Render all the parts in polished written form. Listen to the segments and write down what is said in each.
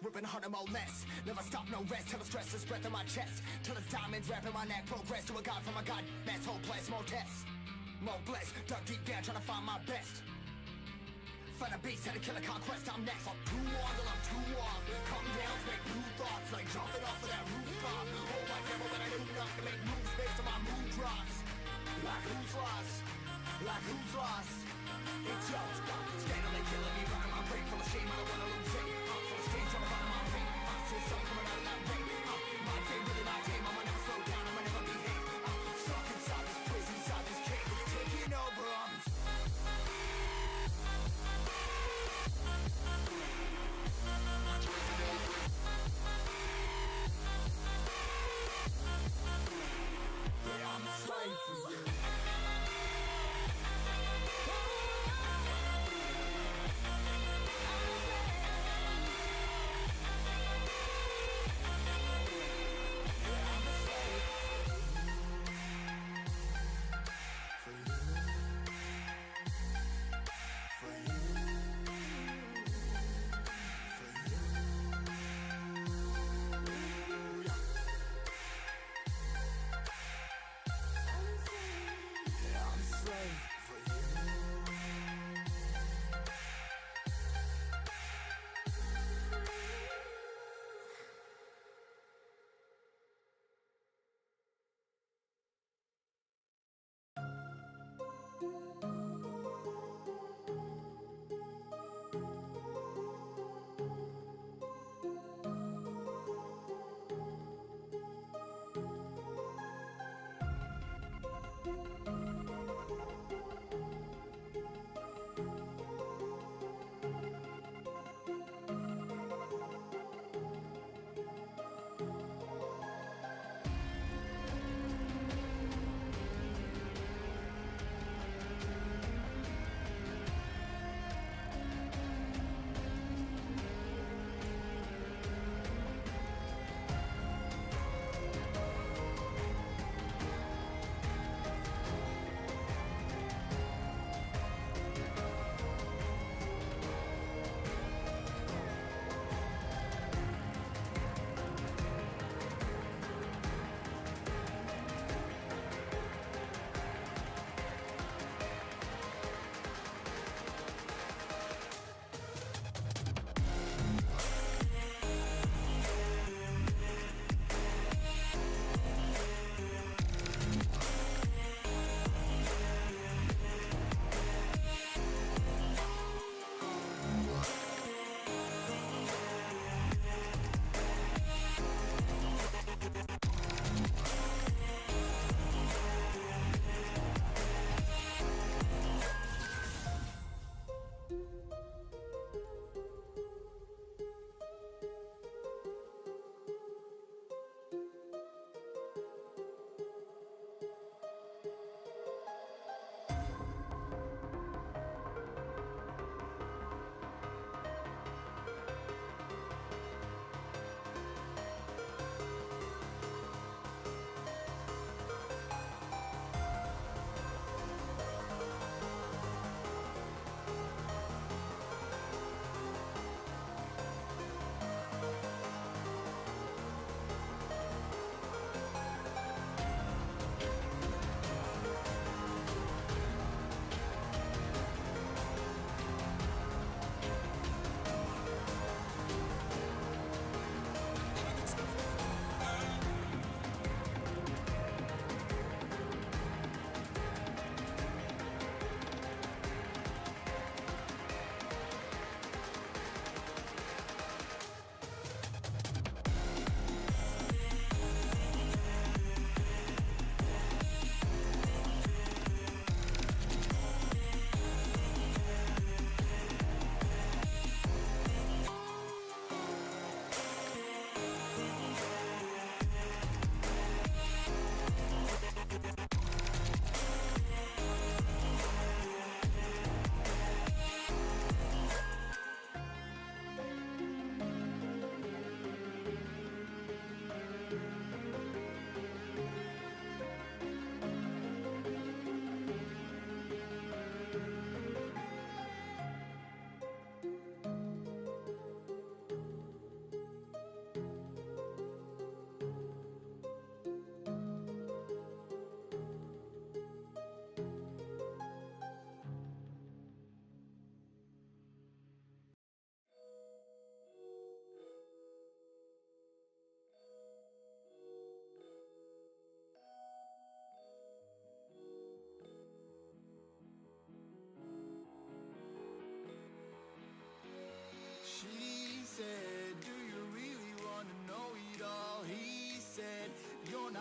ripping harder, more less. Never stop, no rest, till the stress is breath in my chest. Till it's diamonds wrapping my neck, progress to a god from a god mess. Hopeless, more tests, more blessed. Dug deep down, trying to find my best. Find a beast, had to kill a conquest, I'm next. I'm too on till I'm too off. Come down, make new thoughts, like jumping off of that rooftop. Hold my camera when I do not to make moves based on my mood drops. Like who's lost? Like who's lost? It's yo, steadily killing me, running my brain full of shame, I don't wanna lose it. I'm full of stage, trying to find my pain. I see something coming out of that rain. My day, really my game, I'ma never slow down, I'ma never behave. I'm stuck inside this prison, inside this cage, it's taking over, I'm a slave for you.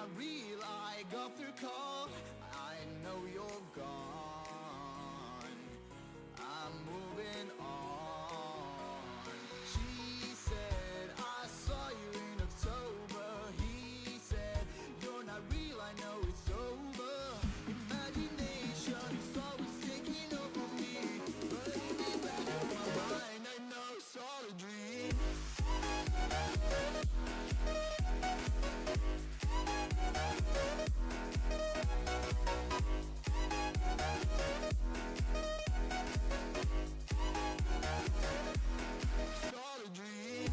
not real, I got through call. I know you're gone. I'm moving on. She said, I saw you in October. He said, you're not real, I know it's over. Imagination is always taking over me. But in the back of my mind, I know it's all a dream. It's all a dream.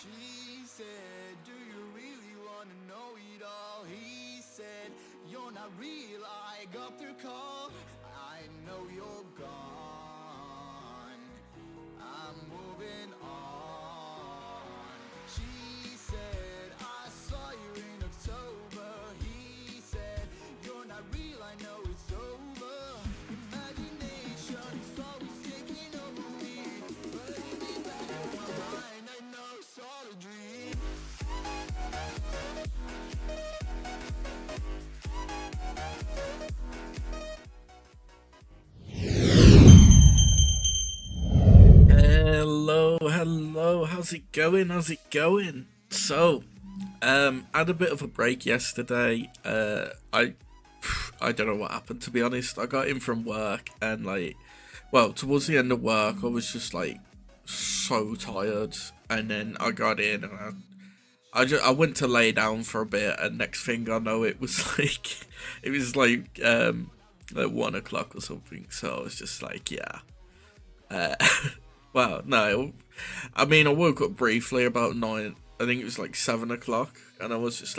She said, do you really wanna know it all? He said, you're not real, I got through call. I know you're gone. I'm moving on. She said, I saw you in October. He said, you're not real, I know it's over. Imagination is always taking over me. But in the back of my mind, I know it's all a dream. Hello, how's it going? So, had a bit of a break yesterday. I don't know what happened, to be honest. I got in from work and towards the end of work, I was just so tired, and then I got in and I went to lay down for a bit, and next thing I know, it was like 1 o'clock or something. So I was just yeah. Well, no, I mean, I woke up briefly about 9, I think it was 7 o'clock, and I was just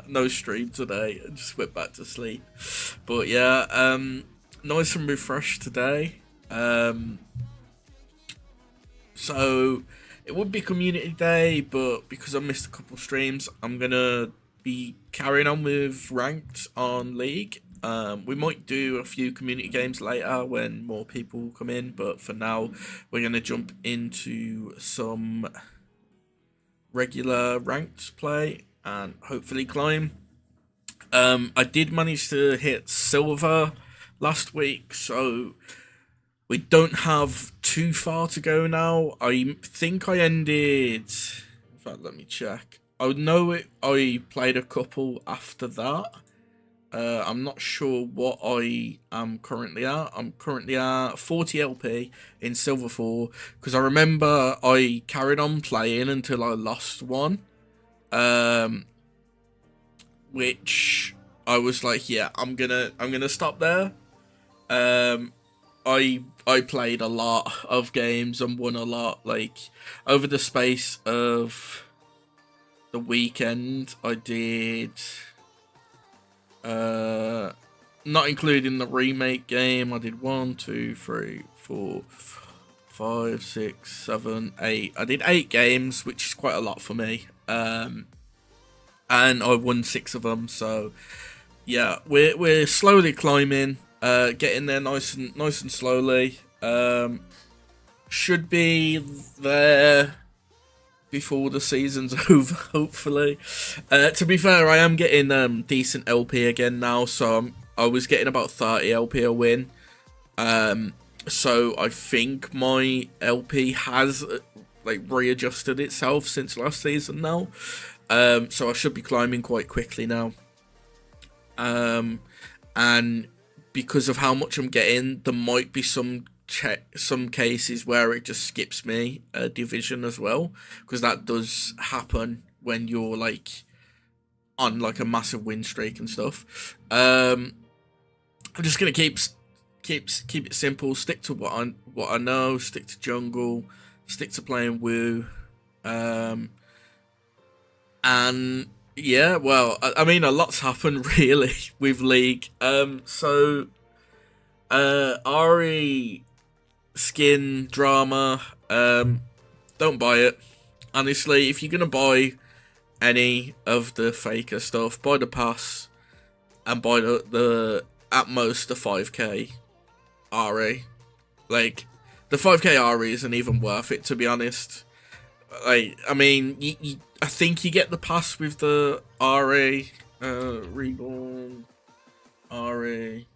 no stream today, and just went back to sleep. But yeah, nice and refreshed today. So it would be community day, but because I missed a couple streams, I'm gonna be carrying on with ranked on League. We might do a few community games later when more people come in, but for now, we're going to jump into some regular ranked play and hopefully climb. I did manage to hit silver last week, so we don't have too far to go now. I think I ended... In fact, let me check. I know I played a couple after that. I'm not sure what I am currently at. I'm currently at 40 LP in Silver 4, because I remember I carried on playing until I lost one, which I was yeah, I'm gonna stop there. I played a lot of games and won a lot. Over the space of the weekend, I did. Not including the remake game, I did 1, 2, 3, 4, 5, 6, 7, 8. I did 8 games, which is quite a lot for me. And I won 6 of them. So yeah, we're slowly climbing, getting there nice and slowly. Should be there before the season's over, hopefully. To be fair, I am getting decent LP again now, so I was getting about 30 LP a win. So I think my LP has readjusted itself since last season now. So I should be climbing quite quickly now. And because of how much I'm getting, there might be some cases where it just skips me a division as well, because that does happen when you're on a massive win streak and stuff. I'm just gonna keep it simple, stick to what I know, stick to jungle, stick to playing Wu, and yeah, well, I mean, a lot's happened really with League. So Ari skin drama, don't buy it. Honestly, if you're gonna buy any of the faker stuff, buy the pass, and buy the at most the 5k RE. Like, the 5k RE isn't even worth it, to be honest. Like, I mean, I think you get the pass with the RE, Reborn, RE.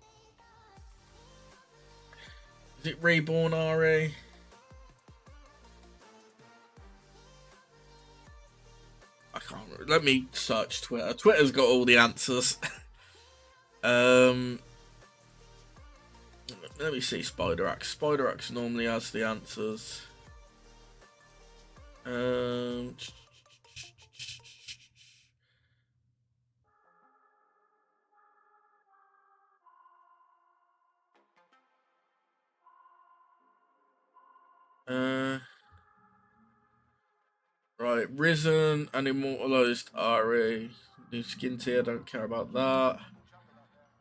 Is it Reborn RE? I can't remember. Let me search Twitter. Twitter's got all the answers. Let me see Spider Axe. Spider Axe normally has the answers. Right, Risen and Immortalized RE. New skin tier, don't care about that.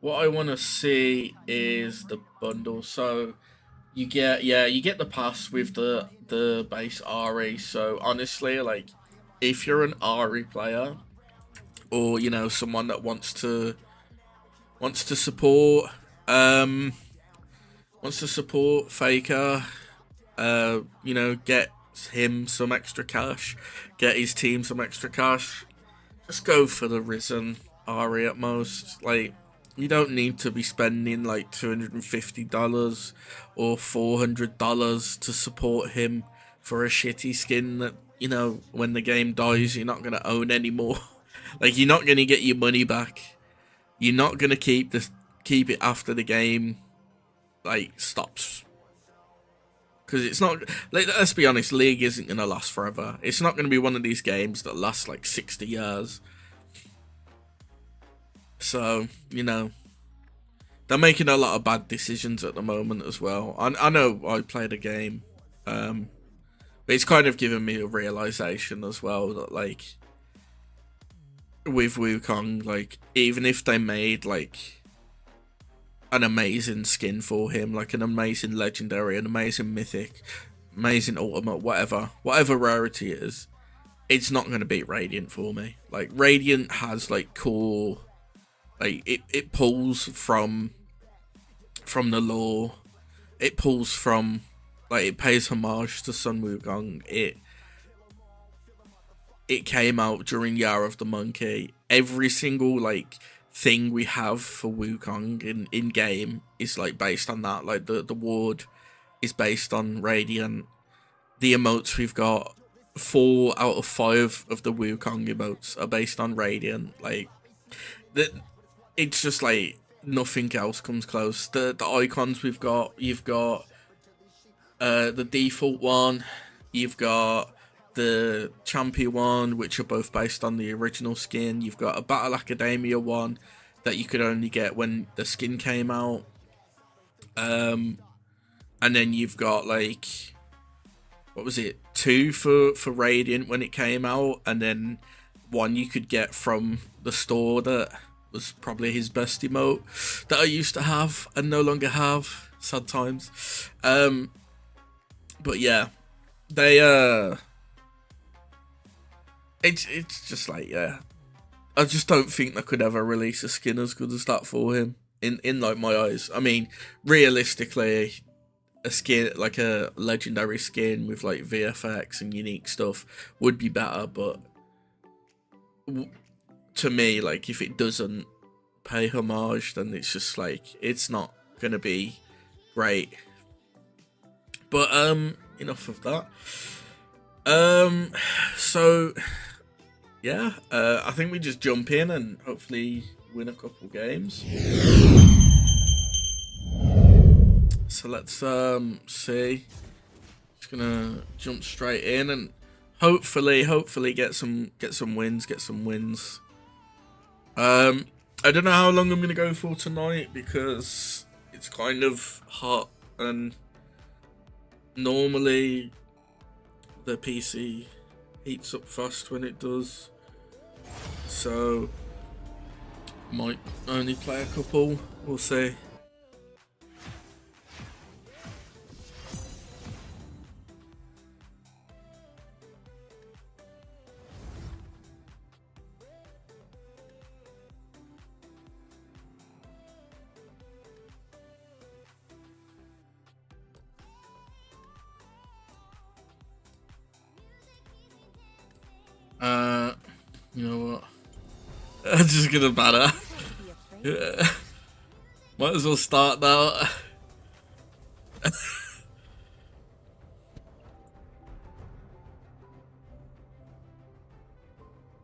What I want to see is the bundle. So you get the pass with the base RE. So honestly, like, if you're an RE player, or you know, someone that wants to support Faker, you know, get him some extra cash, get his team some extra cash, just go for the Risen RE at most. Like, you don't need to be spending like $250 or $400 to support him for a shitty skin that, you know, when the game dies, you're not going to own anymore. Like, you're not going to get your money back. You're not going to keep it after the game, like, stops. Because it's not, like, let's be honest, League isn't going to last forever. It's not going to be one of these games that lasts like 60 years. So, you know, they're making a lot of bad decisions at the moment as well. I know I played a game, but it's kind of given me a realization as well that, like, with Wukong, like, even if they made, like, an amazing skin for him, like an amazing legendary, an amazing mythic, amazing ultimate, whatever rarity it is, it's not going to beat Radiant for me. Like, Radiant has, like, core, like, it pulls from the lore, it pulls from, like, it pays homage to Sun Wukong. It came out during Year of the Monkey. Every single, like, thing we have for Wukong in game is, like, based on that. Like, the ward is based on Radiant. The emotes we've got, 4 out of 5 of the Wukong emotes are based on Radiant. Like, it's just like nothing else comes close. The icons we've got, you've got the default one, you've got the champion one, which are both based on the original skin. You've got a Battle Academia one that you could only get when the skin came out. And then you've got, like, what was it, 2 for Radiant when it came out, and then 1 you could get from the store that was probably his best emote that I used to have and no longer have. Sad times. But yeah, they it's just like, yeah, I just don't think they could ever release a skin as good as that for him in like my eyes. I mean, realistically, a skin like a legendary skin with like VFX and unique stuff would be better, but to me, like, if it doesn't pay homage, then it's just like, it's not gonna be great. But enough of that. So yeah, I think we just jump in and hopefully win a couple games. So let's see. Just gonna jump straight in and hopefully get some wins. I don't know how long I'm gonna go for tonight because it's kind of hot, and normally the PC heats up fast when it does, so might only play a couple. We'll see. You know what? I'm just gonna banner. Yeah. Might as well start now.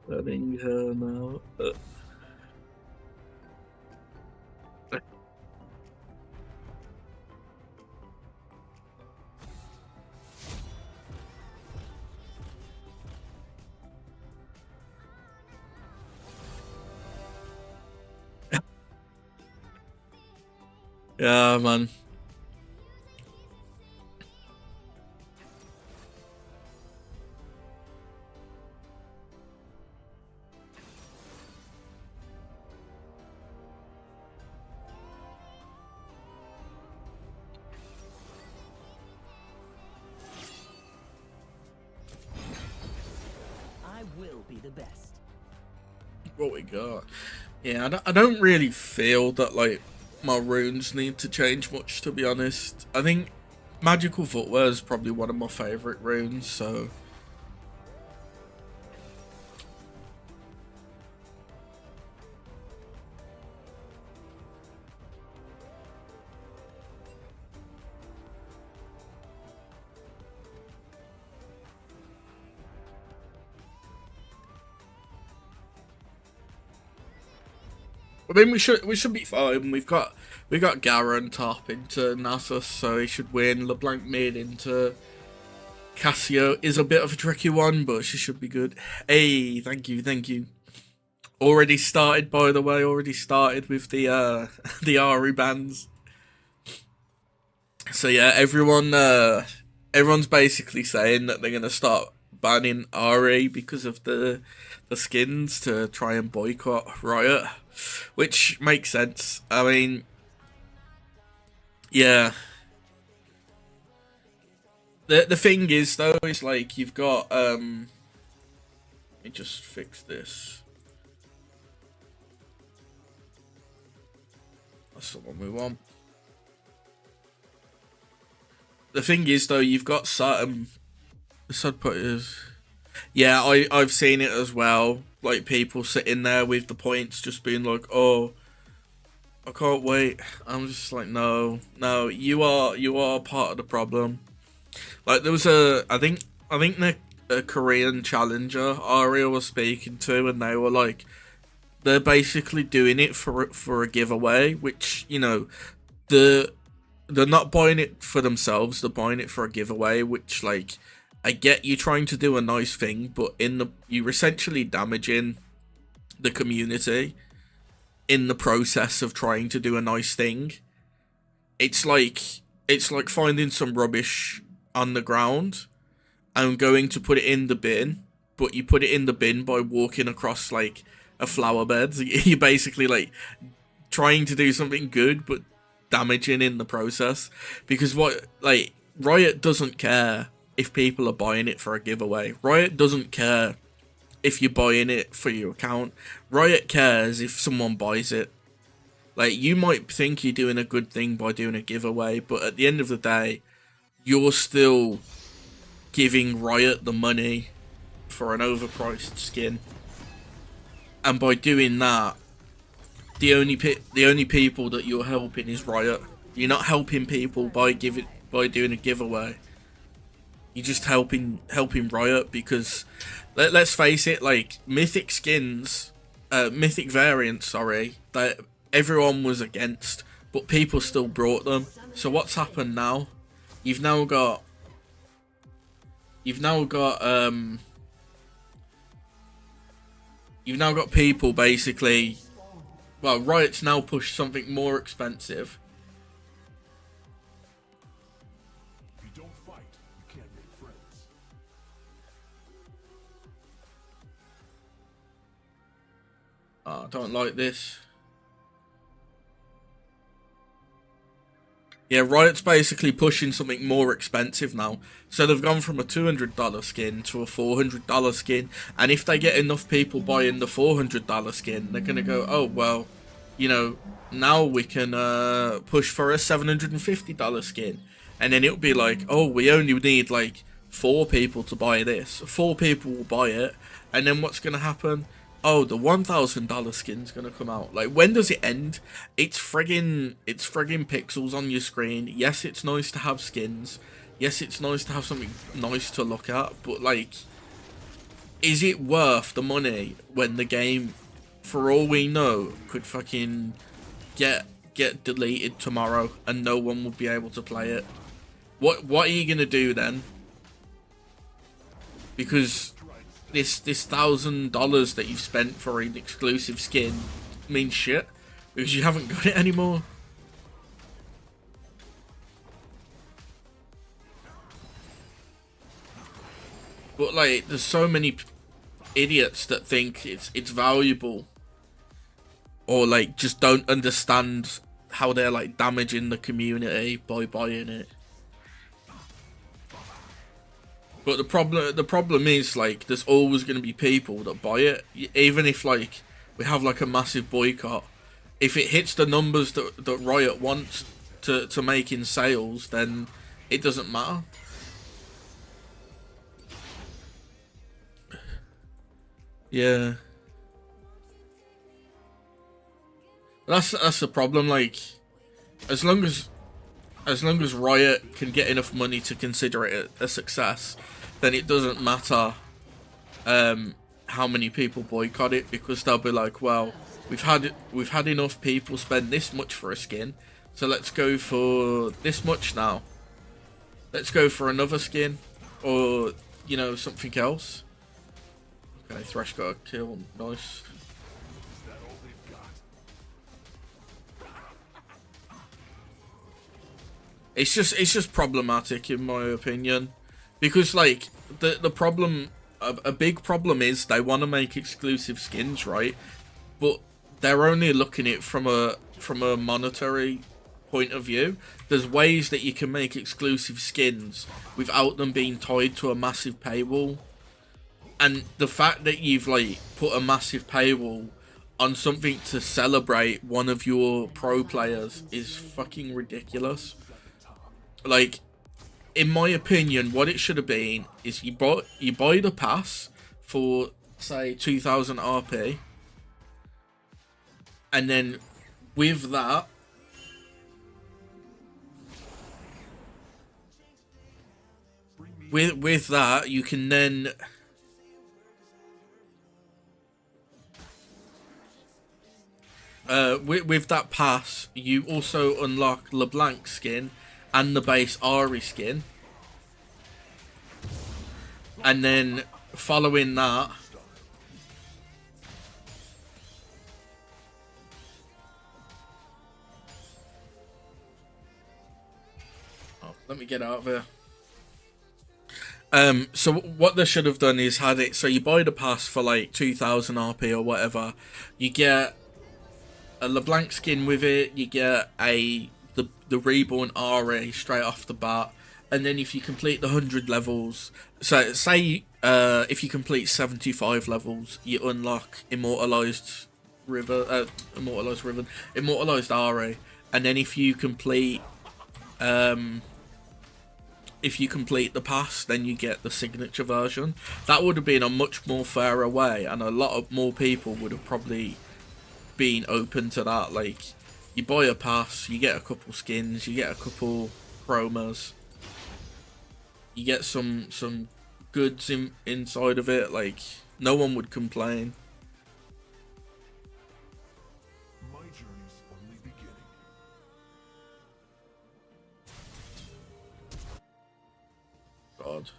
Letting her now. Yeah, man. I will be the best. What we got? Yeah, I don't really feel that like my runes need to change much, to be honest. I think magical footwear is probably one of my favorite runes, so I mean we should be fine. We got Garen top into Nasus, so he should win. LeBlanc mid into Cassio is a bit of a tricky one, but she should be good. Hey, thank you. Already started, by the way. Already started with the the Ari bans. So yeah, everyone's basically saying that they're gonna start banning Ari because of the skins to try and boycott Riot, which makes sense. I mean, yeah. The thing is though, is like you've got let me just fix this. That's the one we want. The thing is though, you've got certain sub-putters. Yeah, I've seen it as well. Like people sitting there with the points just being like, oh, I can't wait. I'm just like, no, you are part of the problem. Like there was I think the Korean challenger Aria was speaking to, and they were like, they're basically doing it for a giveaway, which, you know, they're not buying it for themselves, they're buying it for a giveaway, which, like, I get you trying to do a nice thing, but you're essentially damaging the community in the process of trying to do a nice thing. It's like finding some rubbish on the ground and going to put it in the bin, but you put it in the bin by walking across like a flower bed. You're basically like trying to do something good but damaging in the process, because what, like, Riot doesn't care if people are buying it for a giveaway. Riot doesn't care if you're buying it for your account. Riot cares if someone buys it. Like, you might think you're doing a good thing by doing a giveaway, but at the end of the day, you're still giving Riot the money for an overpriced skin. And by doing that, the only people that you're helping is Riot. You're not helping people by doing a giveaway. You're just helping Riot, because let's face it, like mythic skins, mythic variants, sorry, that everyone was against, but people still brought them. So what's happened now? You've now got people basically. Well, Riot's now pushed something more expensive. If you don't fight, you can't make friends. Oh, I don't like this. Yeah, Riot's basically pushing something more expensive now. So they've gone from a $200 skin to a $400 skin. And if they get enough people buying the $400 skin, they're going to go, oh, well, you know, now we can push for a $750 skin. And then it'll be like, oh, we only need like 4 people to buy this. 4 people will buy it. And then what's going to happen? oh, the $1,000 skin's gonna come out. Like, when does it end? It's friggin' pixels on your screen. Yes, it's nice to have skins. Yes, it's nice to have something nice to look at. But like, is it worth the money when the game, for all we know, could fucking get deleted tomorrow and no one will be able to play it? What are you gonna do then? Because this $1,000 that you've spent for an exclusive skin means shit because you haven't got it anymore. But like, there's so many idiots that think it's valuable, or like just don't understand how they're like damaging the community by buying it. But the problem is, like, there's always going to be people that buy it, even if like we have like a massive boycott. If it hits the numbers that Riot wants to make in sales, then it doesn't matter. Yeah, that's the problem. Like, as long as Riot can get enough money to consider it a success, then it doesn't matter how many people boycott it, because they'll be like, well, we've had enough people spend this much for a skin, so let's go for this much now. Let's go for another skin, or you know, something else. Okay, Thresh got a kill. Nice. It's just problematic in my opinion, because like the problem, a big problem is they want to make exclusive skins, right? But they're only looking at it from a monetary point of view. There's ways that you can make exclusive skins without them being tied to a massive paywall. And the fact that you've like put a massive paywall on something to celebrate one of your pro players is fucking ridiculous. Like, in my opinion, what it should have been is you buy the pass for say 2,000 RP, and then with that, with that you can then with that pass, you also unlock LeBlanc skin and the base Ari skin. And then following that, oh, let me get out of here. So what they should have done is had it so you buy the pass for like 2,000 RP or whatever. You get a LeBlanc skin with it. You get the reborn Ari straight off the bat, and then if you complete the 100 levels, so say if you complete 75 levels, you unlock immortalized immortalized Ari, and then if you complete the pass, then you get the signature version. That would have been a much more fairer way, and a lot of more people would have probably been open to that. Like, you buy a pass, you get a couple skins, you get a couple chromas, you get some goods inside of it. Like, no one would complain. My journey's only beginning. God.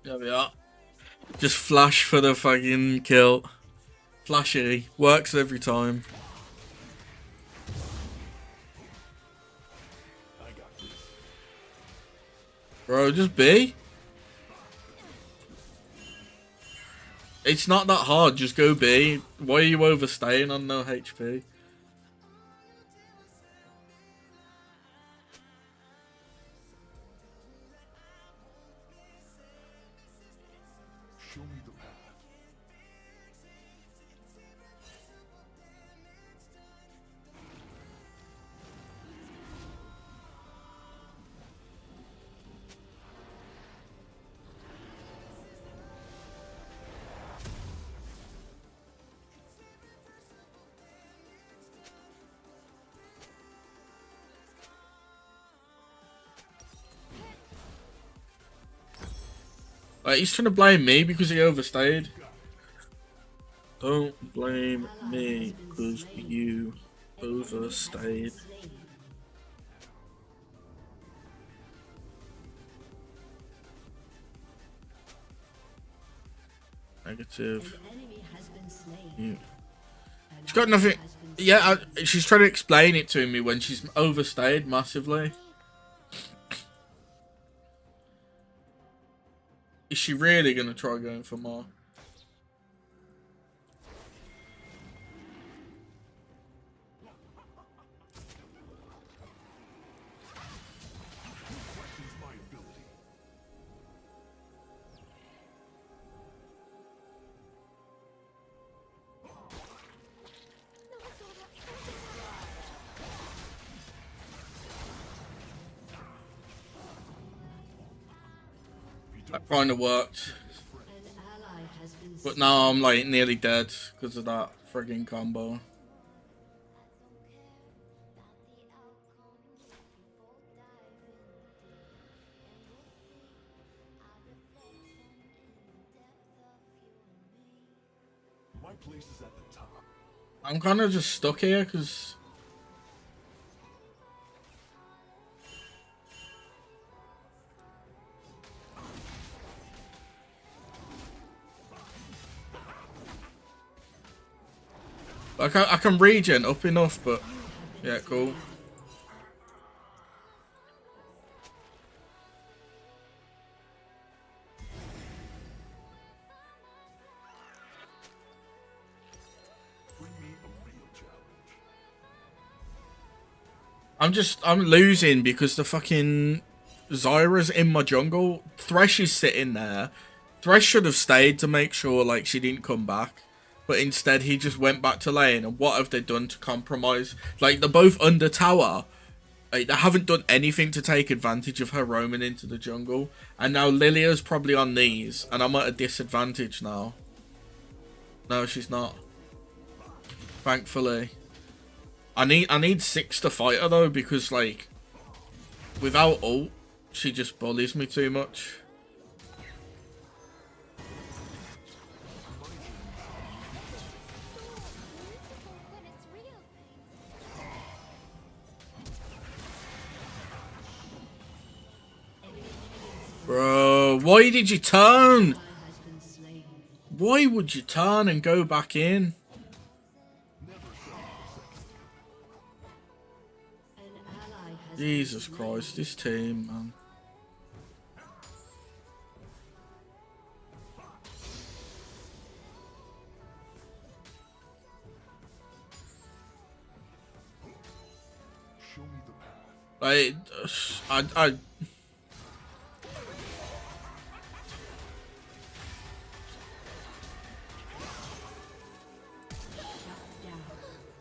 There we are. Just flash for the fucking kill. Flashy. Works every time. Bro, just B. It's not that hard, just go B. Why are you overstaying on no HP? the path. Like, he's trying to blame me because he overstayed. Don't blame me because you overstayed. Negative. You. She's got nothing. Yeah, she's trying to explain it to me when she's overstayed massively. Is she really going to try going for more? Questions my ability. That kind of worked. But now I'm like nearly dead because of that frigging combo. My place is at the top. I'm kind of just stuck here because I can regen up enough, but yeah, cool. Bring me a real challenge. I'm losing because the fucking Zyra's in my jungle. Thresh is sitting there. Thresh should have stayed to make sure like she didn't come back. But instead he just went back to lane, and what have they done to compromise? Like, they're both under tower. Like, they haven't done anything to take advantage of her roaming into the jungle. And now Lilia's probably on these, and I'm at a disadvantage now. No, she's not. Thankfully. I need 6 to fight her though, because like without ult, she just bullies me too much. Bro, why did you turn? Why would you turn and go back in? Jesus Christ, this team, man. Show me the path. Like, I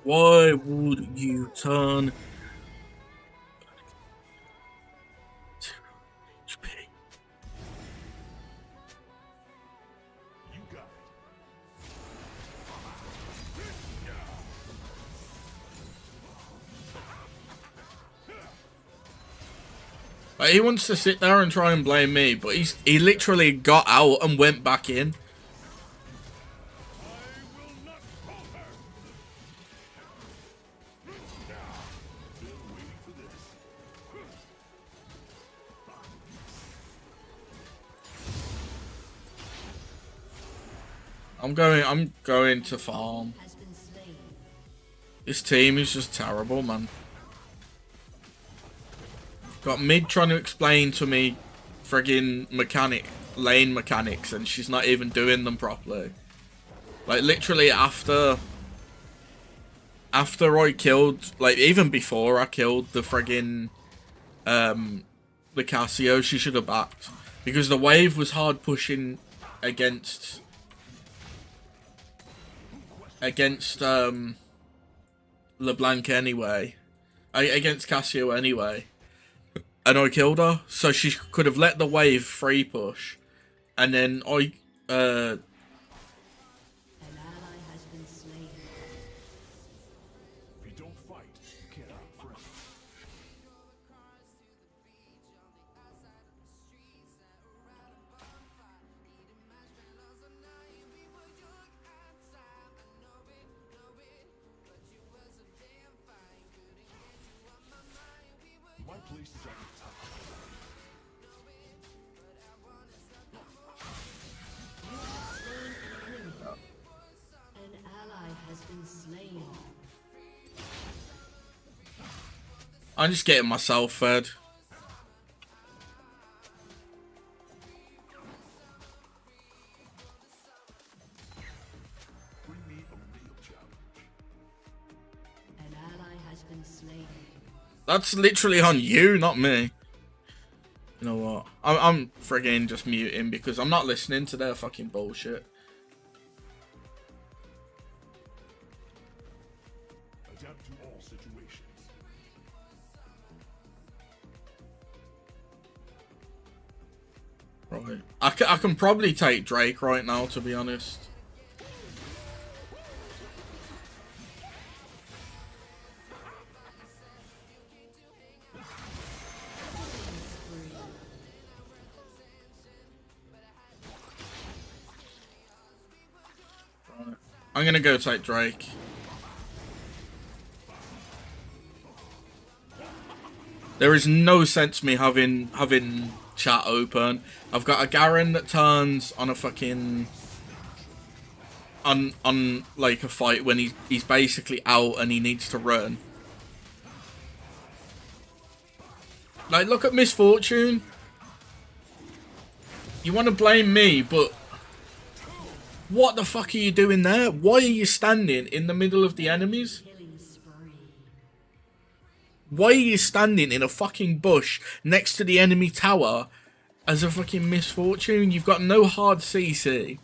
why would you turn? You got it. Like, he wants to sit there and try and blame me, but he literally got out and went back in. I'm going to farm. This team is just terrible, man. Got mid trying to explain to me friggin' lane mechanics, and she's not even doing them properly. Like, literally after I killed, like, even before I killed the friggin' the Cassio, she should have backed. Because the wave was hard pushing against against LeBlanc anyway. Against Cassio anyway. And I killed her. So she could have let the wave free push. And then I... An ally has been slain. If you don't fight, you can't make friends. My place is at the top. An ally has been slain. I'm just getting myself fed. Bring me a real challenge. An ally has been slain. That's literally on you, not me. You know what? I'm friggin' just muting because I'm not listening to their fucking bullshit. Adapt to all situations. Right. I can probably take Drake right now, to be honest. Right. I'm gonna go take Drake. There is no sense me having chat open. I've got a Garen that turns on a fucking on like a fight when he's basically out and he needs to run. Like, look at Misfortune. You want to blame me, but what the fuck are you doing there? Why are you standing in the middle of the enemies? Killing spree. Why are you standing in a fucking bush next to the enemy tower as a fucking Misfortune? You've got no hard CC.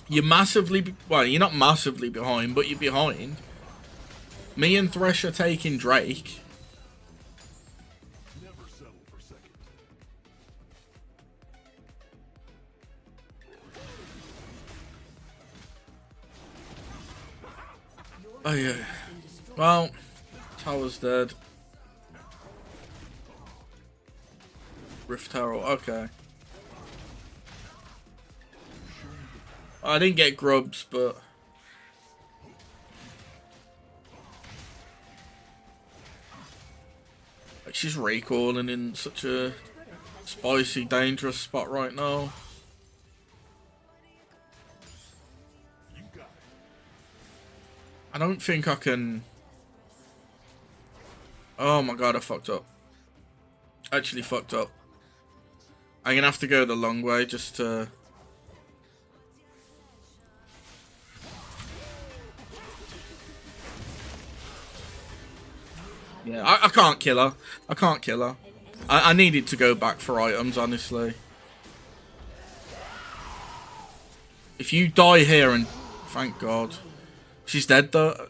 You're massively... Well, you're not massively behind, but you're behind. Me and Thresh are taking Drake. Never settle for second. Oh, yeah. Well, tower's dead. Rift Herald, okay. I didn't get grubs, but... Like, she's recalling in such a spicy, dangerous spot right now. You got it. I don't think I can... Oh my god, I fucked up. Actually fucked up. I'm gonna have to go the long way just to... Yeah, I can't kill her. I can't kill her. I needed to go back for items, honestly. If you die here and... Thank God. She's dead, though.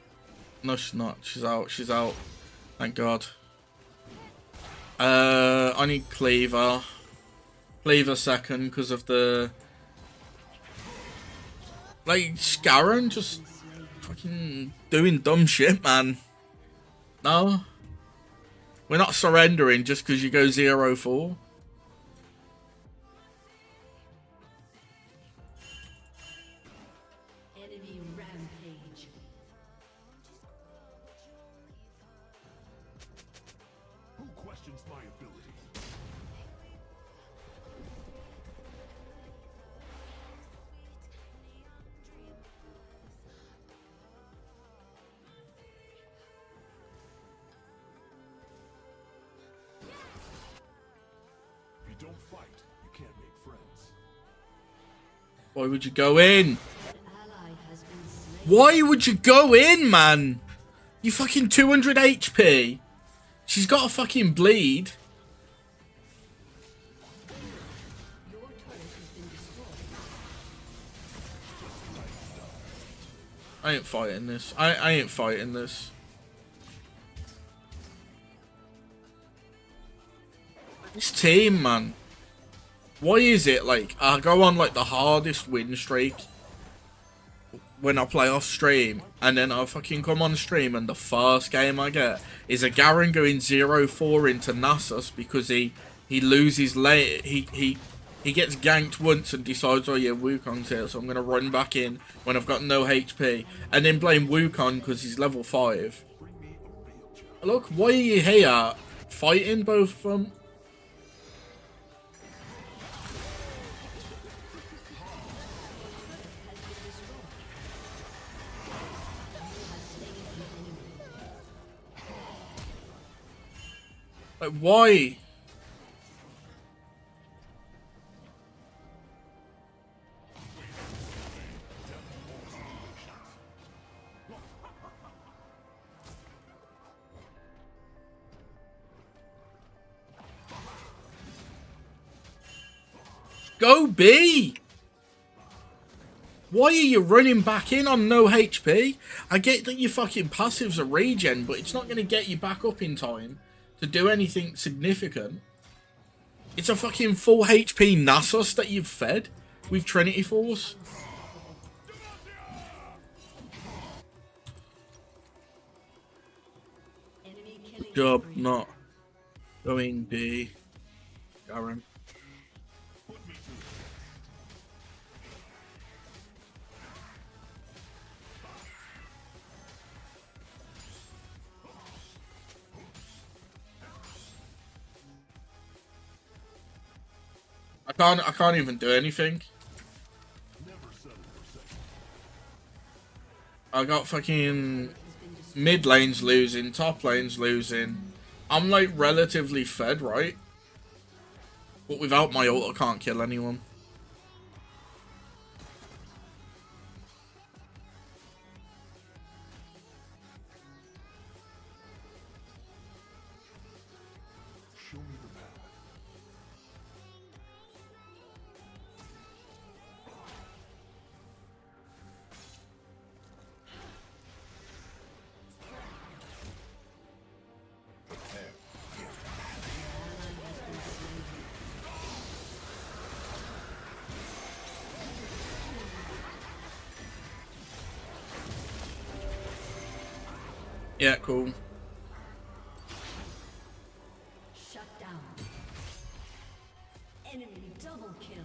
No, she's not. She's out. She's out. Thank God. I need Cleaver. Cleaver second because of the... Like, Garen just fucking doing dumb shit, man. No? We're not surrendering just because you go 0-4. Enemy rampage. Who questions my ability? If you don't fight, you can't make friends. Why would you go in? An ally has been slain. Why would you go in, man? You fucking 200 HP. She's got a fucking bleed. Your turret has been destroyed. I ain't fighting this. I ain't fighting this. This team, man. Why is it like I go on like the hardest win streak when I play off stream, and then I fucking come on stream and the first game I get is a Garen going 0-4 into Nasus because he loses late. He gets ganked once and decides, oh yeah, Wukong's here, so I'm gonna run back in when I've got no HP, and then blame Wukong because he's level 5. Look, why are you here fighting both of them? Like, why? Go B! Why are you running back in on no HP? I get that your fucking passives are regen, but it's not going to get you back up in time to do anything significant. It's a fucking full HP Nasus that you've fed with Trinity Force. Good job not going D, Garen. I can't even do anything. I got fucking mid lanes losing, top lanes losing. I'm like relatively fed, right? But without my ult, I can't kill anyone. Yeah, cool. Shut down. Enemy double kill.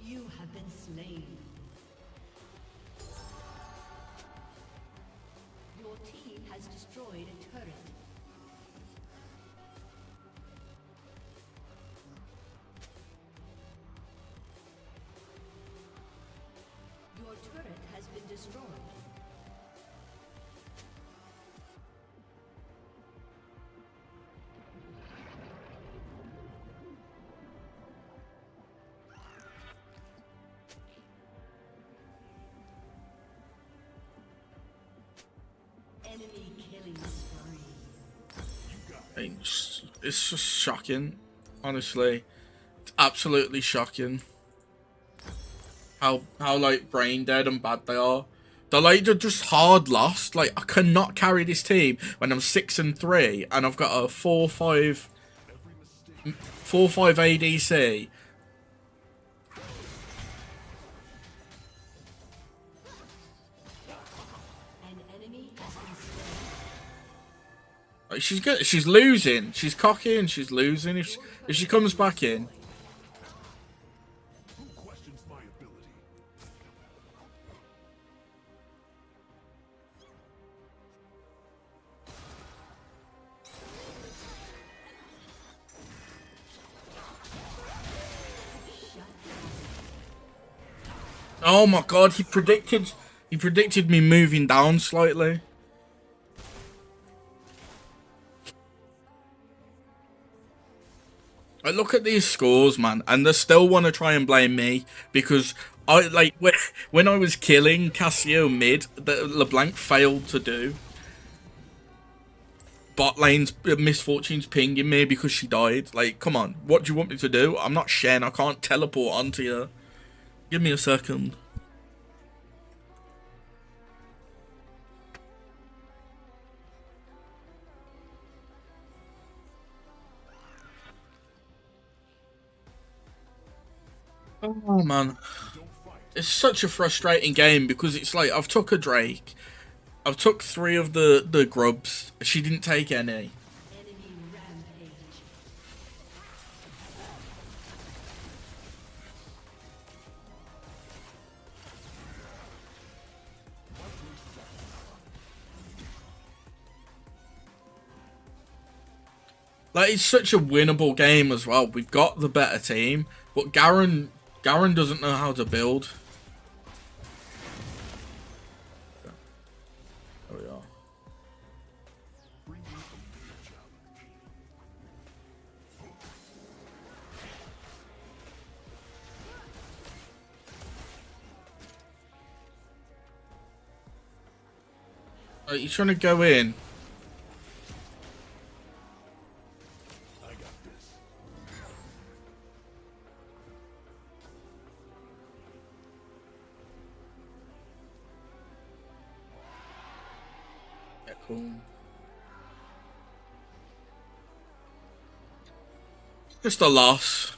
You have been slain. Your team has destroyed a turret. Your turret has been destroyed. Enemy killing spree. It's just shocking, honestly. It's absolutely shocking how like brain dead and bad they are. They're just hard lost. Like, I cannot carry this team when I'm 6-3 and I've got a 4-5 ADC. Like, she's good. She's losing. She's cocky and she's losing. If she comes back in. Who questions my ability? Oh my god, he predicted me moving down slightly. I look at these scores, man, and they still want to try and blame me because I like when I was killing Cassio mid, that LeBlanc failed to do. Bot lane's misfortunes pinging me because she died. Like, come on, what do you want me to do? I'm not Shen. I can't teleport onto you. Give me a second. Oh man, it's such a frustrating game because it's like I've took a Drake, I've took 3 of the grubs. She didn't take any. Enemy rampage. Like it's such a winnable game as well. We've got the better team, but Garen doesn't know how to build. There we are. Are you trying to go in? I got this. Yeah, cool. Just a loss.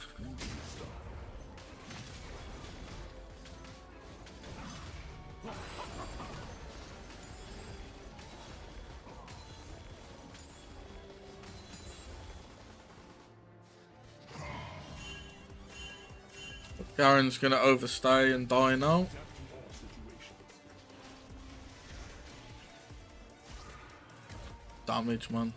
Garen's gonna overstay and die now. Damage, man.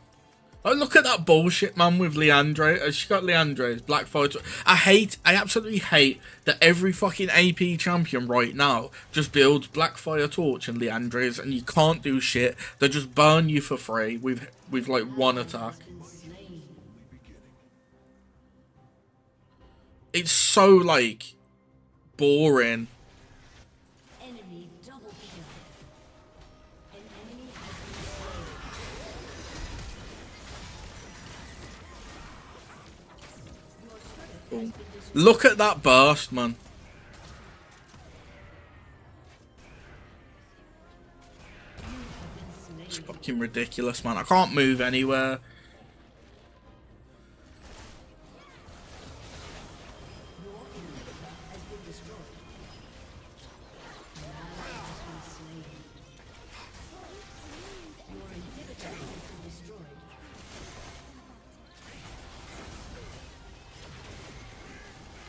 Oh, look at that bullshit, man, with Leandre. She got Leandre's Black Fighter. I absolutely hate that every fucking AP champion right now just builds Blackfire Torch and Leandre's, and you can't do shit. They just burn you for free with like one attack. It's so like boring. Enemy double kill. An enemy has been slain. Cool. Look at that burst, man. It's fucking ridiculous, man. I can't move anywhere.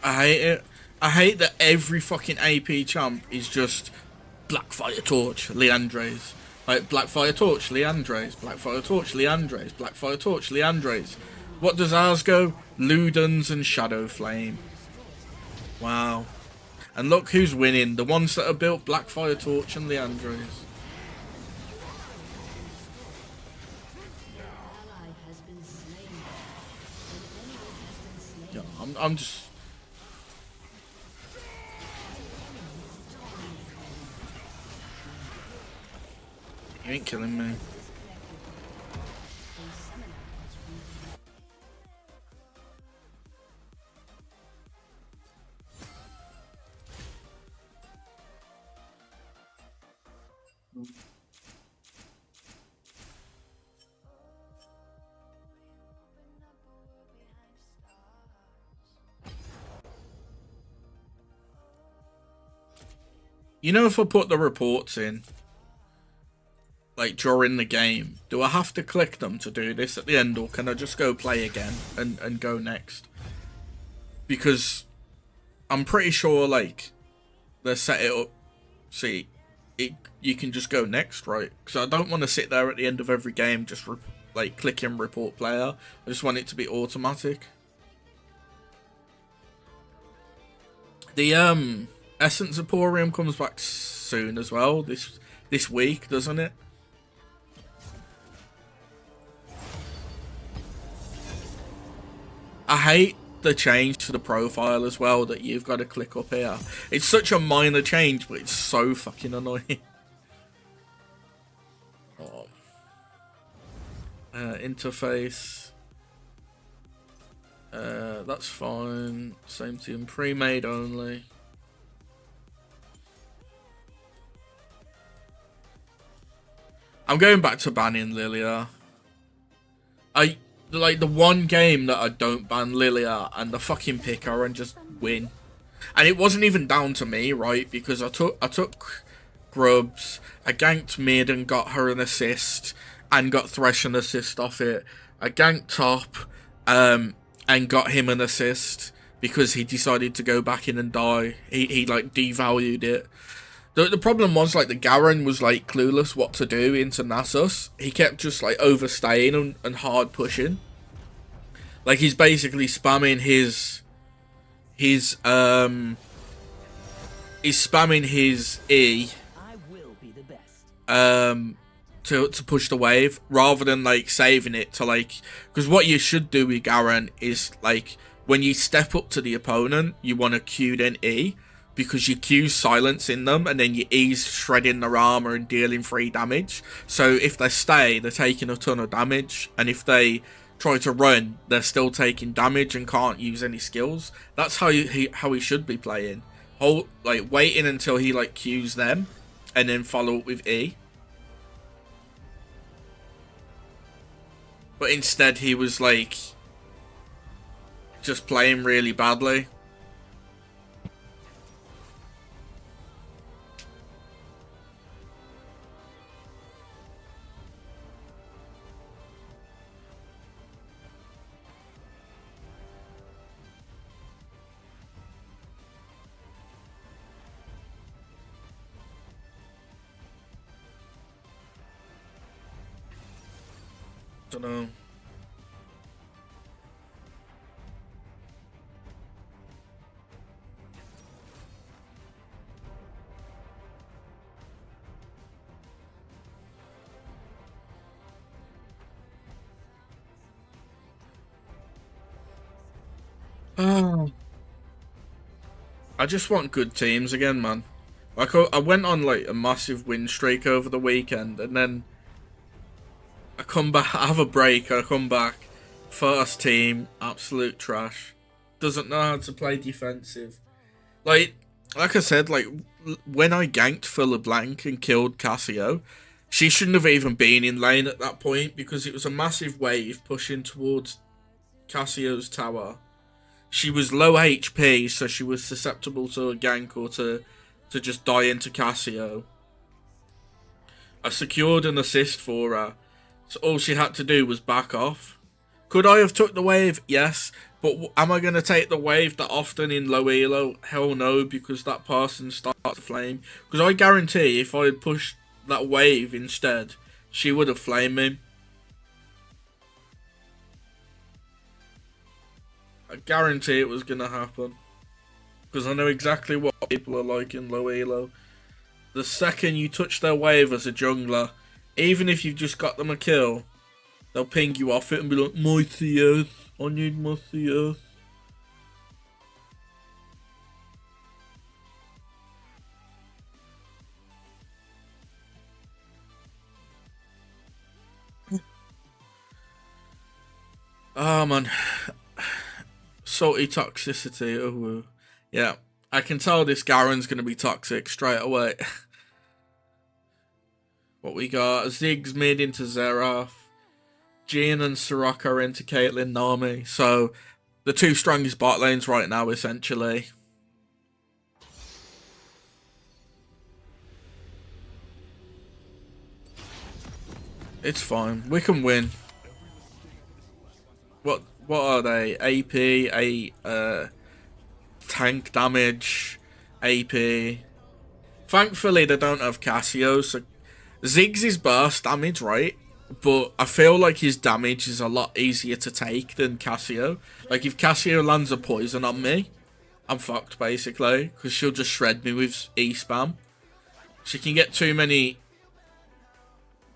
I hate it. I hate that every fucking AP champ is just Blackfire Torch, Leandre's. Like, Blackfire Torch, Leandre's. Blackfire Torch, Leandre's. Blackfire Torch, Leandre's. What does ours go? Ludens and Shadow Flame. Wow. And look who's winning. The ones that are built Blackfire Torch and Leandre's. Yeah, I'm just... You ain't killing me. You know, if I put the reports in, like during the game, do I have to click them to do this at the end, or can I just go play again and go next? Because I'm pretty sure like they set it up, see, you can just go next, right? Because I don't want to sit there at the end of every game just like clicking report player. I just want it to be automatic. The Essence Emporium comes back soon as well, this week, doesn't it? I hate the change to the profile as well that you've got to click up here. It's such a minor change, but it's so fucking annoying. Oh. Interface. That's fine. Same team, pre-made only. I'm going back to banning Lilia. Like the one game that I don't ban Lilia and the fucking pick her and just win. And it wasn't even down to me, right? Because I took grubs, I ganked mid and got her an assist, and got Thresh an assist off it. I ganked top, and got him an assist because he decided to go back in and die. He like devalued it. The problem was, like, the Garen was, like, clueless what to do into Nasus. He kept just, like, overstaying and hard pushing. Like, he's basically spamming his E to push the wave, rather than, like, saving it to, like, because what you should do with Garen is, like, when you step up to the opponent, you want to Q then E, because you Q's silencing them, and then your E's shredding their armor and dealing 3 damage. So if they stay, they're taking a ton of damage, and if they try to run, they're still taking damage and can't use any skills. That's how he should be playing. Like, waiting until he, like, Q's them, and then follow up with E. But instead he was, like, just playing really badly. Don't know. Oh. I just want good teams again, man. Like, I went on, like, a massive win streak over the weekend, and then I come back, I have a break, I come back, first team, absolute trash. Doesn't know how to play defensive. Like I said, like, when I ganked for LeBlanc and killed Cassio, she shouldn't have even been in lane at that point, because it was a massive wave pushing towards Cassio's tower. She was low HP, so she was susceptible to a gank or to just die into Cassio. I secured an assist for her, so all she had to do was back off. Could I have took the wave? Yes. But am I going to take the wave that often in low elo? Hell no, because that person starts to flame. Because I guarantee if I had pushed that wave instead, she would have flamed me. I guarantee it was going to happen. Because I know exactly what people are like in low elo. The second you touch their wave as a jungler, even if you've just got them a kill, they'll ping you off it and be like, my CS, I need my CS. Oh man. Salty toxicity, oh yeah. I can tell this Garen's going to be toxic straight away. What we got? Ziggs mid into Xerath. Jhin and Soraka into Caitlyn Nami. So, the 2 strongest bot lanes right now, essentially. It's fine. We can win. What are they? AP, tank damage, AP. Thankfully, they don't have Cassio, so Ziggs is burst damage, right? But I feel like his damage is a lot easier to take than Cassio. Like, if Cassio lands a poison on me, I'm fucked, basically. Because she'll just shred me with E-spam. She can get too many...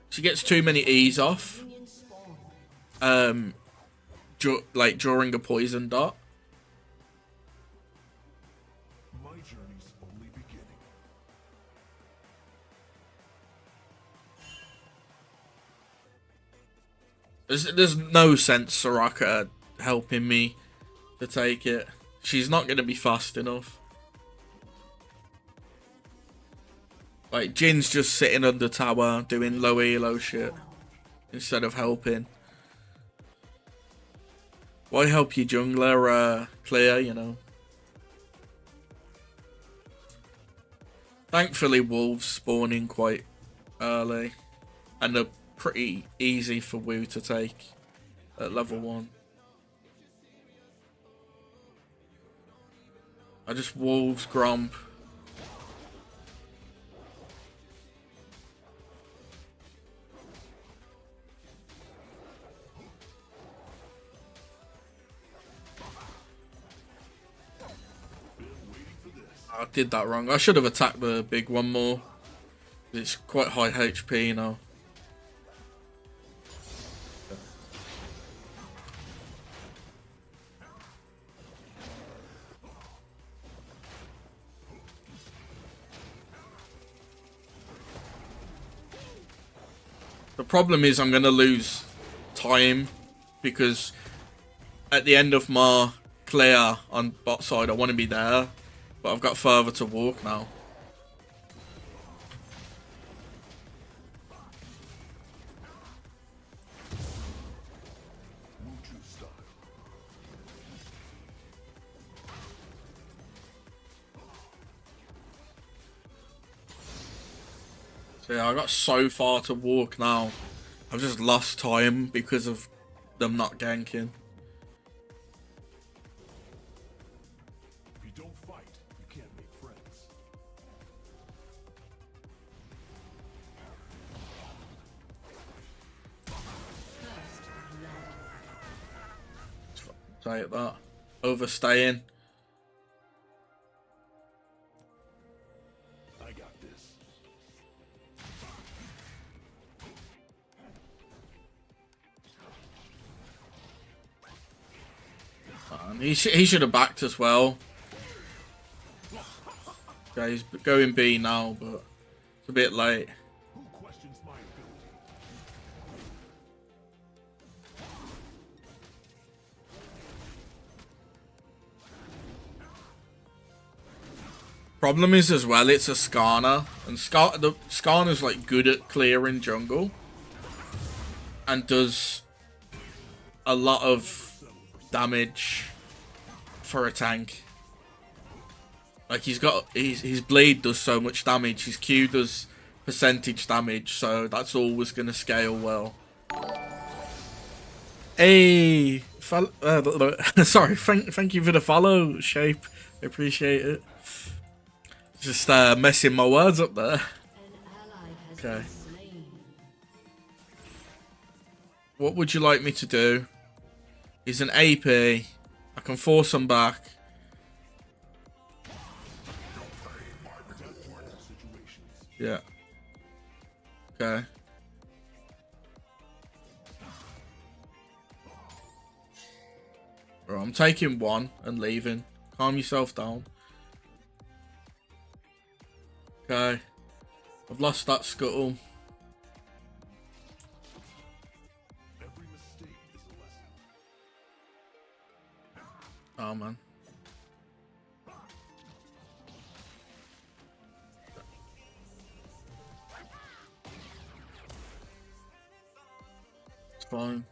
She gets too many E's off. Like, during a poison dot. My journey's only beginning. There's no sense Soraka helping me to take it. She's not going to be fast enough. Like, Jin's just sitting under tower doing low elo shit instead of helping. Why help your jungler clear, you know? Thankfully, wolves spawn in quite early, and they're pretty easy for Wu to take at level 1. I just wolves Gromp. I did that wrong. I should have attacked the big one more. It's quite high HP now. The problem is I'm going to lose time because at the end of my clear on bot side I want to be there, but I've got further to walk now. So yeah, I got so far to walk now. I've just lost time because of them not ganking. If you don't fight, you can't make friends. Say that. Overstaying. I got this. He should have backed as well. Okay, he's going B now, but it's a bit late. Who questions my ability? Problem is as well, it's a Skarner, and the Skarner's like good at clearing jungle and does a lot of damage for a tank. Like his blade does so much damage, his Q does percentage damage, so that's always gonna scale well. Hey, sorry, thank you for the follow, Shape. I appreciate it. Just messing my words up there. Okay. What would you like me to do? He's an AP. I can force him back. Yeah. Okay. Right, I'm taking one and leaving. Calm yourself down. Okay. I've lost that scuttle. Every mistake is a lesson. Oh man. It's fine.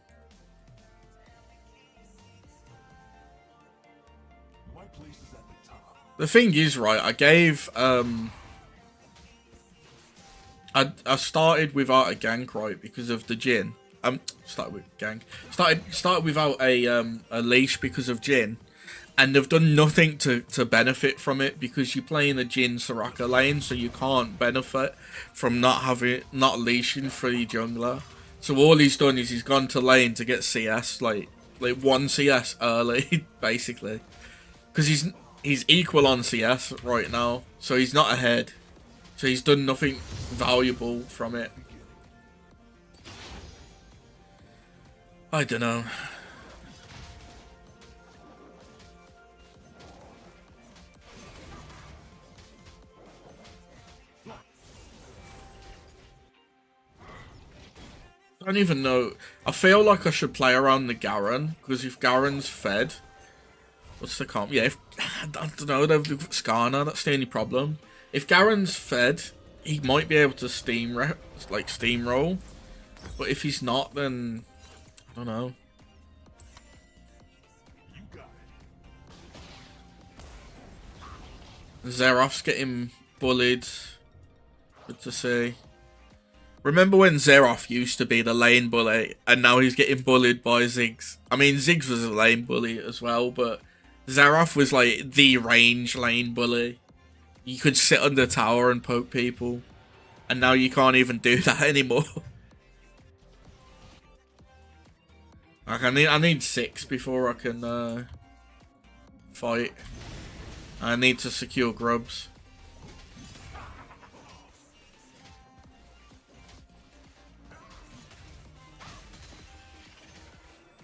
My place is at the top. The thing is, right, I gave I started without a gank, right, because of the Jin. Started with gank. Started without a leash because of Jin, and they've done nothing to benefit from it because you're playing a Jin Soraka lane, so you can't benefit from not leashing for your jungler. So all he's done is he's gone to lane to get CS, like 1 CS early, basically, because he's equal on CS right now, so he's not ahead. So he's done nothing valuable from it. I don't know. I don't even know. I feel like I should play around the Garen, because if Garen's fed, what's the comp? Yeah, I don't know. They've got Skarner. That's the only problem. If Garen's fed, he might be able to steamroll. But if he's not, then I don't know. You got it. Xerath's getting bullied. Good to see. Remember when Xerath used to be the lane bully, and now he's getting bullied by Ziggs? I mean, Ziggs was a lane bully as well, but Xerath was like the range lane bully. You could sit under tower and poke people, and now you can't even do that anymore. Like, I need 6 before I can fight. I need to secure grubs.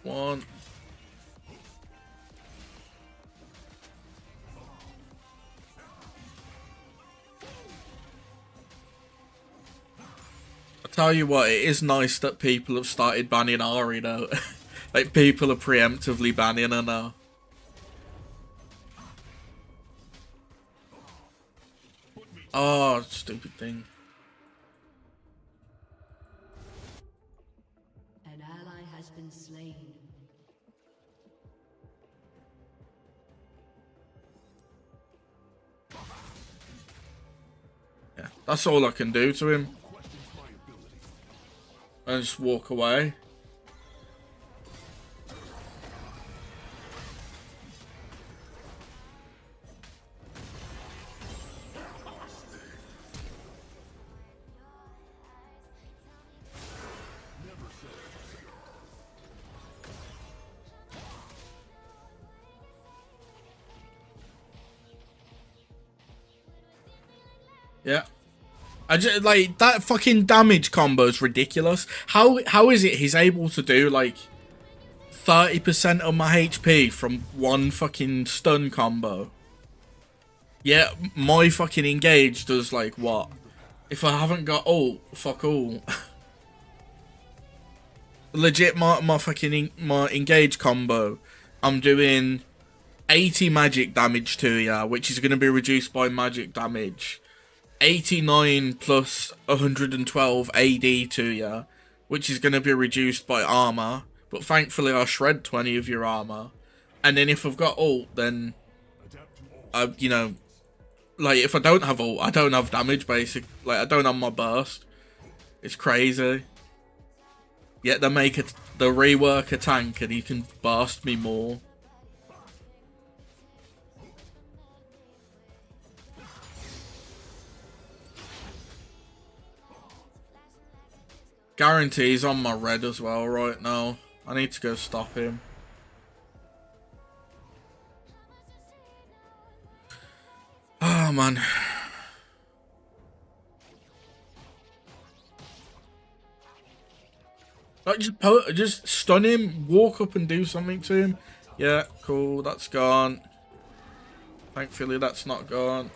One. I tell you what, it is nice that people have started banning Ari though. Like, people are preemptively banning her now. Oh, stupid thing. An ally has been slain. Yeah, that's all I can do to him. And just walk away. Yeah. I just, like, that fucking damage combo is ridiculous. How is it he's able to do, like, 30% of my HP from one fucking stun combo? Yeah, my fucking engage does, like, what? If I haven't got ult, fuck all. Legit, my fucking my engage combo, I'm doing 80 magic damage to ya, which is going to be reduced by magic damage. 89 plus 112 AD to ya, which is going to be reduced by armor, but thankfully I shred 20 of your armor. And then if I've got ult, then you know, like, if I don't have ult, I don't have damage, basically. Like, I don't have my burst. It's crazy. Yet they rework a tank and he can burst me more. Guarantees on my red as well right now. I need to go stop him. Oh man. Like, just stun him, walk up and do something to him. Yeah, cool, that's gone. Thankfully that's not gone.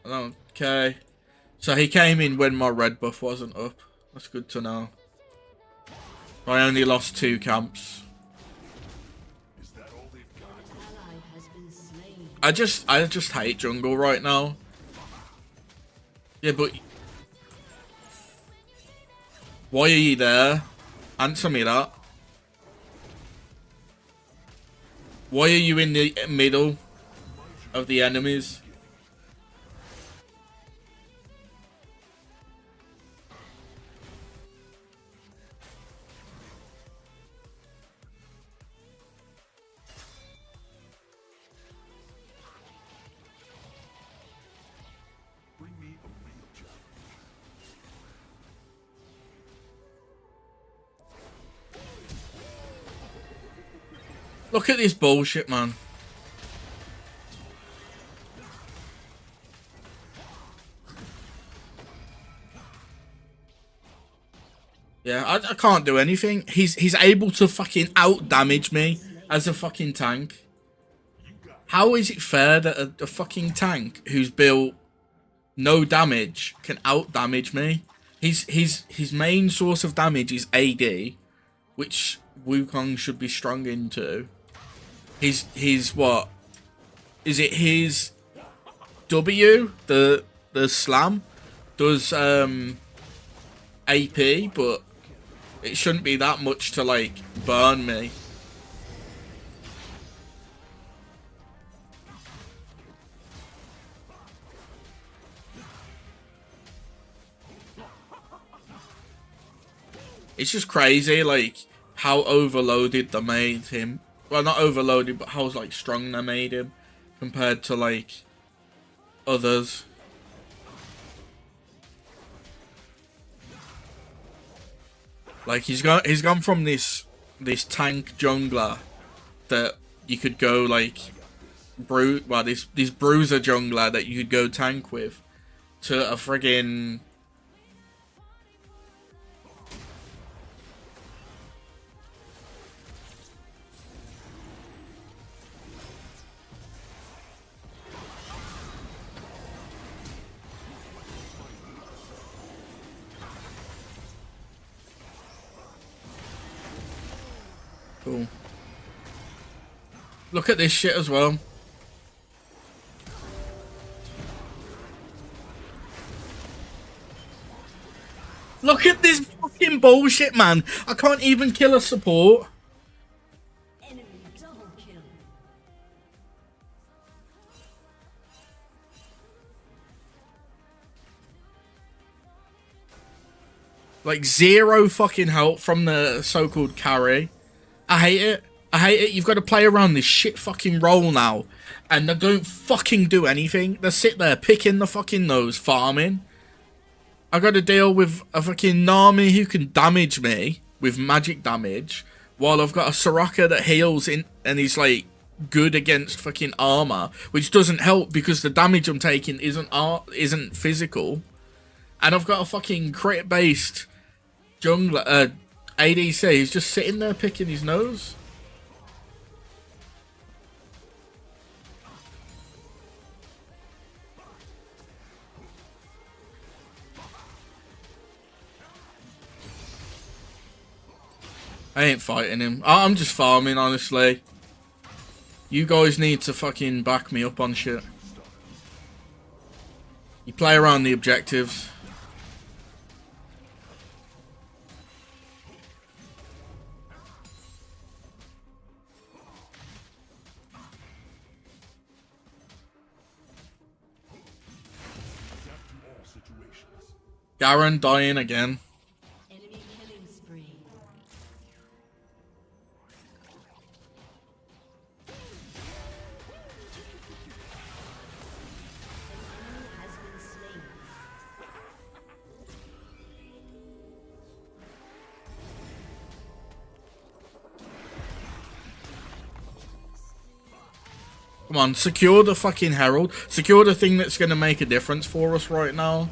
Okay. So he came in when my red buff wasn't up. That's good to know. I only lost 2 camps. I just hate jungle right now. Yeah, but why are you there? Answer me that. Why are you in the middle of the enemies? Look at this bullshit, man. Yeah, I can't do anything. He's able to fucking out damage me as a fucking tank. How is it fair that a fucking tank who's built no damage can out damage me? His main source of damage is AD, which Wukong should be strong into. His what? Is it his W? The slam does AP, but it shouldn't be that much to, like, burn me. It's just crazy, like, how overloaded they made him. Well, not overloaded, but how, like, strong they made him compared to, like, others. Like, he's gone from this tank jungler that you could go, like, this bruiser jungler that you could go tank with, to a friggin' cool. Look at this shit as well. Look at this fucking bullshit, man. I can't even kill a support. Enemy double kill. Like, zero fucking help from the so-called carry. I hate it. I hate it. You've got to play around this shit fucking role now. And they don't fucking do anything. They sit there picking the fucking nose, farming. I got to deal with a fucking Nami who can damage me with magic damage, while I've got a Soraka that heals in and is like good against fucking armor, which doesn't help because the damage I'm taking isn't physical. And I've got a fucking crit based jungler ADC who's just sitting there picking his nose. I ain't fighting him. I'm just farming, honestly. You guys need to fucking back me up on shit. You play around the objectives. Garen dying again. Enemy killing spree. Enemy has been slain. Come on, secure the fucking Herald. Secure the thing that's going to make a difference for us right now.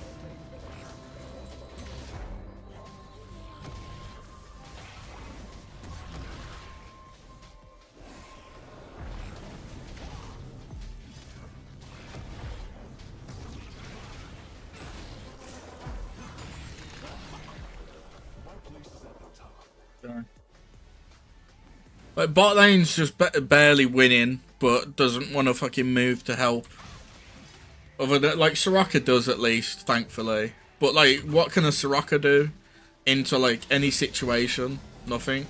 Like, bot lane's just barely winning, but doesn't want to fucking move to help. Other than, like, Soraka does at least, thankfully. But, like, what can a Soraka do into, like, any situation? Nothing.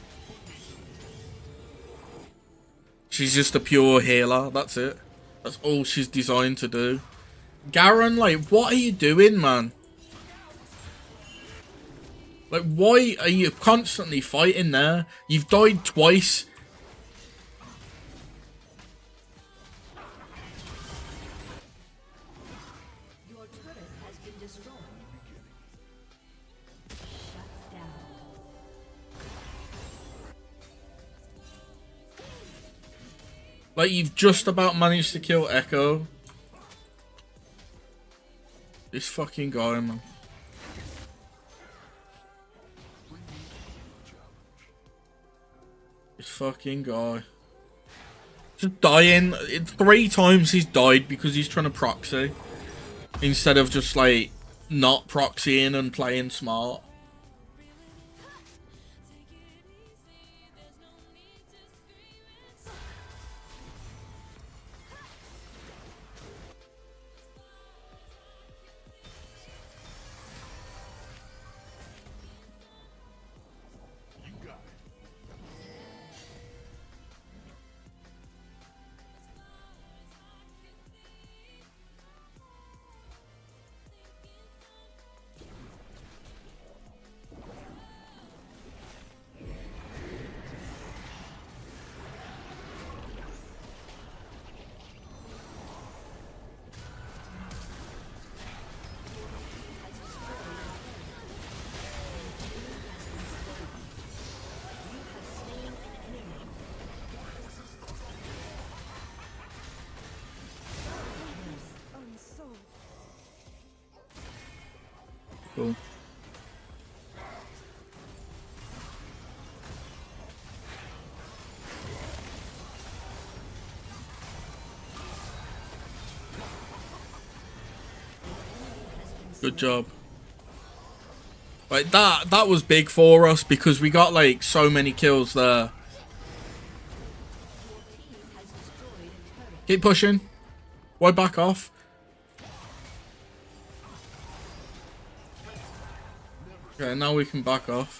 She's just a pure healer, that's it. That's all she's designed to do. Garen, like, what are you doing, man? Like, why are you constantly fighting there? You've died twice. Your turret has been destroyed. Shut down. Like, you've just about managed to kill Echo. This fucking guy, man. This fucking guy. Just dying. 3 times he's died because he's trying to proxy. Instead of just, like, not proxying and playing smart. Cool. Good job. Like that was big for us because we got like so many kills there. Keep pushing. Why back off? Okay, now we can back off.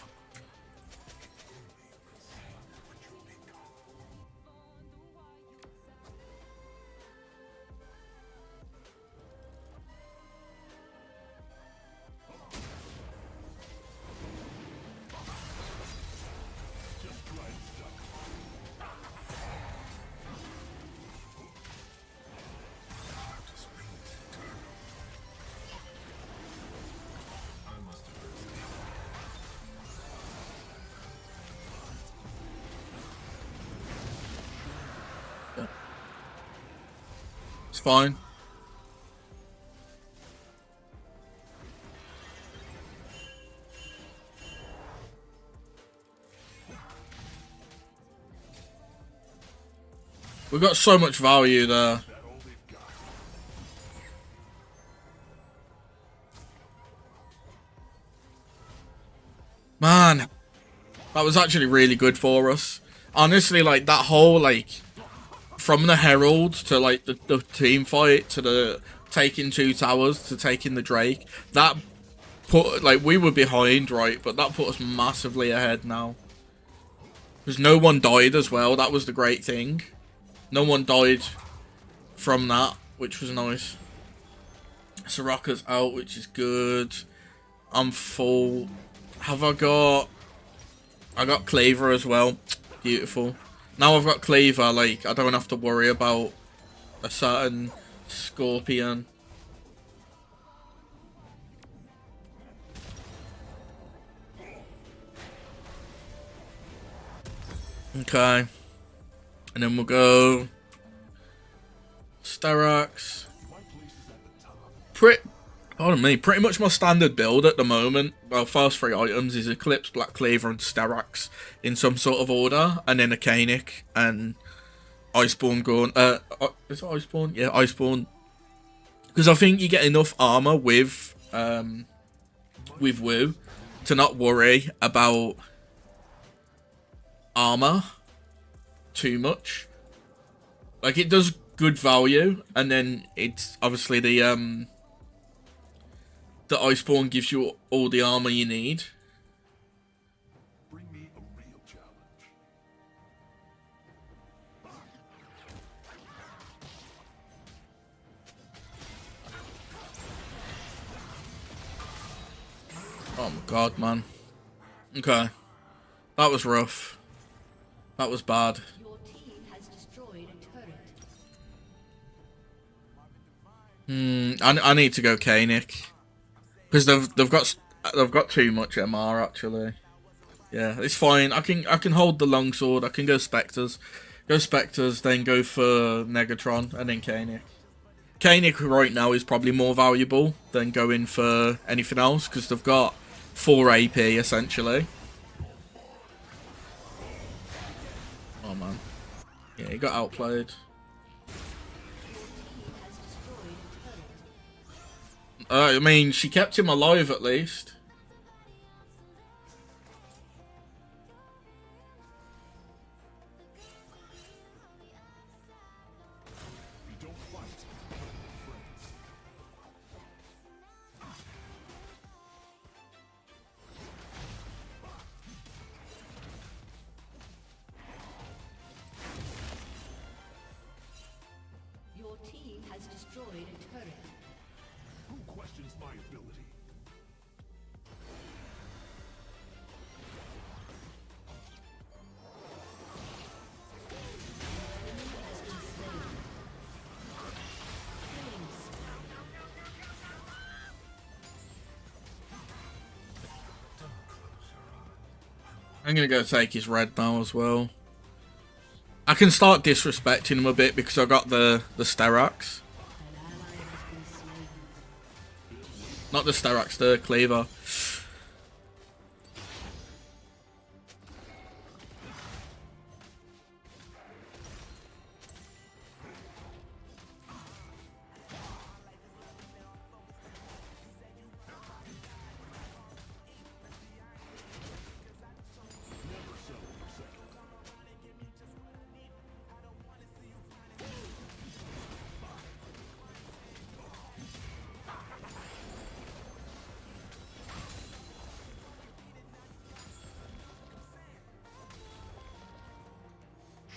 It's fine. We got so much value there. Man, that was actually really good for us. Honestly, like that whole like from the Herald to like the team fight to the taking 2 towers to taking the Drake, that put like we were behind, right? But that put us massively ahead now. Because no one died as well. That was the great thing. No one died from that, which was nice. Soraka's out, which is good. I'm full. Have I got Cleaver as well. Beautiful. Now I've got Cleaver, like, I don't have to worry about a certain Scorpion. Okay. And then we'll go Sterak's. Pardon me, pretty much my standard build at the moment. Well, first 3 items is Eclipse, Black Cleaver, and Sterak's in some sort of order, and then a Canik and Iceborne going. Is it Iceborne? Yeah, Iceborne. Because I think you get enough armor with Wu to not worry about armor too much. Like, it does good value, and then it's obviously the Iceborne gives you all the armor you need. Bring me a real challenge. Oh my god, man. Okay. That was rough. That was bad. Your team has destroyed a turret. I need to go Canik. Because they've got too much MR actually. Yeah, it's fine. I can hold the longsword. I can go Spectres, then go for Negatron, and then Canik. Canik right now is probably more valuable than going for anything else because they've got 4 AP essentially. Oh man, yeah, he got outplayed. I mean, she kept him alive at least. If you don't fight, friends. Your team has destroyed a turret. Who questions my ability? I'm gonna go take his red now as well. I can start disrespecting him a bit because I got the Sterak's. An ally has been slain. Not the Sterak's, the Cleaver.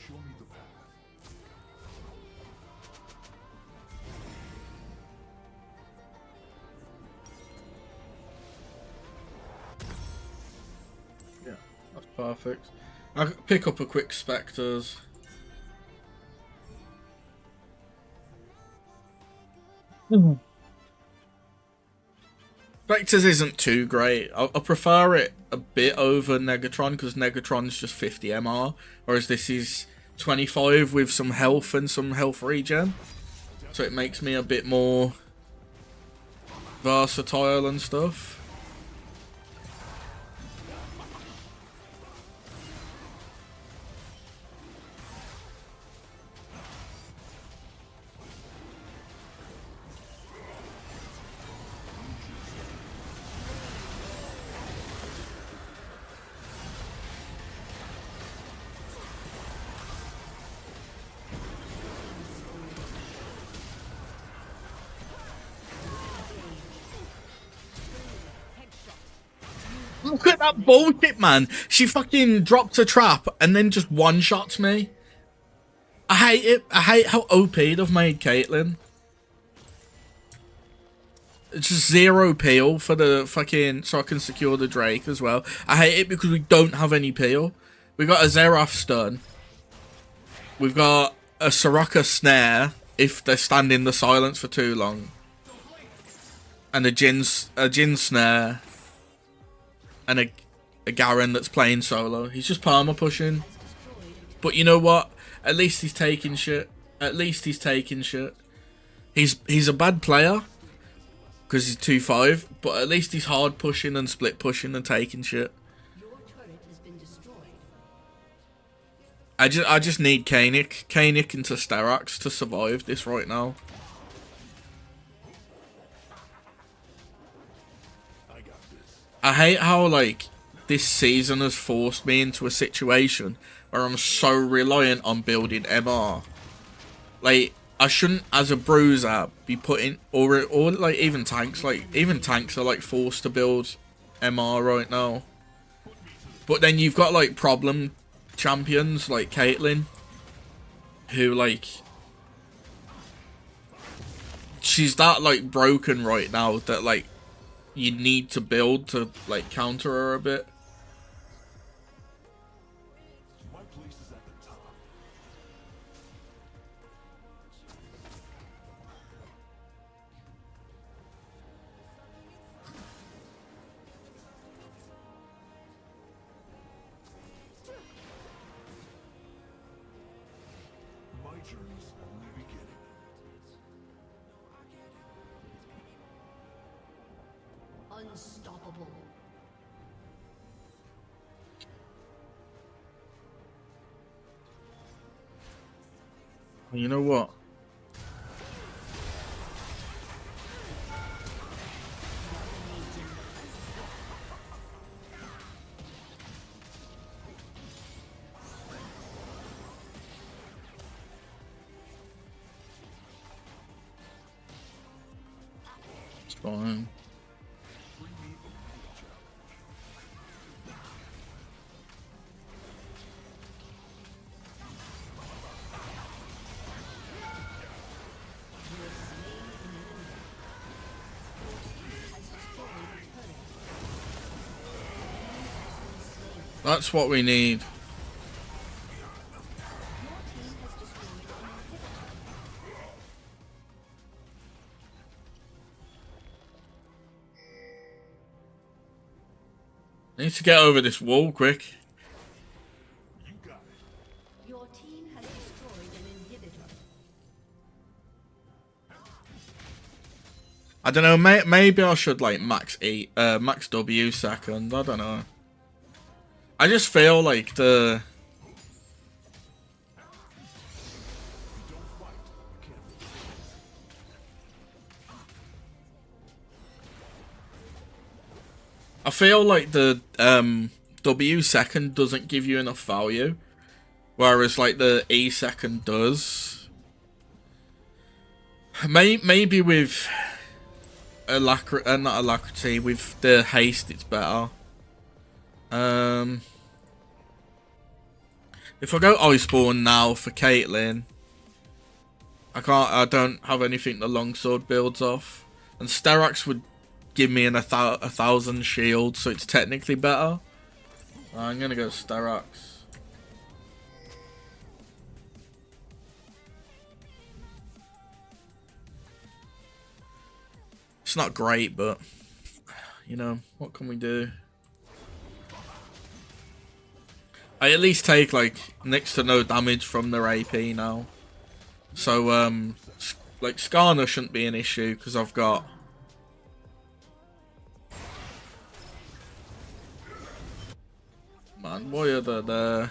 Show me the path. Yeah, that's perfect. I could pick up a quick Spectres. Spectres isn't too great. I prefer it a bit over Negatron because Negatron's just 50 MR, whereas this is 25 with some health and some health regen. So it makes me a bit more versatile and stuff. Look at that bullshit, man. She fucking dropped a trap and then just one-shots me. I hate it. I hate how OP they've made Caitlyn. It's just zero peel for the fucking... So I can secure the Drake as well. I hate it because we don't have any peel. We got a Xerath stun. We've got a Soraka snare if they stand in the silence for too long. And a Jin snare. And a Garen that's playing solo. He's just perma pushing. But you know what? At least he's taking shit. At least he's taking shit. He's a bad player. Because he's 2-5. But at least he's hard pushing and split pushing and taking shit. Your turret has been destroyed. I just need Kanik into Starax to survive this right now. I hate how, like, this season has forced me into a situation where I'm so reliant on building MR. Like, I shouldn't, as a bruiser, be putting, or like, even tanks are, like, forced to build MR right now. But then you've got, like, problem champions, like Caitlyn, who, like, she's that, like, broken right now that, like, you need to build to, like, counter her a bit. My place is at the top. My journey's only beginning. Unstoppable. You know what? It's fine. That's what we need. Need to get over this wall quick. You got it. Your team has destroyed an inhibitor. I don't know. Maybe I should like max W second. I don't know. I just feel like the. I feel like the W second doesn't give you enough value, whereas like the E second does. Maybe with not alacrity, with the haste it's better. If I go Iceborne now for Caitlyn, I don't have anything the longsword builds off, and Sterak's would give me a 1,000 shield, so it's technically better. I'm gonna go Sterak's. It's not great, but you know, what can we do? I at least take like next to no damage from their AP now, so like Skarner shouldn't be an issue because I've got. Man, why are they there?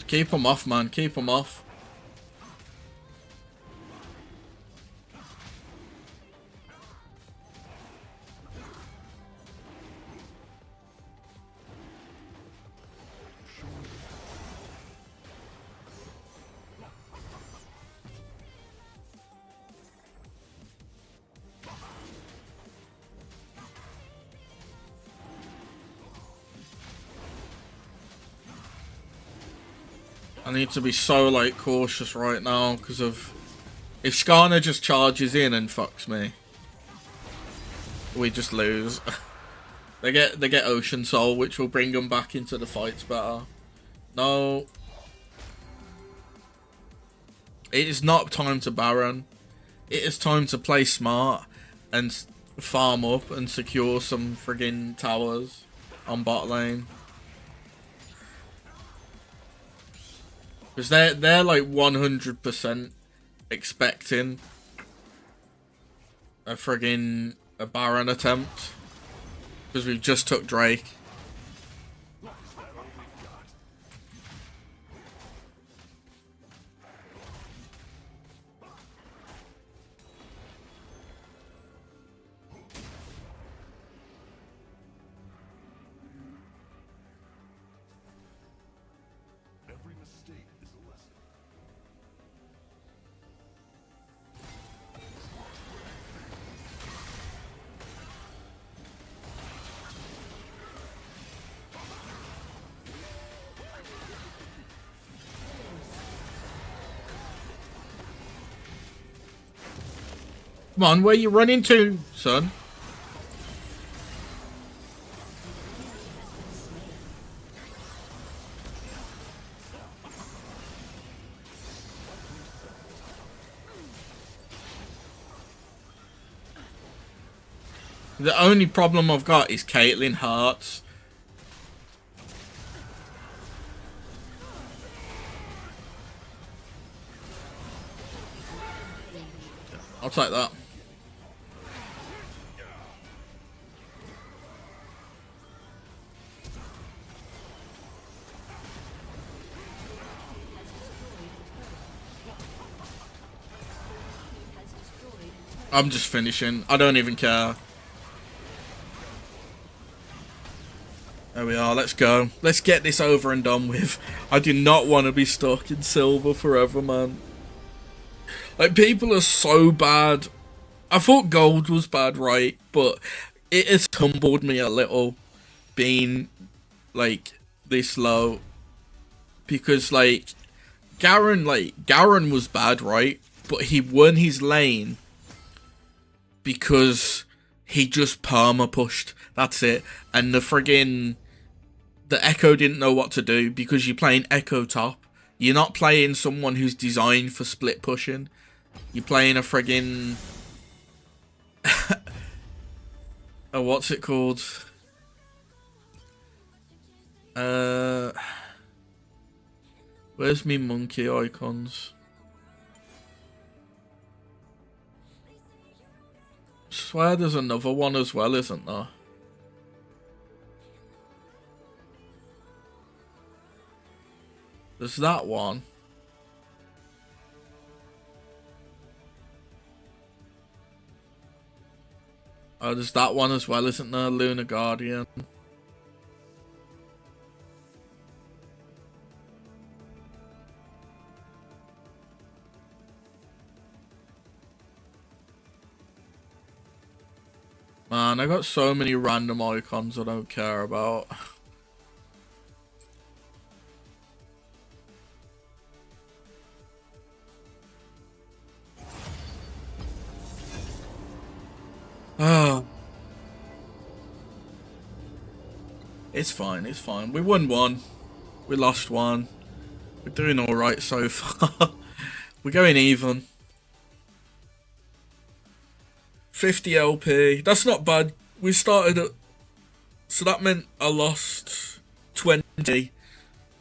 Keep them off, man. Keep them off. I need to be so like cautious right now because of if Skarner just charges in and fucks me, we just lose. they get Ocean Soul, which will bring them back into the fights better. No, it is not time to Baron. It is time to play smart and farm up and secure some friggin' towers on bot lane. Because they're like 100% expecting a friggin' Baron attempt. Because we just took Drake. Every mistake is a lesson. Come on, where you running to, son? The only problem I've got is Caitlyn Hearts. I'll take that. I'm just finishing. I don't even care. There we are. Let's go. Let's get this over and done with. I do not want to be stuck in silver forever, man. Like, people are so bad. I thought gold was bad, right? But it has humbled me a little being, like, this low. Because, like, Garen was bad, right? But he won his lane because he just perma pushed. That's it. And the Echo didn't know what to do because you're playing Echo top You're not playing someone who's designed for split pushing. You're playing a friggin' oh, what's it called? Where's me monkey icons? I swear there's another one as well, isn't there? There's that one. Oh, there's that one as well, isn't there? Lunar Guardian. Man, I got so many random icons I don't care about. Oh. It's fine, it's fine. We won one. We lost one. We're doing alright so far. We're going even. 50 LP. That's not bad. We started at... So that meant I lost 20.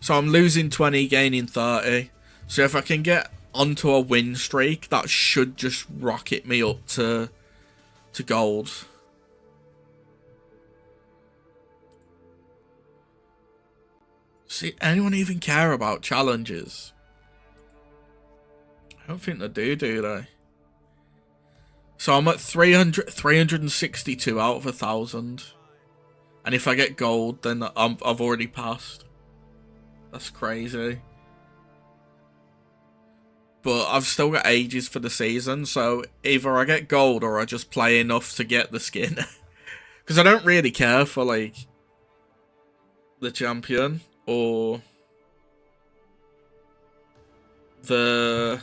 So I'm losing 20, gaining 30. So if I can get onto a win streak, that should just rocket me up to gold. See, anyone even care about challenges? I don't think they do they? So I'm at 362 out of 1,000. And if I get gold, then I've already passed. That's crazy. But I've still got ages for the season, so either I get gold or I just play enough to get the skin. Because I don't really care for, like, the champion or the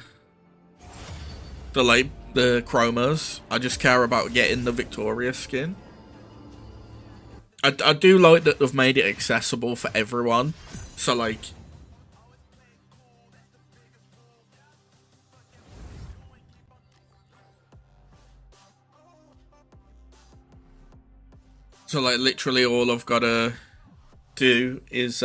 chromas. I just care about getting the Victoria skin. I do like that they've made it accessible for everyone. So, like... So, like, literally all I've got to do is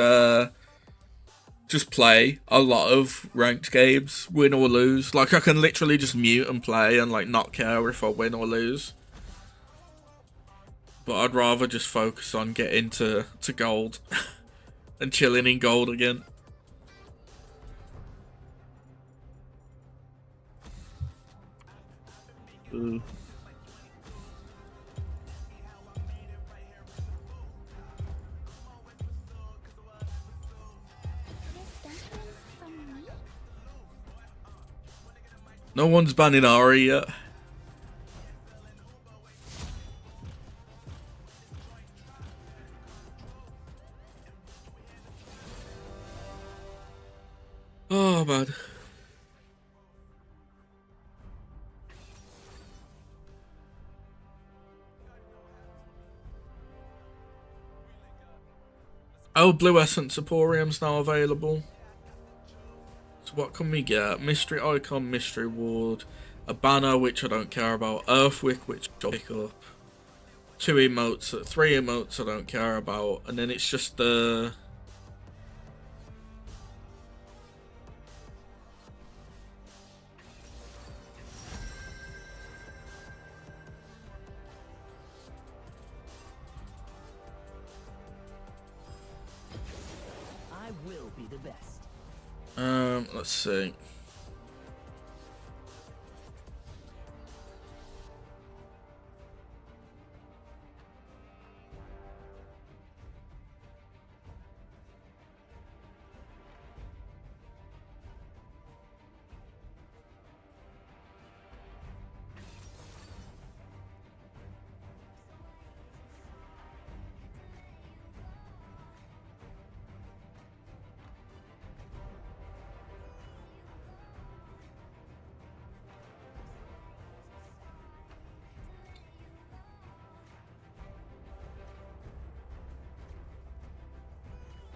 just play a lot of ranked games, win or lose. Like, I can literally just mute and play and, like, not care if I win or lose. But I'd rather just focus on getting to gold and chilling in gold again. Ooh. No one's banning Ari yet. Oh, man. Oh, Blue Essence Emporium's now available. So what can we get? Mystery Icon, Mystery Ward, a banner which I don't care about, Earthwick which I'll pick up, 3 emotes I don't care about, and then it's just the... I will be the best. Let's see.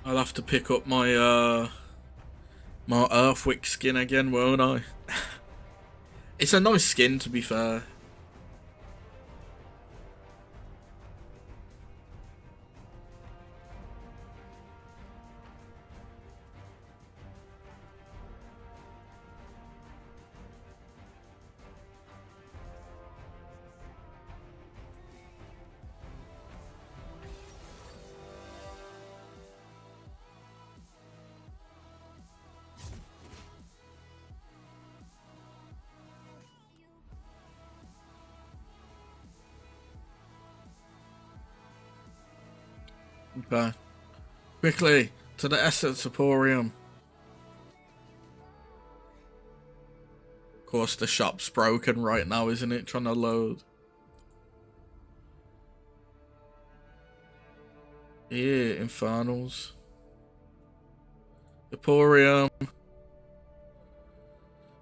I'll have to pick up my My Earthwick skin again, won't I? It's a nice skin, to be fair. Okay. Quickly, to the Essence Emporium. Of course, the shop's broken right now, isn't it? Trying to load. Yeah, Infernals. Emporium.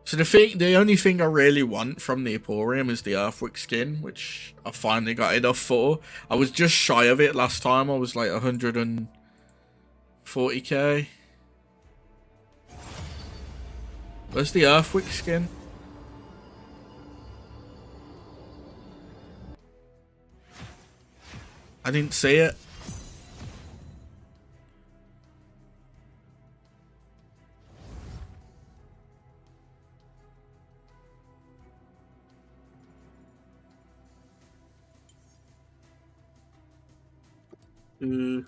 So the only thing I really want from the Emporium is the Earthwick skin, which I finally got enough for. I was just shy of it last time. I was like 140k. Where's the Earthwick skin? I didn't see it. Uh,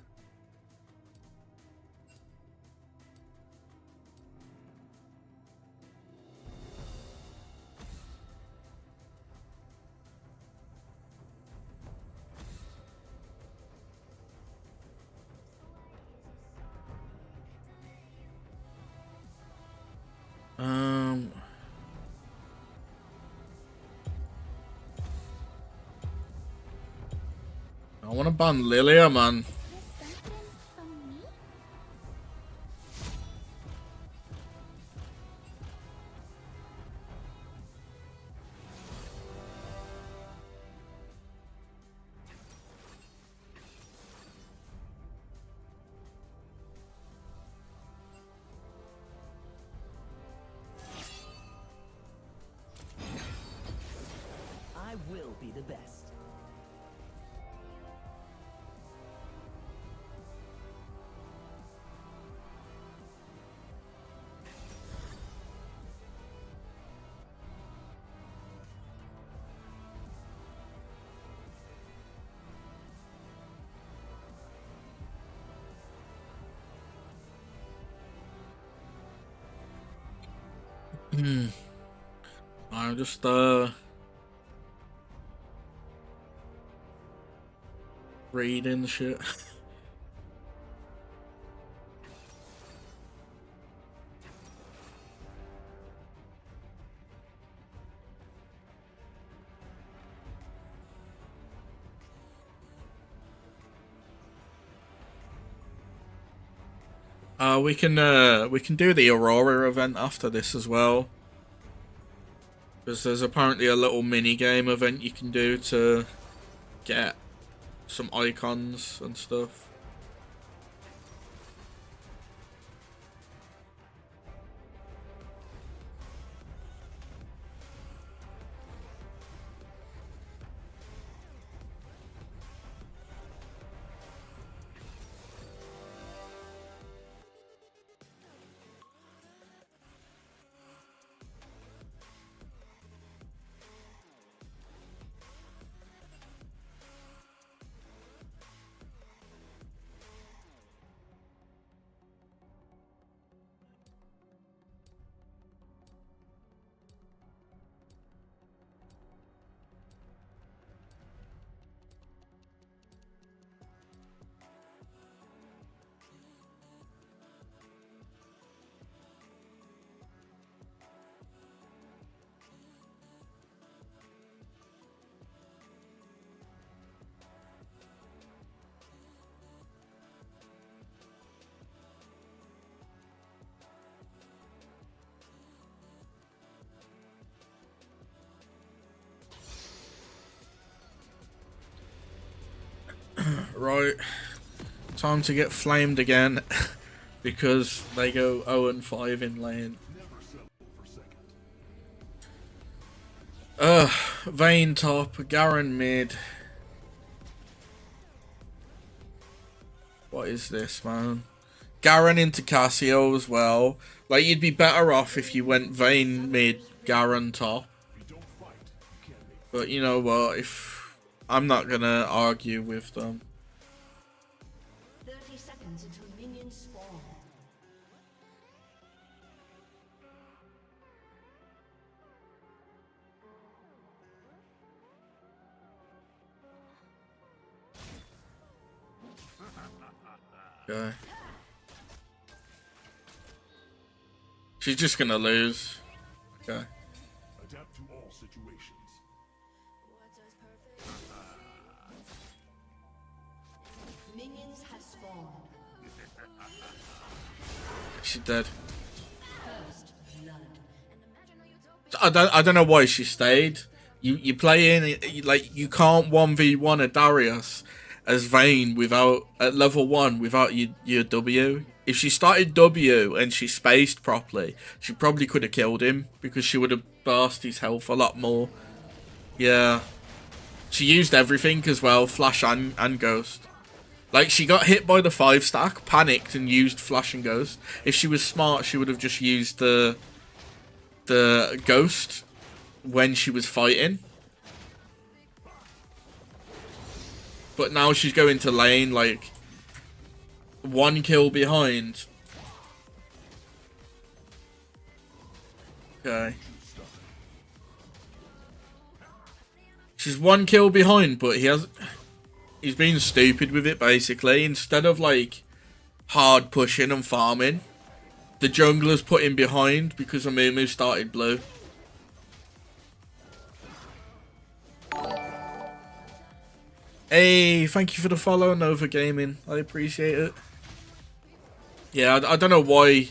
um, I want to ban Lilia, man. I will be the best. I'm just reading shit. We can do the Aurora event after this as well. Because there's apparently a little mini game event you can do to get some icons and stuff. Right, time to get flamed again. because they go 0-5 in lane. Never settle for second. Vayne top, Garen mid. What is this, man? Garen into Cassio as well. Like, you'd be better off if you went Vayne mid, Garen top. If you don't fight, you can't make But you know what? If I'm not gonna argue with them. 30 seconds until minions spawn. Okay. She's just gonna lose. Okay. adapt to all situations. Minions have spawned. She's dead. First blood. I don't know why she stayed. You play in like you can't 1v1 a Darius as Vayne without at level 1 without your W. If she started W and she spaced properly, she probably could have killed him because she would have burst his health a lot more. Yeah. She used everything as well, Flash and Ghost. Like, she got hit by the 5 stack, panicked, and used Flash and Ghost. If she was smart, she would have just used the Ghost when she was fighting. But now she's going to lane, like, 1 kill behind. Okay. She's 1 kill behind, but he's being stupid with it, basically. Instead of, like, hard pushing and farming, the jungler's put him behind because Amumu started blue. Hey, thank you for the follow, Nova Gaming. I appreciate it. Yeah, I don't know why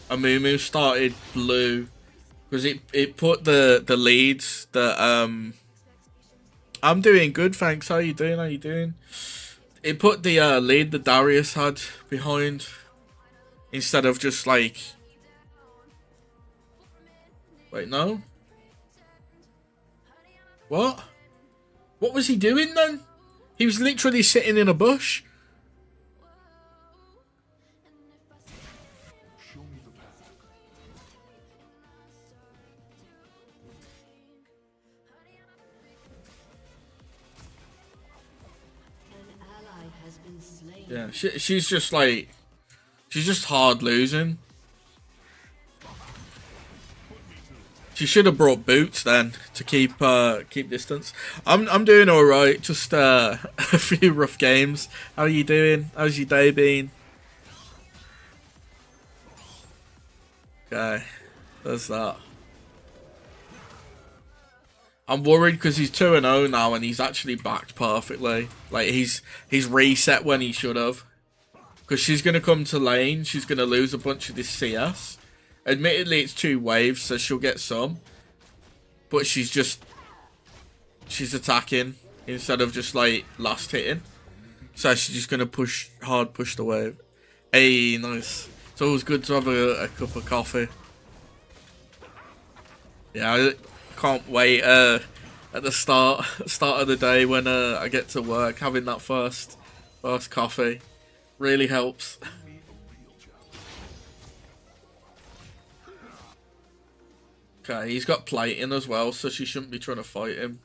Amumu started blue. Because it put the leads that I'm doing good, thanks. How you doing? How you doing? It put the lead that Darius had behind instead of just like. Wait, no. What? What was he doing then? He was literally sitting in a bush. Show me the path. An ally has been slain. Yeah, she's just like, she's just hard losing. She should have brought boots then to keep distance. I'm doing all right. Just a few rough games. How are you doing? How's your day been? Okay, there's that. I'm worried because he's 2-0 now and he's actually backed perfectly. Like he's reset when he should have. Because she's gonna come to lane. She's gonna lose a bunch of this CS. Admittedly, it's 2 waves, so she'll get some. But she's attacking instead of just, like, last hitting. So she's just going to hard push the wave. Hey, nice. It's always good to have a cup of coffee. Yeah, I can't wait at the start of the day when I get to work. Having that first coffee really helps. Okay, he's got plating as well, so she shouldn't be trying to fight him.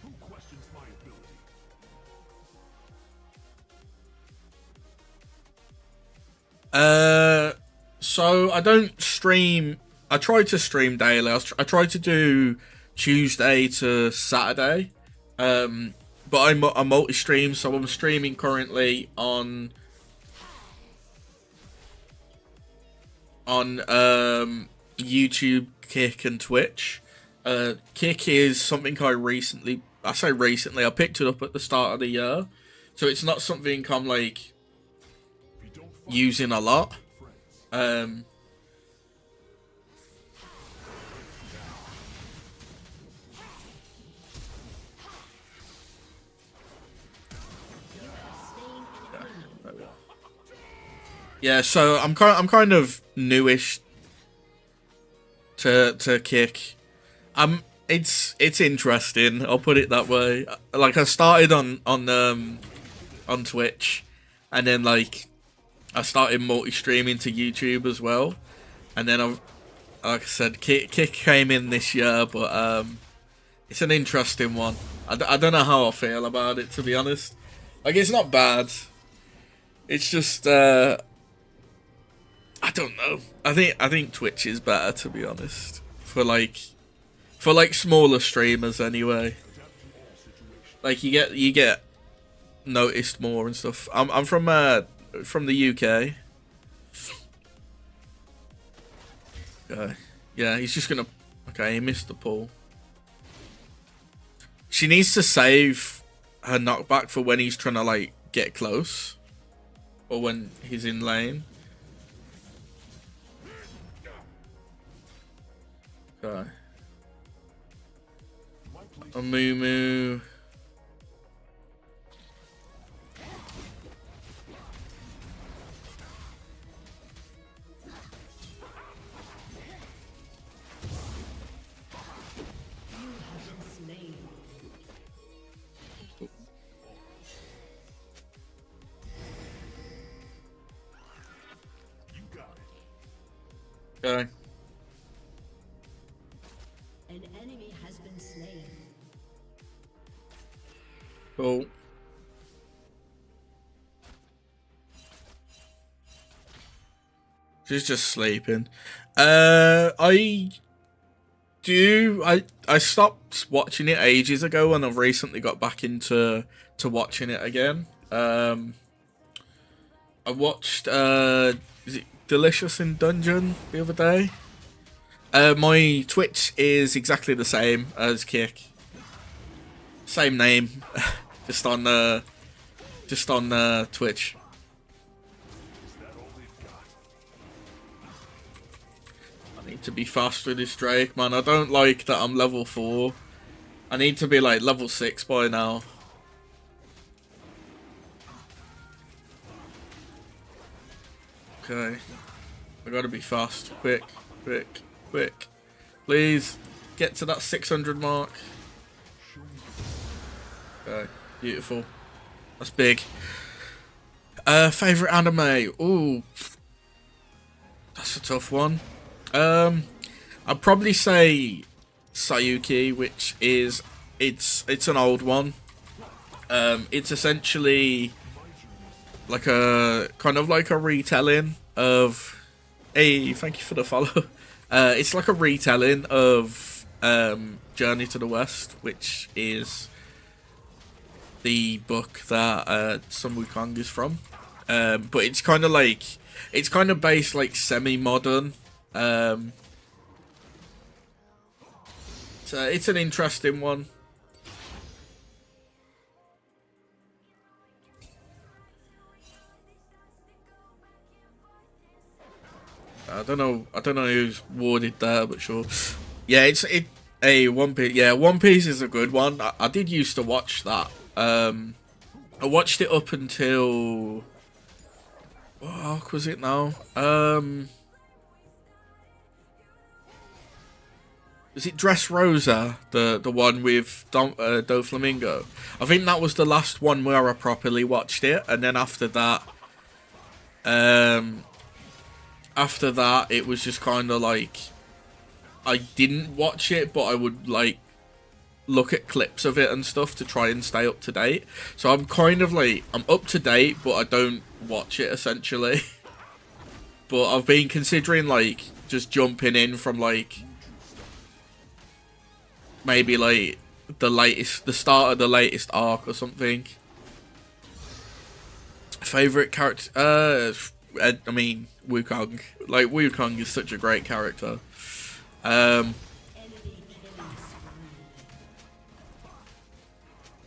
Who questions my ability? So I don't stream. I try to stream daily. I try to do Tuesday to Saturday. But I multi-stream, so I'm streaming currently on YouTube, Kick, and Twitch. Kick is something I say recently, I picked it up at the start of the year. So it's not something I'm like using a lot. Yeah, so I'm kind of newish to kick. It's interesting. I'll put it that way. Like I started on Twitch, and then like I started multi-streaming to YouTube as well, and then like I said, kick came in this year, but it's an interesting one. I don't know how I feel about it, to be honest. Like it's not bad. It's just I don't know. I think Twitch is better, to be honest. For like smaller streamers anyway. Like you get noticed more and stuff. I'm from the UK. Yeah, he's just gonna. Okay, he missed the pull. She needs to save her knockback for when he's trying to like get close, or when he's in lane. Okay. A moo. Okay. An enemy has been slain. Cool. She's just sleeping. I stopped watching it ages ago, and I've recently got back into watching it again. I watched is it Delicious in Dungeon the other day? My Twitch is exactly the same as Kick. Same name, just on Twitch. I need to be fast with this Drake, man. I don't like that I'm level 4. I need to be like level 6 by now. Okay. I gotta be fast. Quick. Please, get to that 600 mark. Okay, beautiful. That's big. Favorite anime? Ooh. That's a tough one. I'd probably say Sayuki, which is it's an old one. It's essentially like a kind of like a retelling of. Hey, thank you for the follow. It's like a retelling of Journey to the West, which is the book that some Wukong is from. But it's kind of like based like semi-modern. So it's an interesting one. I don't know who's warded there, but sure. Yeah, One Piece. Yeah, One Piece is a good one. I did used to watch that. I watched it up until what arc was it now? Was it Dressrosa, the one with Doflamingo? I think that was the last one where I properly watched it, and then after that, it was just kind of like I didn't watch it, but I would like look at clips of it and stuff to try and stay up to date. So I'm kind of like I'm up to date, but I don't watch it essentially. But I've been considering like just jumping in from like maybe like the start of the latest arc or something. Favorite character? I mean, Wukong. Like, Wukong is such a great character.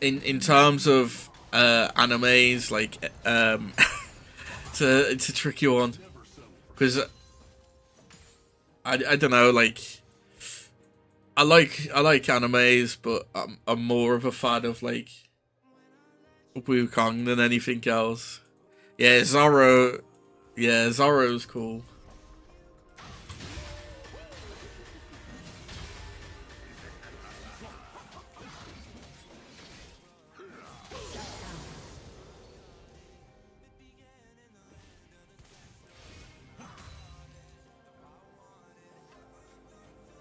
In terms of animes, like It's a tricky one because I don't know, like I like animes, but I'm more of a fan of like Wukong than anything else. Yeah, Zorro. Yeah, Zorro's cool.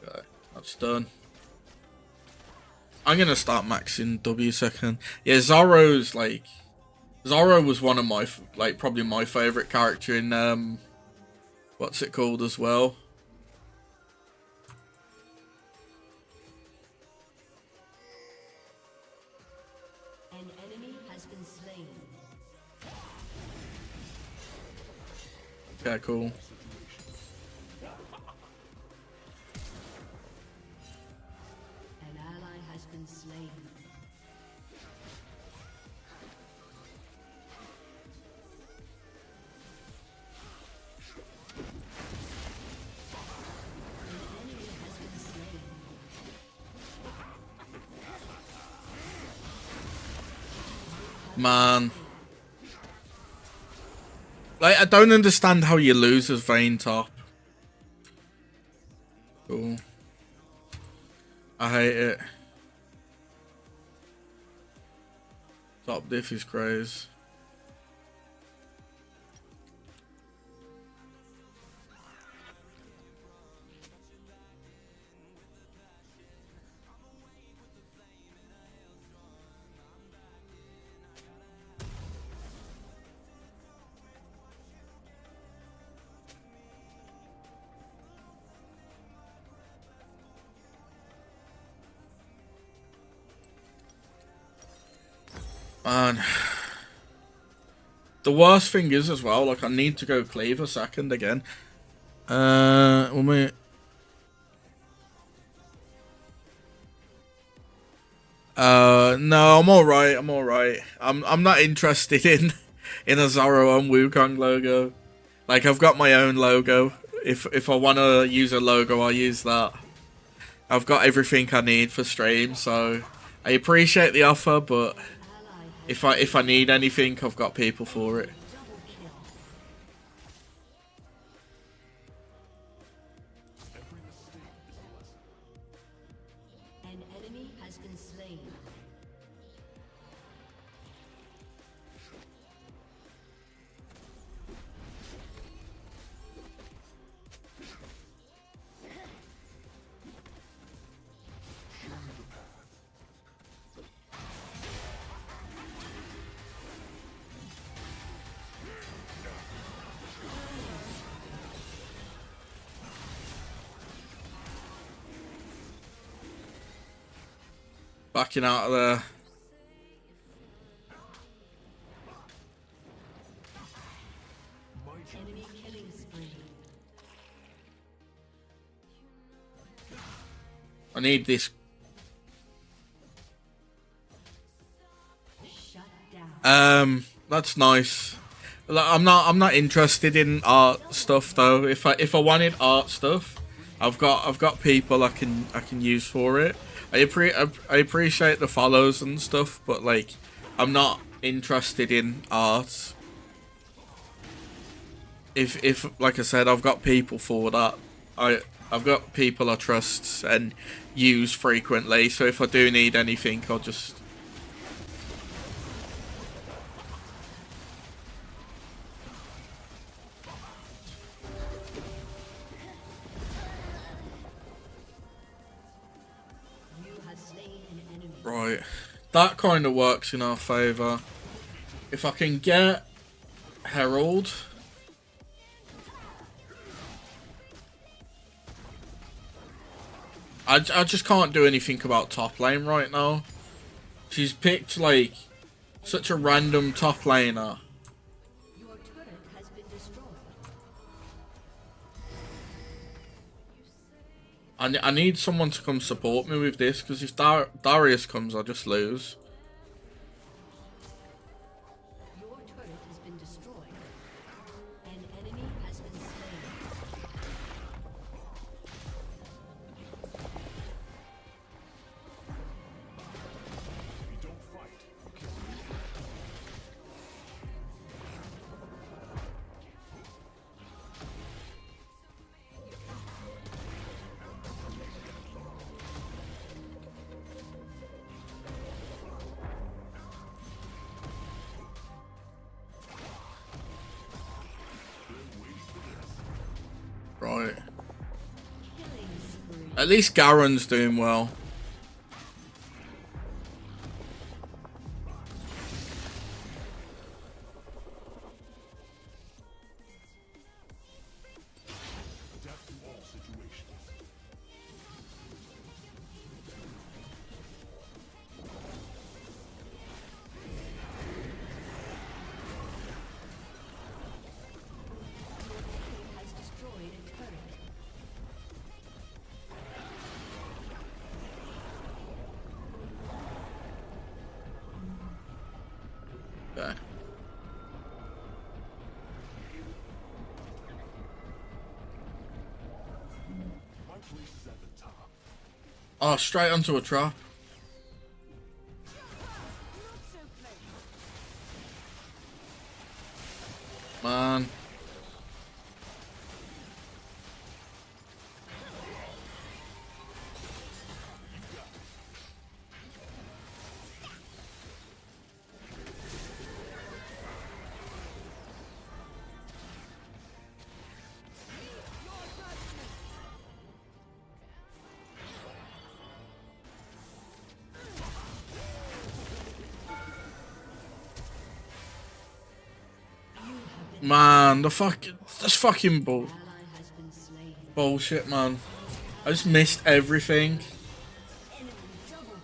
Okay, that's done. I'm gonna start maxing W second. Yeah, Zorro's like Zorro was one of my like probably my favorite character in what's it called as well. An enemy has been slain. Okay, cool. An ally has been slain. An enemy has been slain. Man. Like, I don't understand how you lose as Vayne top. Cool. I hate it. Top diff is crazy. Man. The worst thing is as well, like I need to go Cleaver second again. Well, mate. No, I'm alright, I'm alright. I'm not interested in a Zorro on Wukong logo. Like I've got my own logo. If I wanna use a logo, I'll use that. I've got everything I need for stream, so I appreciate the offer, but if I need anything, I've got people for it. Double kill. An enemy has been slain. Backing out of there. Enemy killing spree. I need this. Shut down. That's nice. Like, I'm not interested in art stuff though. If I wanted art stuff, I've got people I can use for it. I appreciate the follows and stuff, but like I'm not interested in art. If like I said, I've got people for that. I've got people I trust and use frequently. So if I do need anything, I'll just. You have slain an enemy. Right, that kind of works in our favour. If I can get Herald, I just can't do anything about top lane right now. She's picked like such a random top laner. Your turret has been destroyed. I need someone to come support me with this, because if Darius comes, I'll just lose. Your turret has been destroyed. Right. Killing spree. At least Garen's doing well. Adapt to all situations. Has destroyed a turret. Okay. My place is at the top. Oh, straight onto a trap. Man. Man, that's fucking Ally has been slain. bullshit, man. I just missed everything. Enemy double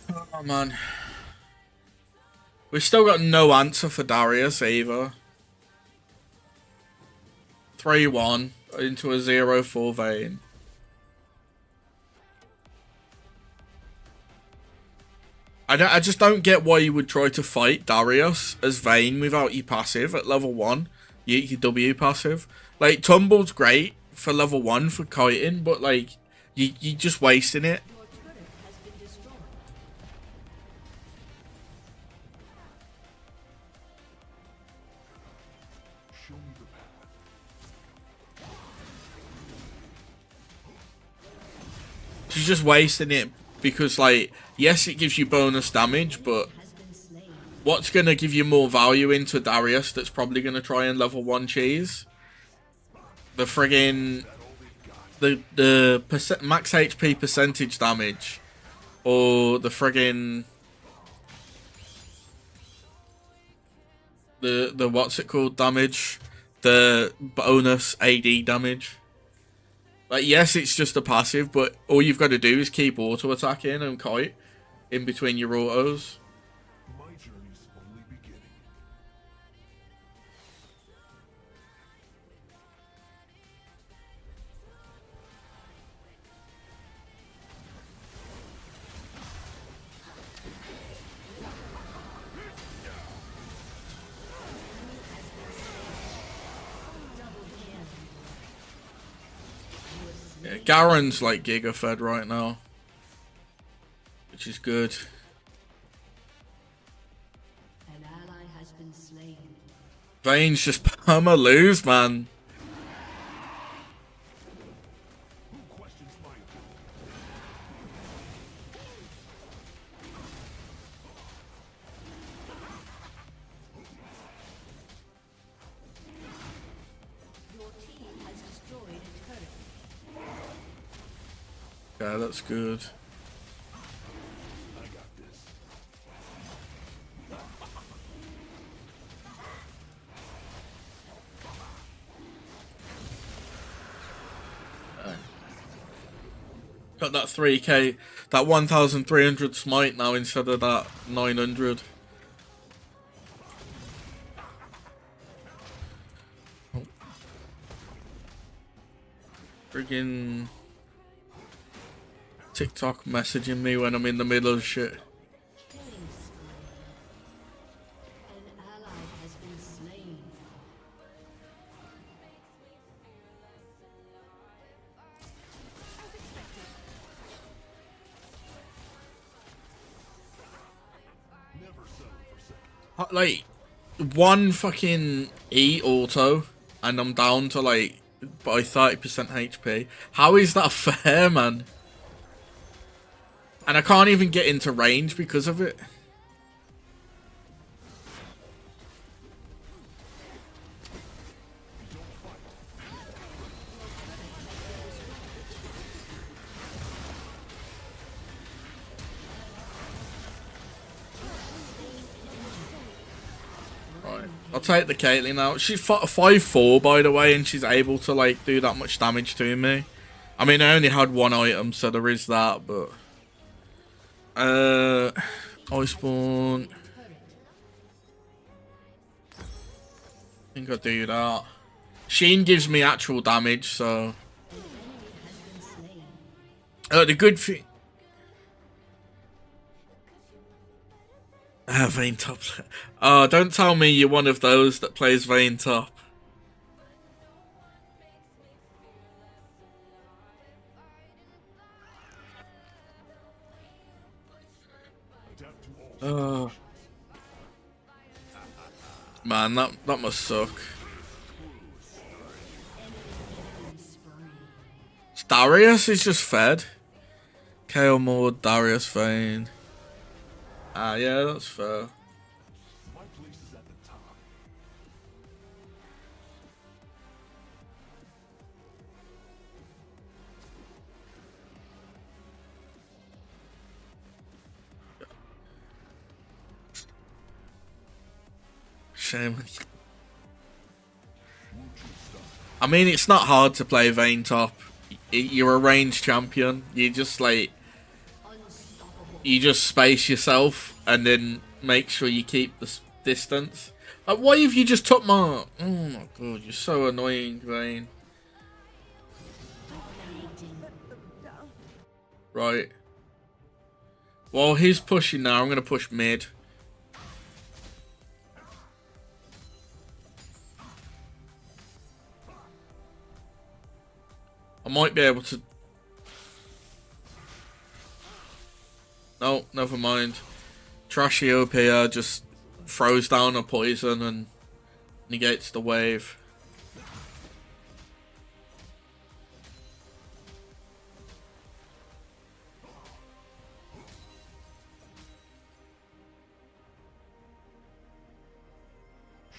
kill. Oh, man. We've still got no answer for Darius either. 3-1 into a 0-4 Vayne. I just don't get why you would try to fight Darius as Vayne without your passive at level 1. Your W passive. Like, Tumble's great for level 1 for kiting, but like, you're just wasting it. Your turret has been destroyed. Show me the path. She's just wasting it because, like, yes, it gives you bonus damage, but Has been slain. what's going to give you more value into Darius that's probably going to try and level 1 cheese? The friggin... The max HP percentage damage, or the friggin... The what's it called damage? The bonus AD damage. Like, yes, it's just a passive, but all you've got to do is keep auto attacking and kite in between your autos. My journey's only beginning. Double kill. Yeah, Garen's like Giga Fed right now, which is good. An ally has been slain. Vayne's just perma lose, man. Who questions my ability? Your team has destroyed a turret. Yeah, that's good. I got this. Got that 3k, that 1,300 smite now instead of that 900. Oh. Friggin' TikTok messaging me when I'm in the middle of shit. Killing spree. An ally has been slain. Never settle for second. Like, one fucking E auto, and I'm down to like by 30% HP. How is that fair, man? And I can't even get into range because of it. I'll take the Caitlyn out. She's 5'4", by the way, and she's able to like do that much damage to me. I mean, I only had one item, so there is that, but Iceborne. I think I'll do that. Sheen gives me actual damage, so the good thing. Vayne top. Oh, don't tell me you're one of those that plays Vayne top. Oh. Man, that must suck. Darius is just fed. KO Maud, Darius, Vayne. Ah, yeah, that's fair. My place is at the top. Shame. I mean, it's not hard to play Vayne top. You're a ranged champion. You just like, you just space yourself and then make sure you keep the distance. Like, why have you just took my? Oh my god, you're so annoying, Vayne. Right. While he's pushing now, I'm gonna push mid. I might be able to. No, never mind. Trashy OP just throws down a poison and negates the wave.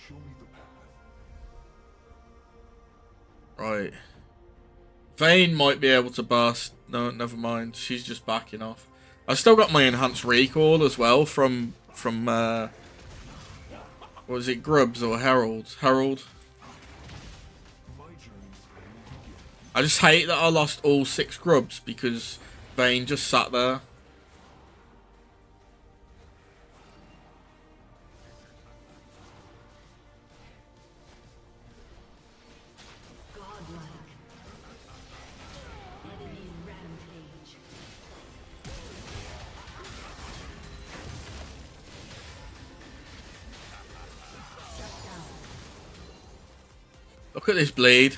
Show me the path. Right. Vayne might be able to burst. No, never mind. She's just backing off. I still got my enhanced recall as well from what was it, Grubs or Herald? Herald. I just hate that I lost all 6 Grubs because Vayne just sat there. Look at this blade.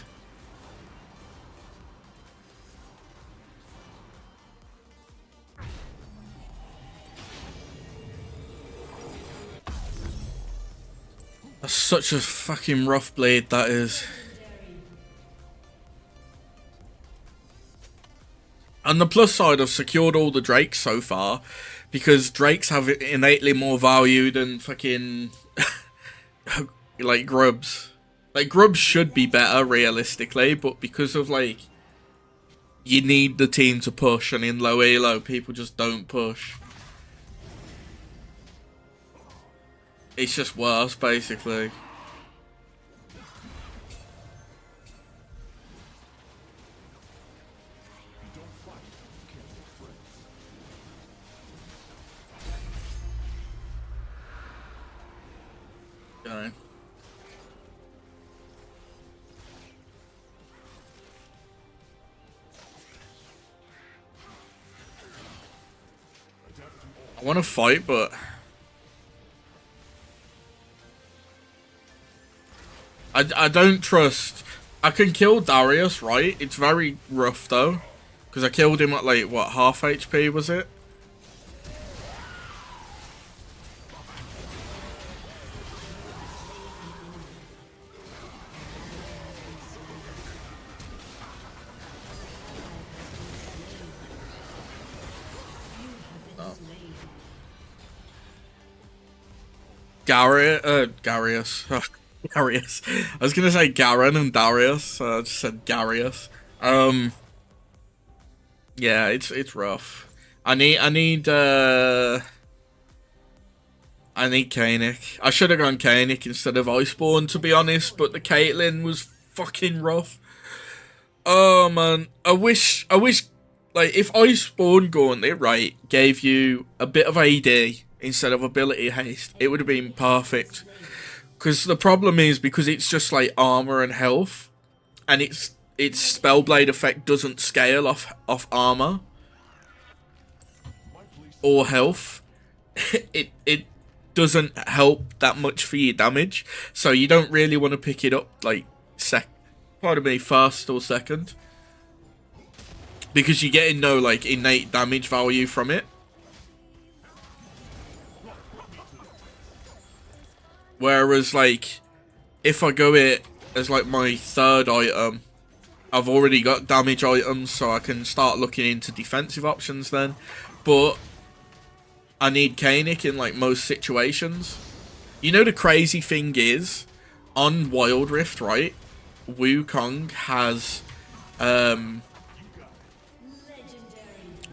That's such a fucking rough blade, that is. On the plus side, I've secured all the Drakes so far, because Drakes have innately more value than fucking like Grubs. Like, Grubs should be better, realistically, but because of, like, you need the team to push, and in low elo, people just don't push. It's just worse, basically. Okay. I want to fight, but I don't trust. I can kill Darius, right? It's very rough though, because I killed him at like what, half HP was it? Darius. Darius. I was gonna say Garen and Darius, so I just said Darius. Yeah, it's rough. I need I need Kaenic. I should have gone Kaenic instead of Iceborne, to be honest, but the Caitlyn was fucking rough. Oh man, I wish, like, if Iceborne Gauntlet, right, gave you a bit of AD instead of ability haste, it would have been perfect. Because the problem is, because it's just like armor and health, and its Spellblade effect doesn't scale off armor or health. it doesn't help that much for your damage, so you don't really want to pick it up like first or second, because you're getting no like innate damage value from it. Whereas like if I go it as like my third item, I've already got damage items, so I can start looking into defensive options then. But I need Kaenic in like most situations. You know, the crazy thing is, on Wild Rift, right, Wukong has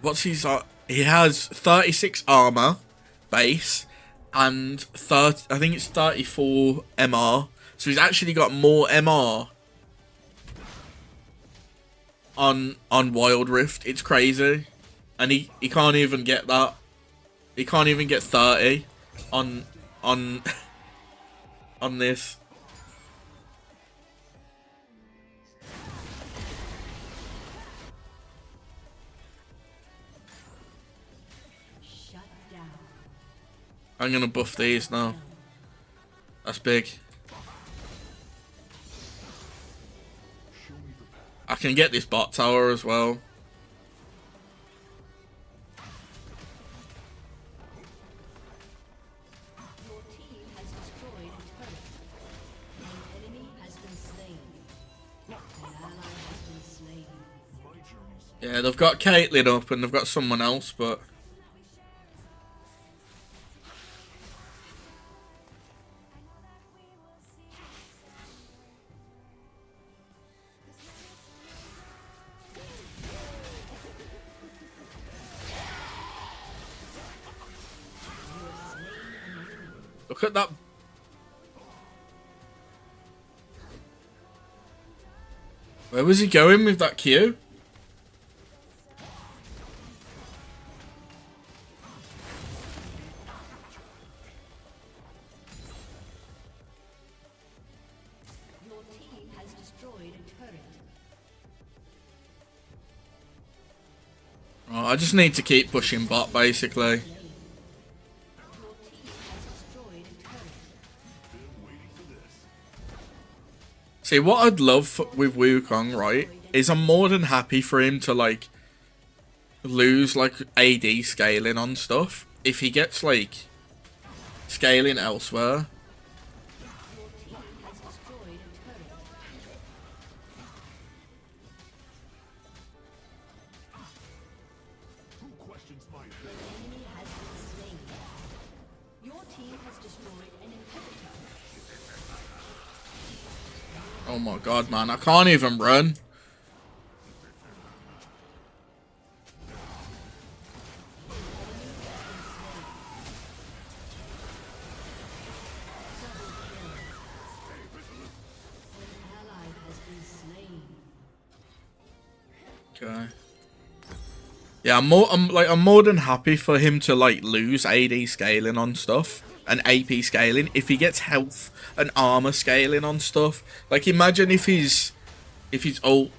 what's his he has 36 armor base and 30, I think it's 34 MR. So he's actually got more MR on Wild Rift. It's crazy. And he can't even get that. He can't even get 30 on on this. Shut down. I'm gonna buff these now. That's big. I can get this bot tower as well. Your team has destroyed a turret. An enemy has been slain. An ally has been slain. Yeah, they've got Caitlyn up and they've got someone else, but look at that. Where was he going with that Q? Your team has destroyed a turret. Oh, I just need to keep pushing bot, basically. Your team has destroyed a turret. See, what I'd love with Wukong, right, is I'm more than happy for him to, like, lose, like, AD scaling on stuff if he gets, like, scaling elsewhere. Your team has destroyed a turret. Who questions my An enemy has been slain. Your team has destroyed an inhibitor. Oh my god, man, I can't even run. An ally has been slain. Okay. Yeah, I'm more than happy for him to like lose AD scaling on stuff and AP scaling if he gets health and armor scaling on stuff. Like, imagine if his ult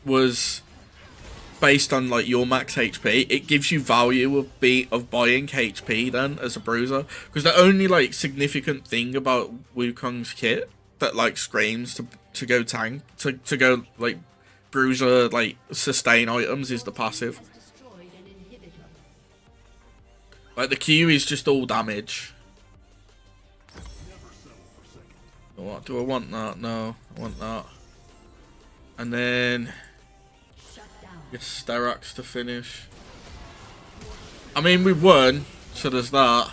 was based on like your max HP, it gives you value of buying HP then as a bruiser. Because the only like significant thing about Wukong's kit that like screams to go tank to go like bruiser like sustain items is the passive. Has destroyed an inhibitor. Like the Q is just all damage. What do I want? That? No, I want that. And then Shut down. get Sterax to finish. I mean, we won, so there's that.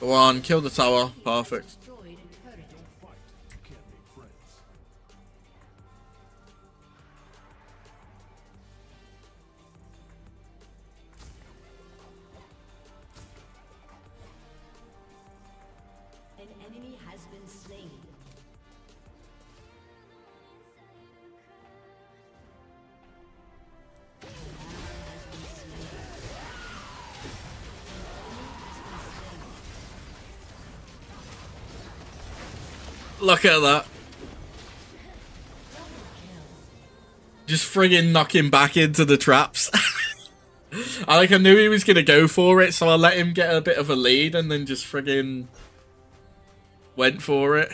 Go on, kill the tower. Perfect. Destroyed a turret. fight, you can't make friends. slain. Look at that. Just friggin' knock him back into the traps. I knew he was gonna go for it, so I let him get a bit of a lead and then just friggin' went for it.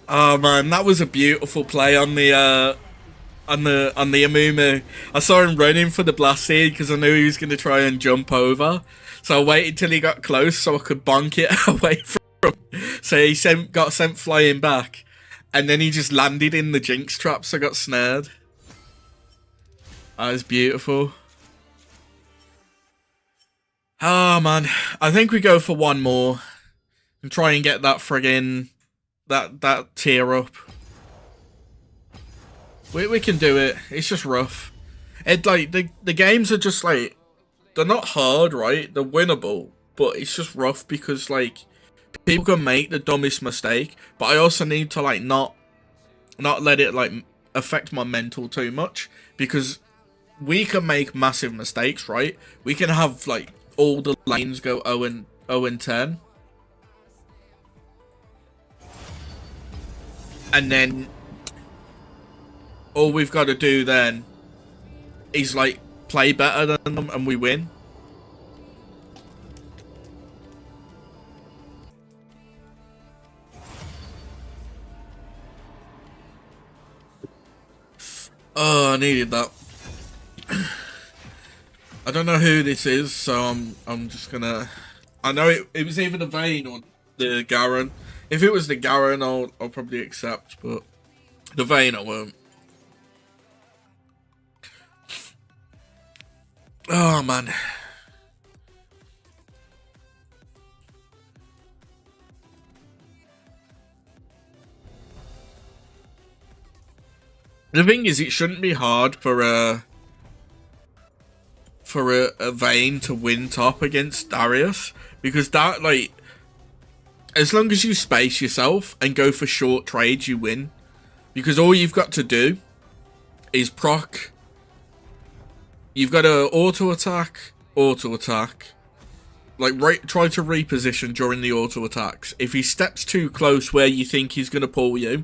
Oh man, that was a beautiful play on the Amumu. I saw him running for the blast seed because I knew he was going to try and jump over. So I waited till he got close so I could bonk it away from him. So he got sent flying back, and then he just landed in the Jinx trap, so I got snared. That was beautiful. Oh man, I think we go for one more and try and get that friggin' that tier up. We can do it. It's just rough. It like the games are just like, they're not hard, right? They're winnable, but it's just rough because like people can make the dumbest mistake, but I also need to like not let it like affect my mental too much, because we can make massive mistakes, right? We can have like all the lanes go 0-10. And then all we've got to do then is like play better than them and we win. Oh, I needed that. I don't know who this is, so I'm just gonna. I know it was either the Vayne or the Garen. If it was the Garen, I'll probably accept, but the Vayne I won't. Oh man. The thing is, it shouldn't be hard for a Vayne to win top against Darius, because that, like, as long as you space yourself and go for short trades, you win. Because all you've got to do is proc. You've got to auto attack. Like, try to reposition during the auto attacks. If he steps too close where you think he's going to pull you,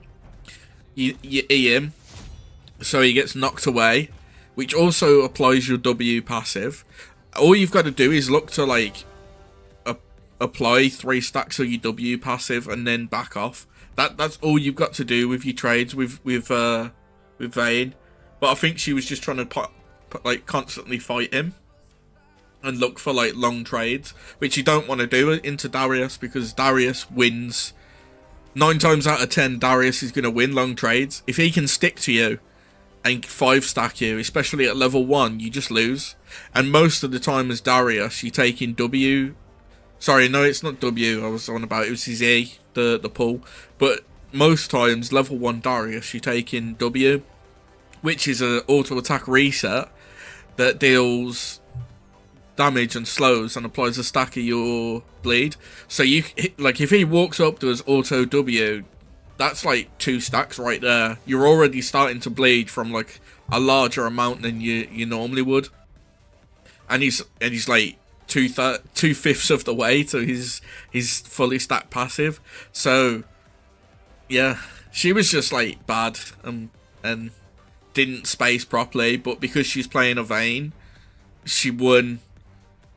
you E him, so he gets knocked away, which also applies your W passive. All you've got to do is look to, like, apply 3 stacks of your W passive and then back off. That's all you've got to do with your trades with Vayne. But I think she was just trying to like constantly fight him and look for like long trades, which you don't want to do into Darius, because Darius wins 9 times out of 10. Darius is going to win long trades. If he can stick to you and 5 stack you, especially at level 1, you just lose. And most of the time as Darius, you take in W. Sorry, no, it's not W I was on about. It was his E, the pull. But most times, level 1 Darius, you take in W, which is an auto attack reset that deals damage and slows and applies a stack of your bleed. So you, like, if he walks up to his auto W, that's like 2 stacks right there. You're already starting to bleed from like a larger amount than you normally would. And he's like 2/5 of the way to his fully stacked passive. So yeah, she was just like bad and didn't space properly, but because she's playing a Vayne, she won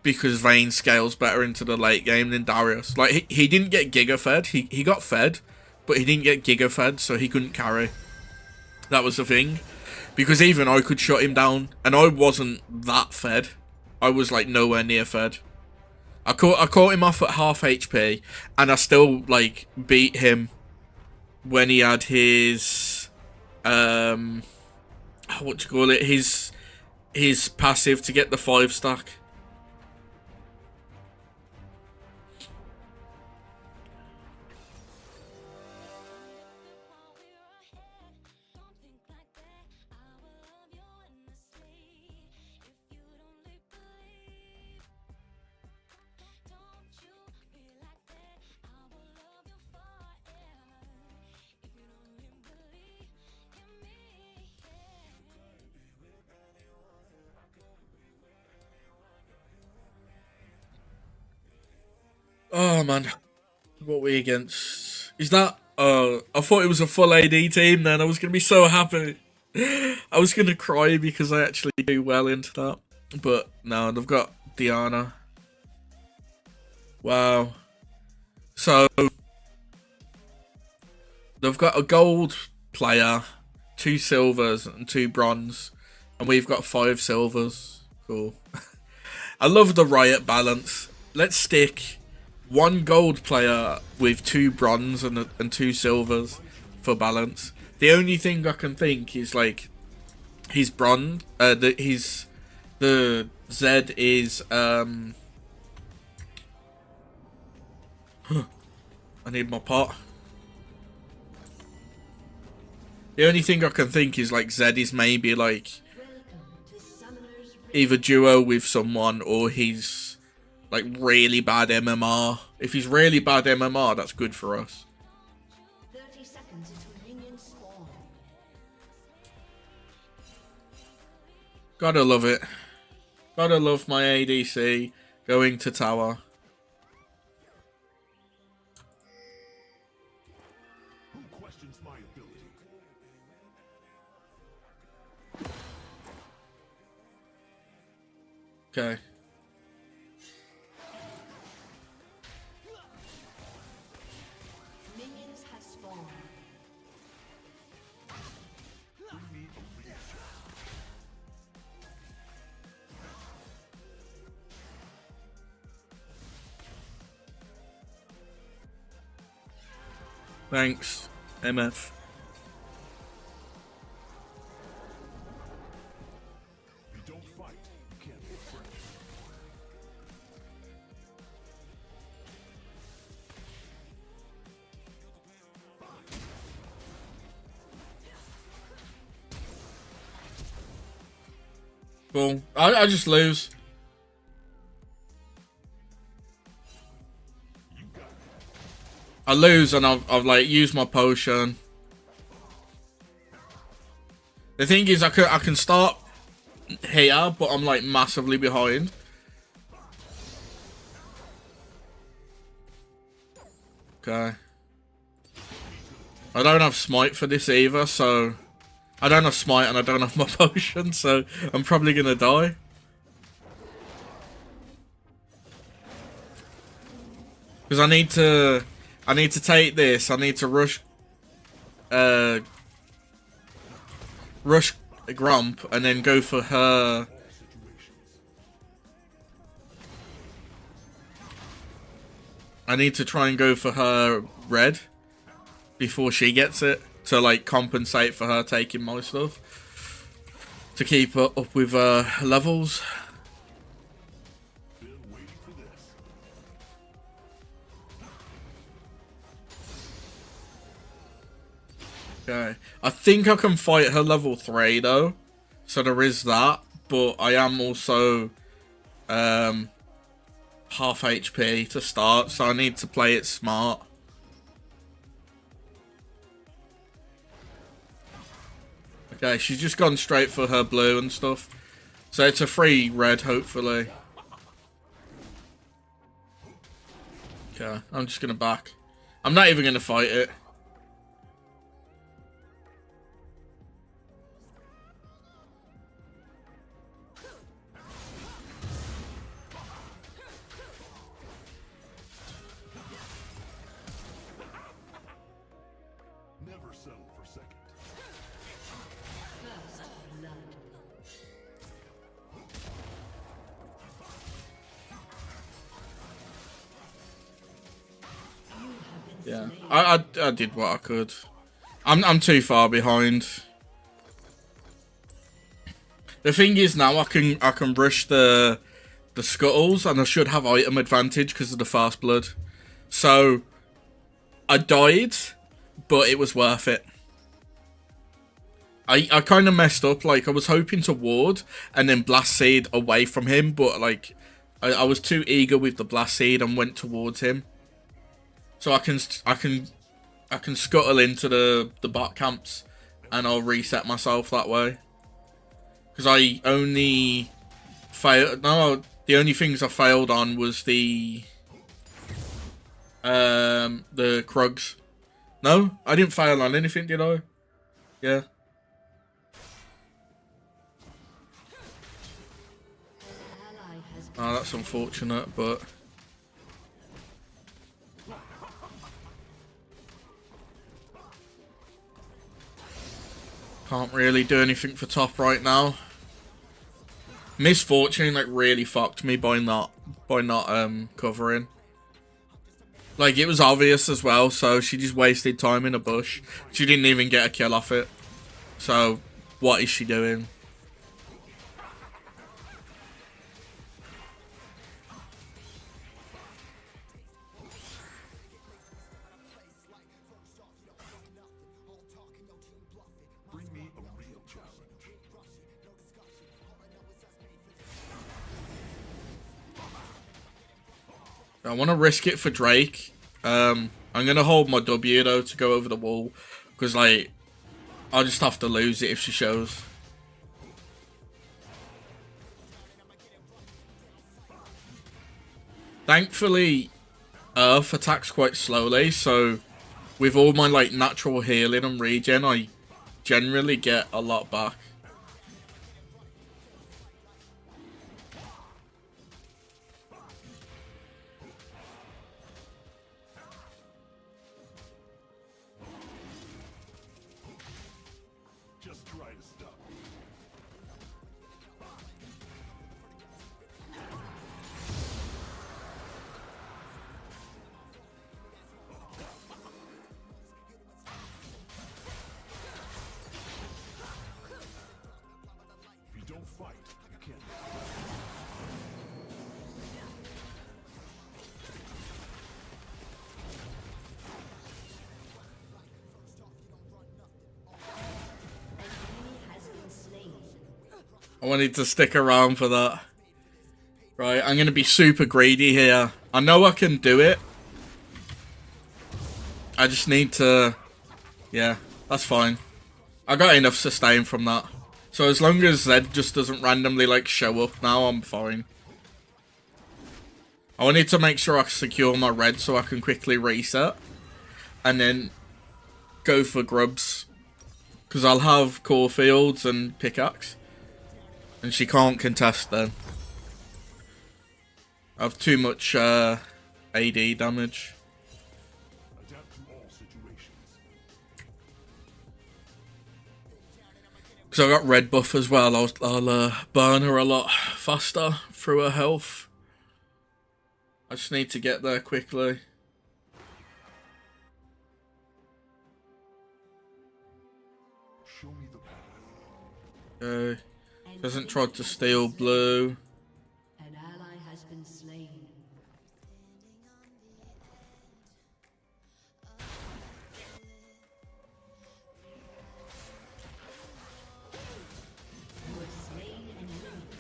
because Vayne scales better into the late game than Darius. Like, he didn't get Giga fed. He got fed, but he didn't get Giga fed, so he couldn't carry. That was the thing. Because even I could shut him down, and I wasn't that fed. I was like nowhere near fed. I caught him off at half HP, and I still like beat him when he had his what do you call it? His passive to get the 5-stack. Oh man, what were we against? Is that? I thought it was a full AD team. Then I was gonna be so happy. I was gonna cry because I actually do well into that. But no, they've got Diana. Wow. So they've got a gold player, 2 silvers and 2 bronze, and we've got 5 silvers. Cool. I love the Riot balance. Let's stick 1 gold player with 2 bronze and 2 silvers for balance. The only thing I can think is like his bronze. The Z is I need my pot. The only thing I can think is like Z is maybe like either duo with someone or he's like really bad MMR. If he's really bad MMR, that's good for us. 30 seconds until minions spawn. Gotta love it. Gotta love my ADC going to tower. Who questions my ability? Okay. Minions have spawned. Thanks, MF. If you don't fight, you can't make friends. Cool. I just lose. I lose and I've like used my potion. The thing is I can start here, but I'm like massively behind. Okay. I don't have smite for this either, so I don't have smite and I don't have my potion, so I'm probably gonna die. Because I need to take this. I need to rush Grump and then go for her. I need to try and go for her red before she gets it to like compensate for her taking my stuff to keep her up with levels. Been waiting for this. Okay, I think I can fight her level 3 though, so there is that. But I am also half HP to start, so I need to play it smart. Okay, she's just gone straight for her blue and stuff, so it's a free red hopefully. Okay, I'm just gonna back. I'm not even gonna fight it. Never settle for second. First blood. Yeah, I did what I could. I'm too far behind. The thing is now I can rush the scuttles and I should have item advantage because of the fast blood. So I died, but it was worth it. I kind of messed up. Like I was hoping to ward and then blast seed away from him, but like I was too eager with the blast seed and went towards him. So I can scuttle into the bot camps and I'll reset myself that way. Because I only failed. No, the only things I failed on was the Krugs. No, I didn't fail on anything, did I? Yeah. Oh, that's unfortunate, but can't really do anything for top right now. Misfortune like really fucked me by not covering. Like it was obvious as well, so she just wasted time in a bush. She didn't even get a kill off it. So what is she doing? Bring me a real challenge. I want to risk it for Drake. I'm going to hold my W though to go over the wall. Because like, I'll just have to lose it if she shows. Thankfully, Earth attacks quite slowly. So with all my like natural healing and regen, I generally get a lot back. Just try to stop me. If you don't fight, you can't. I wanted to stick around for that. Right, I'm going to be super greedy here. I know I can do it. I just need to... Yeah, that's fine. I got enough sustain from that. So as long as Zed just doesn't randomly like show up now, I'm fine. I wanted to make sure I secure my red so I can quickly reset. And then go for grubs. Because I'll have core fields and pickaxe. And she can't contest then. I have too much AD damage. Adapt to all situations. Because I got red buff as well, I'll burn her a lot faster through her health. I just need to get there quickly. Show me the path. Okay. Hasn't tried to steal blue. An ally has been slain. You have slain an enemy.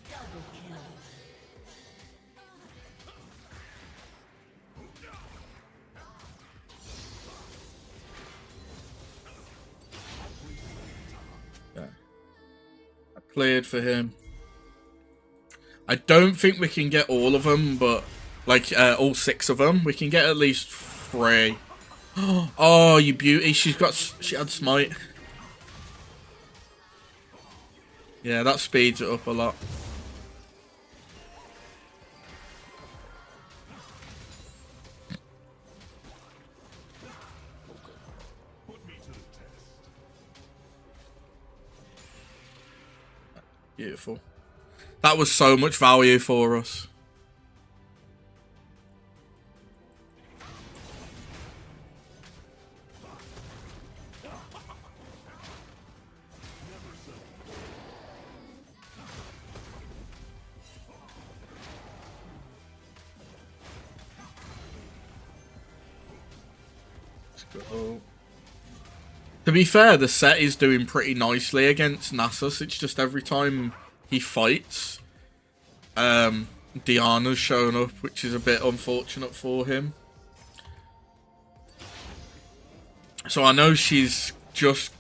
Double kill. Cleared for him. I don't think we can get all of them, but like all 6 of them, we can get at least 3. Oh, you beauty! She had smite. Yeah, that speeds it up a lot. Put me to the test. Beautiful. That was so much value for us. go. To be fair, the set is doing pretty nicely against Nasus. It's just every time he fights, Diana's shown up, which is a bit unfortunate for him. So I know she's just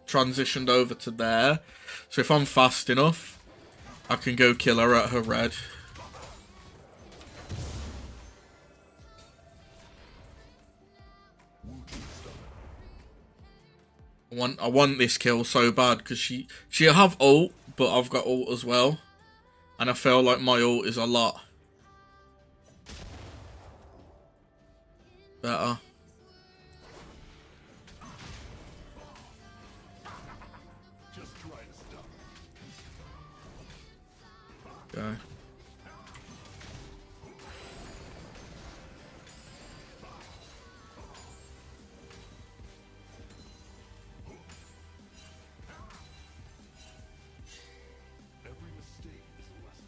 transitioned over to there. So if I'm fast enough, I can go kill her at her red. I want this kill so bad because she'll have ult, but I've got ult as well, and I feel like my ult is a lot better. Just try to stop. Okay. Every mistake is a lesson.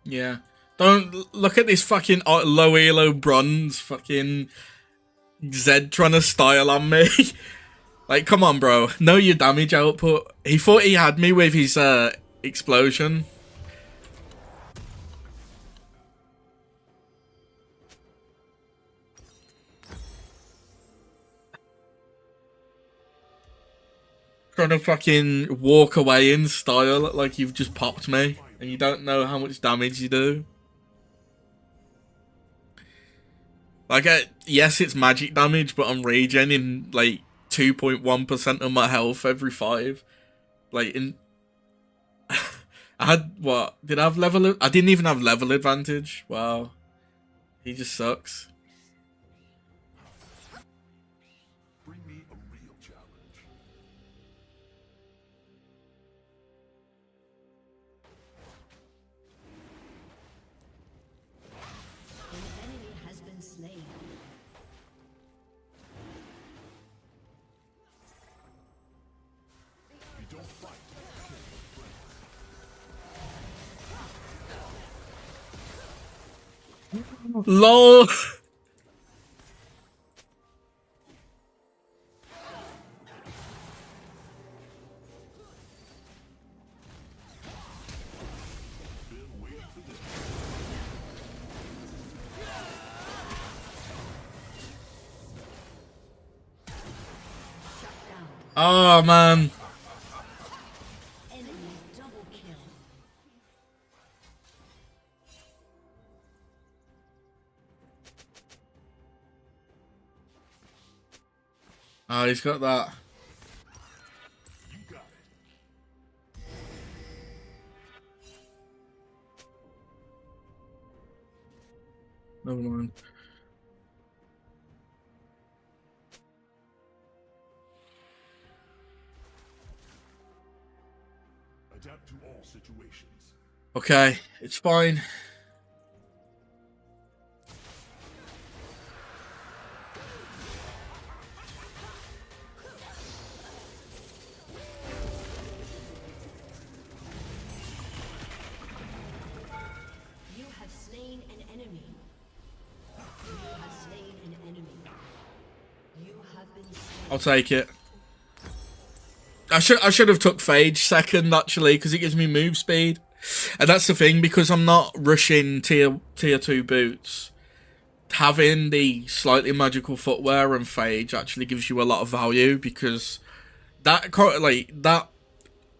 Yeah. Don't look at this fucking low elo bronze fucking Zed trying to style on me. Like, come on, bro. Know your damage output. He thought he had me with his explosion. Trying to fucking walk away in style like you've just popped me and you don't know how much damage you do. Like, yes, it's magic damage, but I'm regening like 2.1% of my health every 5. Like, I had, what? Did I have level? I didn't even have level advantage. Wow. He just sucks. Bring me a real challenge. An enemy has been slain. If you don't fight, you can't make friends. LOL. Been waiting for this. Oh, man. Enemy double kill. Oh, he's got that. You got it. Never mind. Adapt to all situations. Okay, it's fine. You have slain an enemy. You have slain an enemy. You have been slain. I'll take it. I should have took Phage second actually because it gives me move speed, and that's the thing because I'm not rushing tier 2 boots. Having the slightly magical footwear and Phage actually gives you a lot of value because that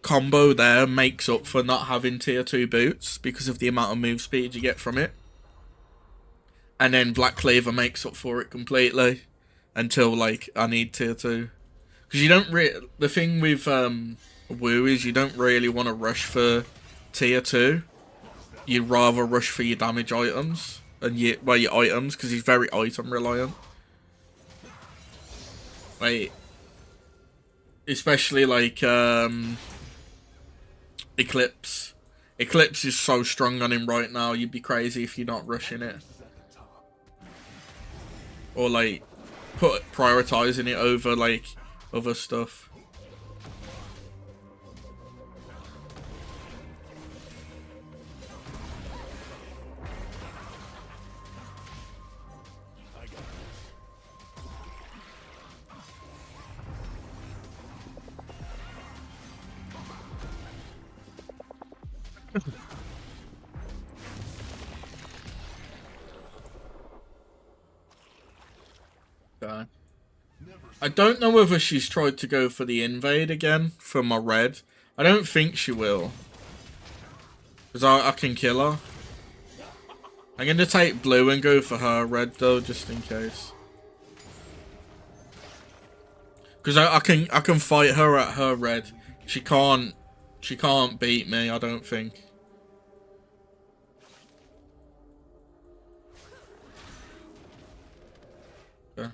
combo there makes up for not having tier 2 boots because of the amount of move speed you get from it, and then Black Cleaver makes up for it completely until like I need tier 2. Because you don't the thing with Wu is you don't really want to rush for tier 2. You'd rather rush for your damage items and your items because he's very item reliant. Like, especially like Eclipse. Eclipse is so strong on him right now. You'd be crazy if you're not rushing it. This is at the top. or like prioritizing it over like other stuff. Okay. I don't know whether she's tried to go for the invade again for my red. I don't think she will. Because I can kill her. I'm going to take blue and go for her red though, just in case. Because I can fight her at her red. She can't beat me, I don't think. Okay.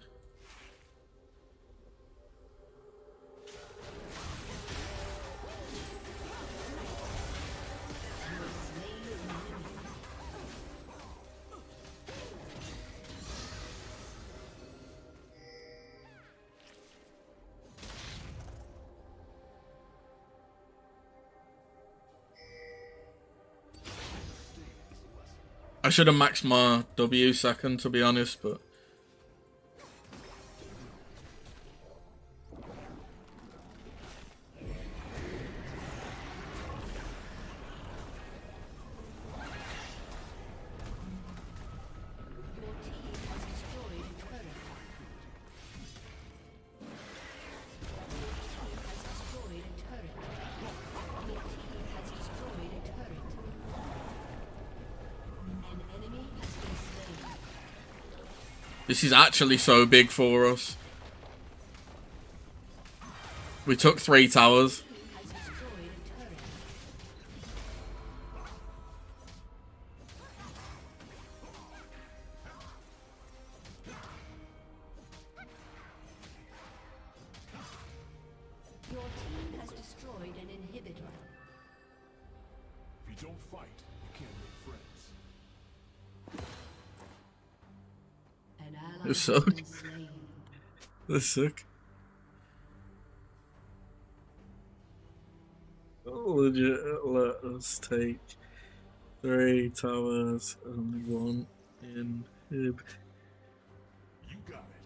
I should have maxed my W second, to be honest, but... This is actually so big for us. We took 3 towers. Your team has destroyed an inhibitor. If you don't fight, you can't make friends. An ally They has suck. been slain. They suck. Legit, let us take 3 towers and 1 inhib. You got it.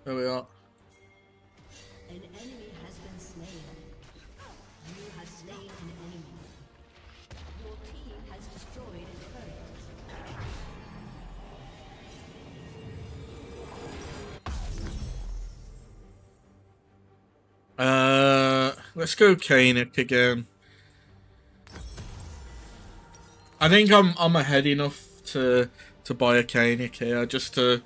There we are. An enemy has been slain. You have slain an enemy. Your team has destroyed a turret. Let's go Kanik again. I think I'm ahead enough to buy a Kanik here, just to,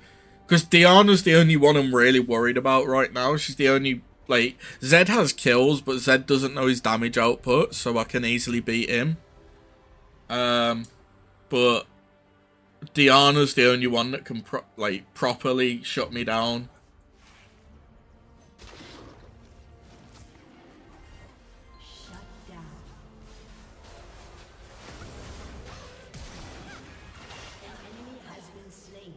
because Diana's the only one I'm really worried about right now. She's the only, like, Zed has kills, but Zed doesn't know his damage output, so I can easily beat him. But Diana's the only one that can properly shut me down. Shut down. An enemy has been slain.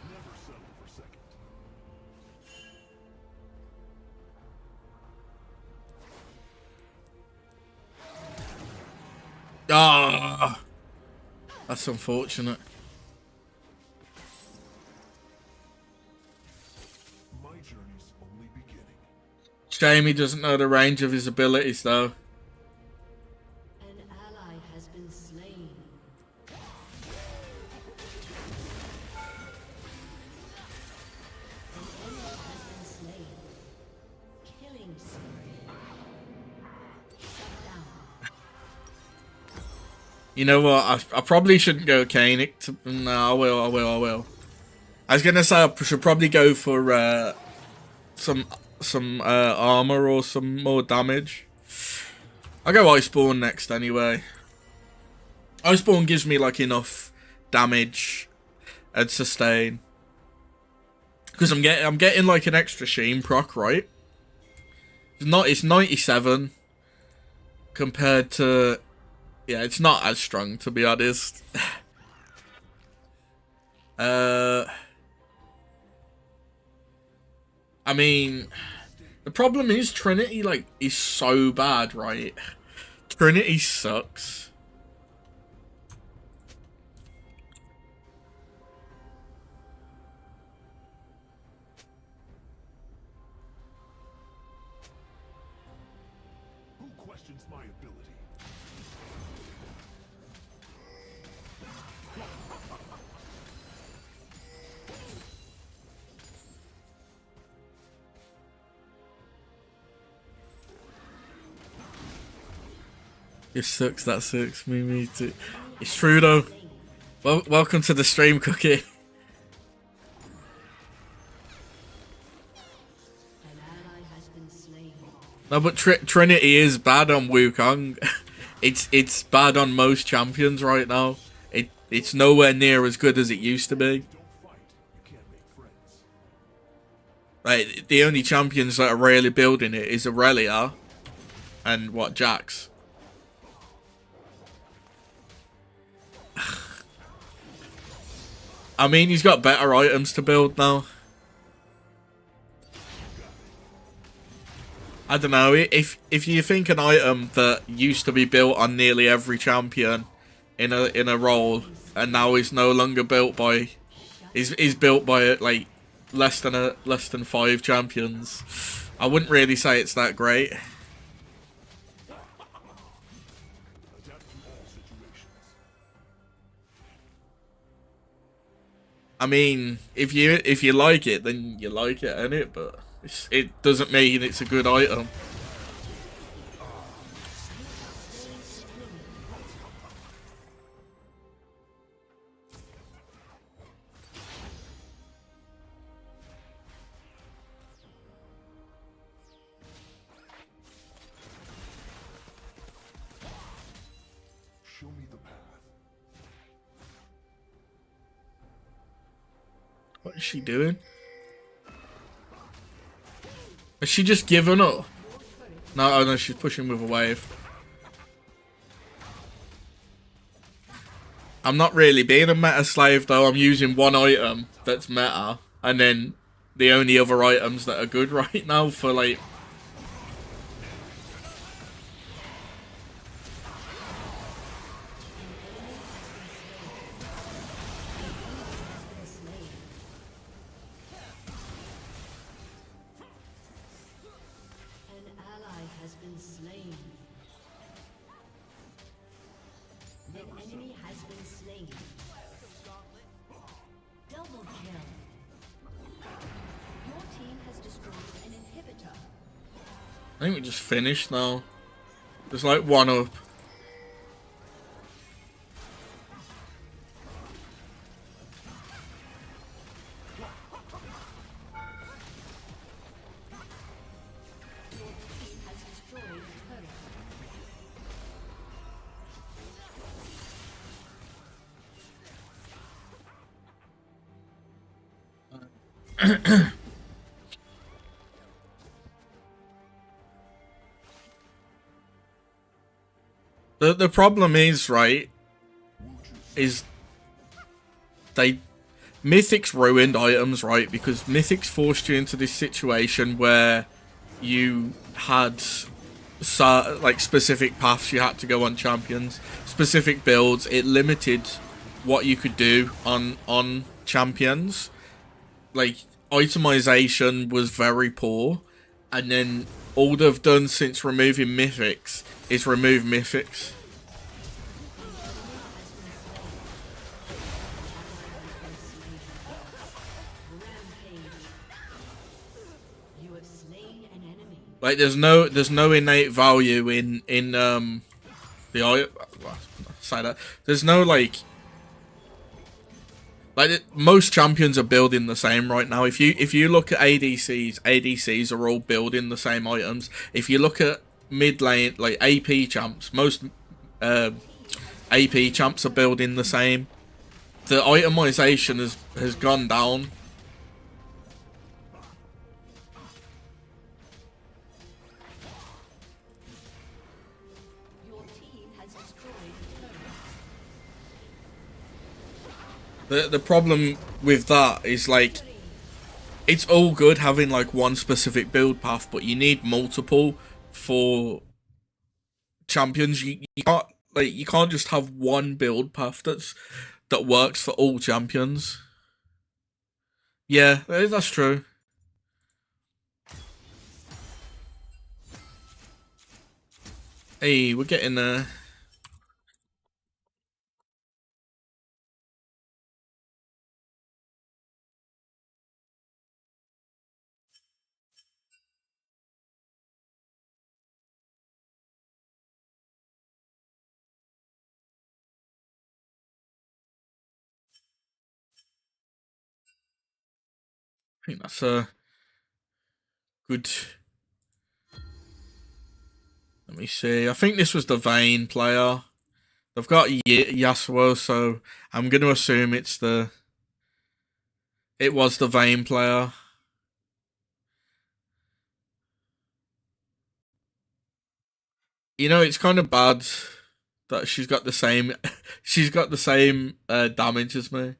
Never settle for second. Ah, that's unfortunate. My journey's only beginning. Shame he doesn't know the range of his abilities, though. An ally has been slain. An enemy has been slain. Killing spree. Shut down. You know what? I probably shouldn't go Kanik. No, I will. I was gonna say I should probably go for some armor or some more damage. I'll go Iceborne next anyway. Iceborne gives me like enough damage and sustain. Because I'm getting like an extra Sheen proc, right? It's 97 compared to, yeah, it's not as strong, to be honest. I mean, the problem is Trinity like is so bad, right? Trinity sucks. Who questions my ability? It sucks, that sucks. Me too. It's true though. Well, welcome to the stream, Cookie. An ally has been slain. No, but Trinity is bad on Wukong. It's bad on most champions right now. It's nowhere near as good as it used to be. Don't fight, you can't make friends. Like, the only champions that are really building it is Aurelia and what, Jax. I mean, he's got better items to build now. I don't know, if you think an item that used to be built on nearly every champion in a role and now is no longer built by is built by like less than 5 champions, I wouldn't really say it's that great. Adapt to all situations. I mean, if you like it, then you like it, innit? But it doesn't mean it's a good item. Show me the path. What is she doing? Has she just given up? No, oh no, she's pushing with a wave. I'm not really being a meta slave though. I'm using one item that's meta, and then the only other items that are good right now for like. An ally has been slain. An enemy has been slain. Double kill. Your team has destroyed an inhibitor. I think we just finished now. There's like one up. Your team has destroyed a turret. The problem is, right, is Mythics ruined items, right? Because Mythics forced you into this situation where you had like specific paths you had to go on champions, specific builds. It limited what you could do on champions. Like, itemization was very poor, and then all they've done since removing Mythics is remove Mythics. Rampage. You have slain an enemy. Like there's no innate value in the say that there's no most champions are building the same right now. If you look at ADCs are all building the same items. If you look at mid lane like AP champs, most AP champs are building the same. The itemization has gone down. Your team has destroyed a turret. The problem with that is like it's all good having like one specific build path, but you need multiple for champions. You can't just have one build path that works for all champions. Yeah, that's true. Hey, we're getting there. I think that's a good. Let me see. I think this was the Vayne player. They've got Yasuo, so I'm going to assume it was the Vayne player. You know, it's kind of bad that she's got the same damage as me.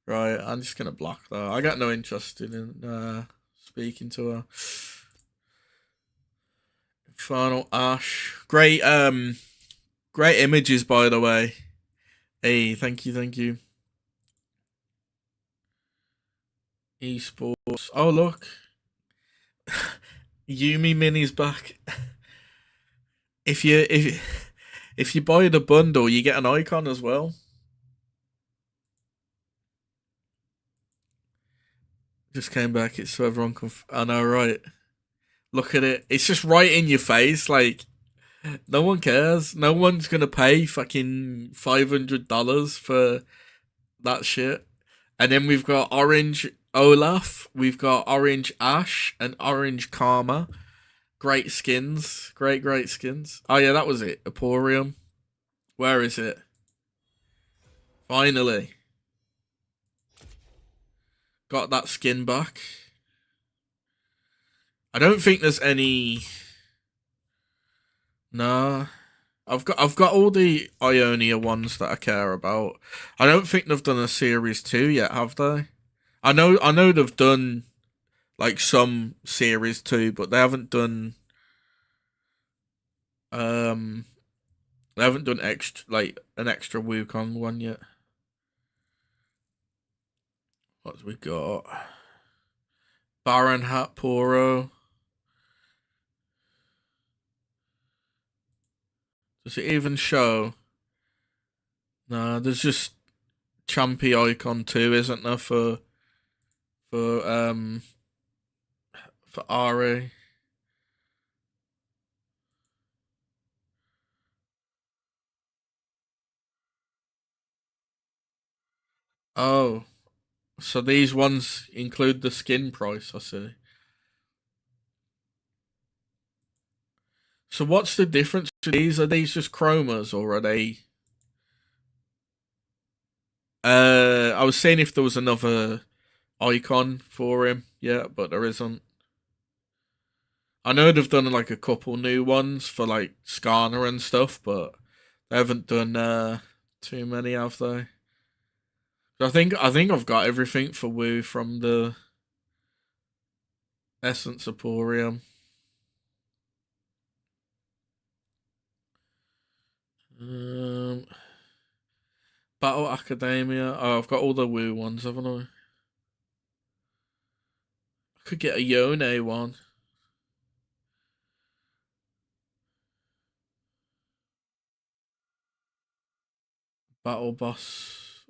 Right, I'm just gonna block that. I got no interest in speaking to her. Final Ash. Great images by the way. Hey, thank you. Esports. Oh look. Yumi Mini's back. If you buy the bundle, you get an icon as well. Just came back. It's so everyone can. I know, right? Look at it. It's just right in your face. Like no one cares. No one's gonna pay fucking $500 for that shit. And then we've got Orange Olaf. We've got Orange Ash and Orange Karma. Great skins. Great skins. Oh yeah, that was it. Emporium. Where is it? Finally. Got that skin back. I don't think there's any. Nah. I've got all the Ionia ones that I care about. I don't think they've done a series 2 yet, have they? I know they've done like some series 2, but they haven't done um they haven't done an extra Wukong one yet. What's we got? Baron Hat Poro. Does it even show? Nah, there's just Champy Icon 2, isn't there, for for Ari. Oh, so these ones include the skin price, I see. So what's the difference to these? Are these just chromas or are they I was saying if there was another icon for him, yeah, but there isn't. I know they've done like a couple new ones for like Skarner and stuff, but they haven't done too many, have they? I think I've got everything for Wu from the Essence Emporium. Um, Battle Academia. Oh, I've got all the Wu ones, haven't I? I could get a Yone one. Battle Boss.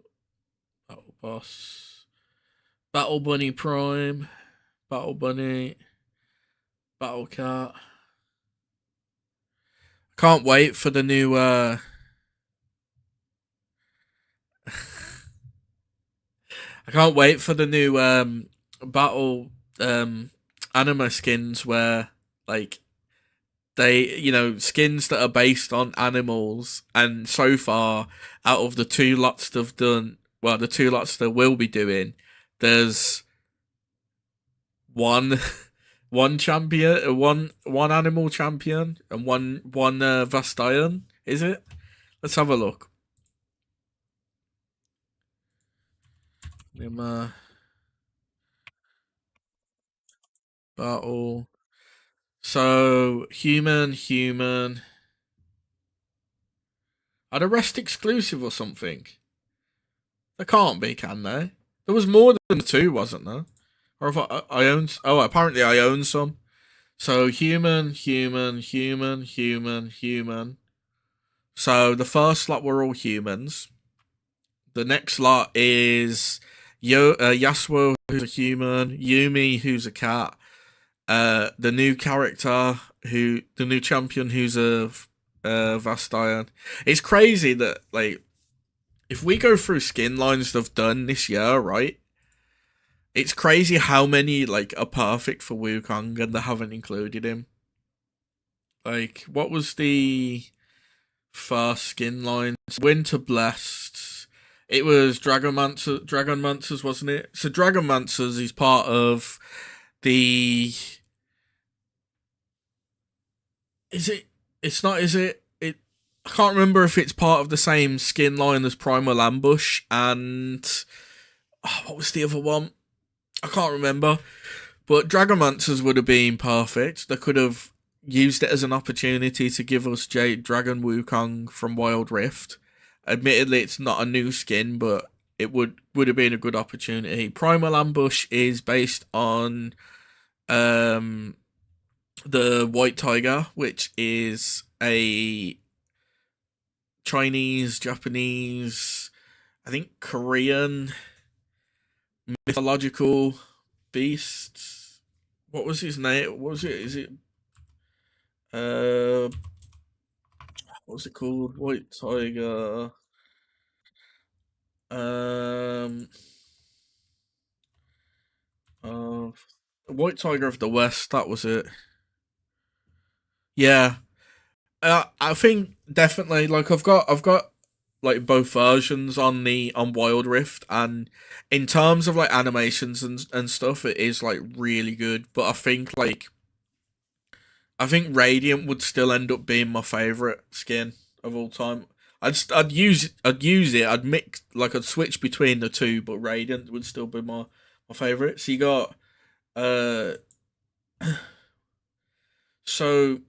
Battle Boss. Battle Bunny Prime. Battle Bunny. Battle Cat. Can't wait for the new I can't wait for the new battle anime skins where like skins that are based on animals, and so far out of the two lots they've done, well, the two lots they will be doing, there's one one champion, one animal champion, and one Vastian. Is it? Let's have a look. Battle. So human. Are the rest exclusive or something? They can't be, can they? There was more than two, wasn't there? Or if I own? Oh, apparently I own some. So human. So the first lot were all humans. The next lot is Yasuo, who's a human, Yumi, who's a cat, the new character, the new champion, who's a Vastian. It's crazy that, like, if we go through skin lines they've done this year, right? It's crazy how many like are perfect for Wukong and they haven't included him. Like, what was the first skin line? Winter Blessed. It was Dragonmancers, wasn't it? So Dragonmancers is part of the. Is it? It's not. Is it? I can't remember if it's part of the same skin line as Primal Ambush and what was the other one? I can't remember. But Dragonmancers would have been perfect. They could have used it as an opportunity to give us Jade Dragon Wukong from Wild Rift. Admittedly, it's not a new skin, but it would have been a good opportunity. Primal Ambush is based on the White Tiger, which is a Chinese, Japanese, I think Korean mythological beast. What was his name? What was it? Is it what's it called? White Tiger. Um uh White Tiger of the West, that was it. Yeah. I think definitely, like, I've got like both versions on Wild Rift, and in terms of like animations and stuff, it is like really good. But I think Radiant would still end up being my favorite skin of all time. I'd use it. I'd mix, like, I'd switch between the two, but Radiant would still be my favorite. So you got uh so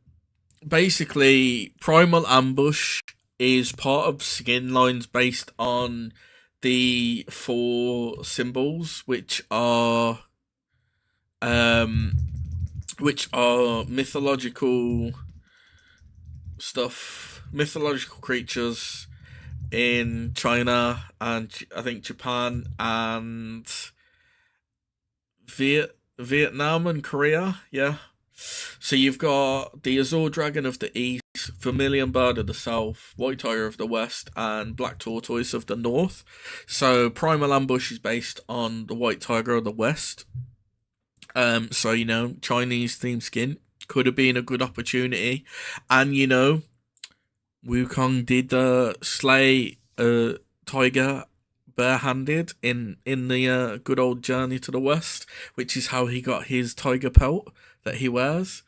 basically Primal Ambush is part of skin lines based on the four symbols, um which are mythological stuff, mythological creatures in China and I think Japan and Vietnam and Korea. Yeah. So you've got the Azure Dragon of the East, Vermilion Bird of the South, White Tiger of the West, and Black Tortoise of the North. So Primal Ambush is based on the White Tiger of the West. So Chinese themed skin could have been a good opportunity, and Wukong did slay a tiger barehanded in the good old journey to the west, which is how he got his tiger pelt that he wears.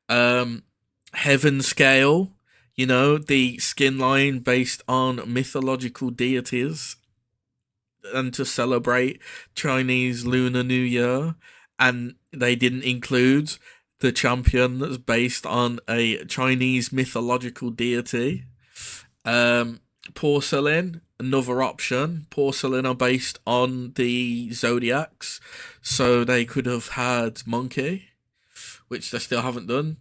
Heaven Scale, the skin line based on mythological deities, and to celebrate Chinese Lunar New Year, and they didn't include the champion that's based on a Chinese mythological deity. Porcelain, another option. Porcelain are based on the zodiacs, so they could have had Monkey, which they still haven't done.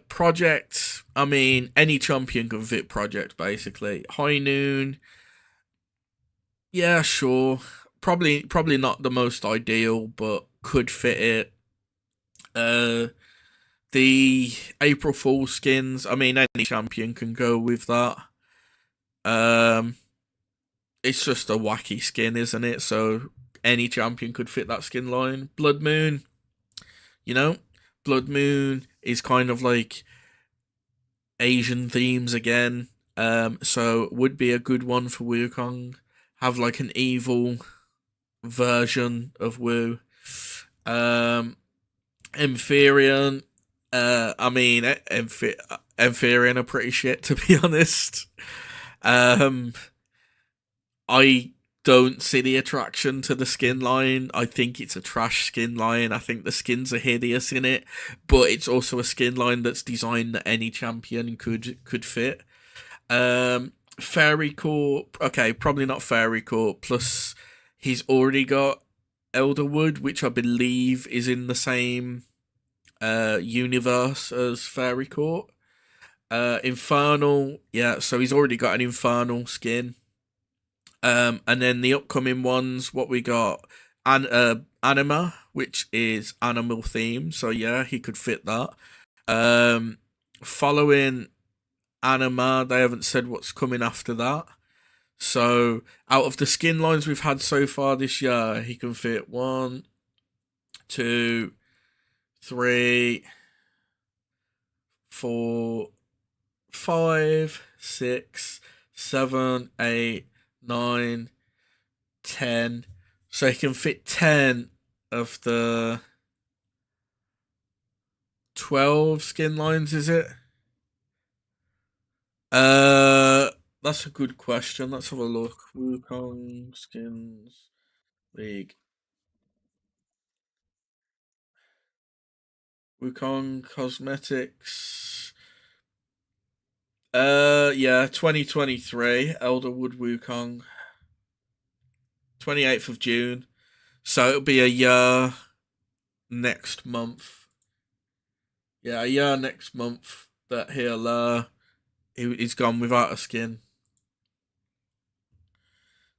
Project, I mean, any champion can fit Project, basically. High Noon, yeah, sure. Probably not the most ideal, but could fit it. The April Fool skins, I mean, any champion can go with that. It's just a wacky skin, isn't it? So any champion could fit that skin line. Blood Moon, you know, Blood Moon is kind of like Asian themes again. So would be a good one for Wukong. Have like an evil version of Wu. Amphirean. I mean, Amphirean are pretty shit, to be honest. I don't see the attraction to the skin line. I think it's a trash skin line. I think the skins are hideous in it, but it's also a skin line that's designed that any champion could fit. Fairy Court, okay, probably not Fairy Court. Plus, he's already got Elderwood, which I believe is in the same universe as Fairy Court. Infernal, yeah, so he's already got an Infernal skin. And then the upcoming ones, what we got, Anima, which is animal theme, so yeah, he could fit that. Following Anima, they haven't said what's coming after that. So out of the skin lines we've had so far this year, he can fit 1, 2, 3, 4, 5, 6, 7, 8, 9, 10. So he can fit 10 of the 12 skin lines, is it? That's a good question. Let's have a look. Wukong skins league. Wukong cosmetics. Yeah, 2023 Elderwood Wukong. 28th of June. So it'll be a year next month. Yeah, a year next month that he's gone without a skin.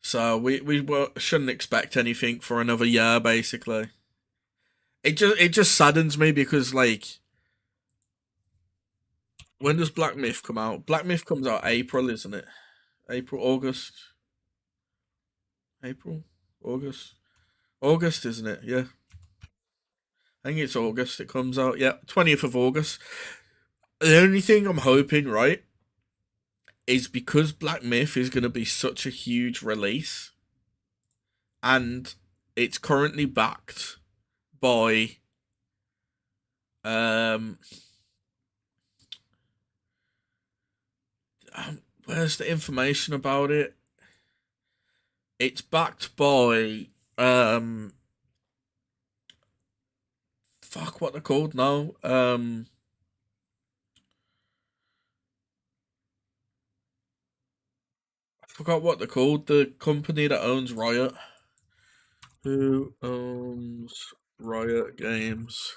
So we shouldn't expect anything for another year, basically. It just saddens me because, like, when does Black Myth come out? Black Myth comes out April, isn't it? April, August. April, August, August, isn't it? Yeah, I think it's August. It comes out. Yeah, 20th of August. The only thing I'm hoping, right, is because Black Myth is going to be such a huge release, and it's currently backed by where's the information about it? It's backed by fuck, what they're called now? I forgot what they're called. The company that owns Riot. Who owns Riot Games?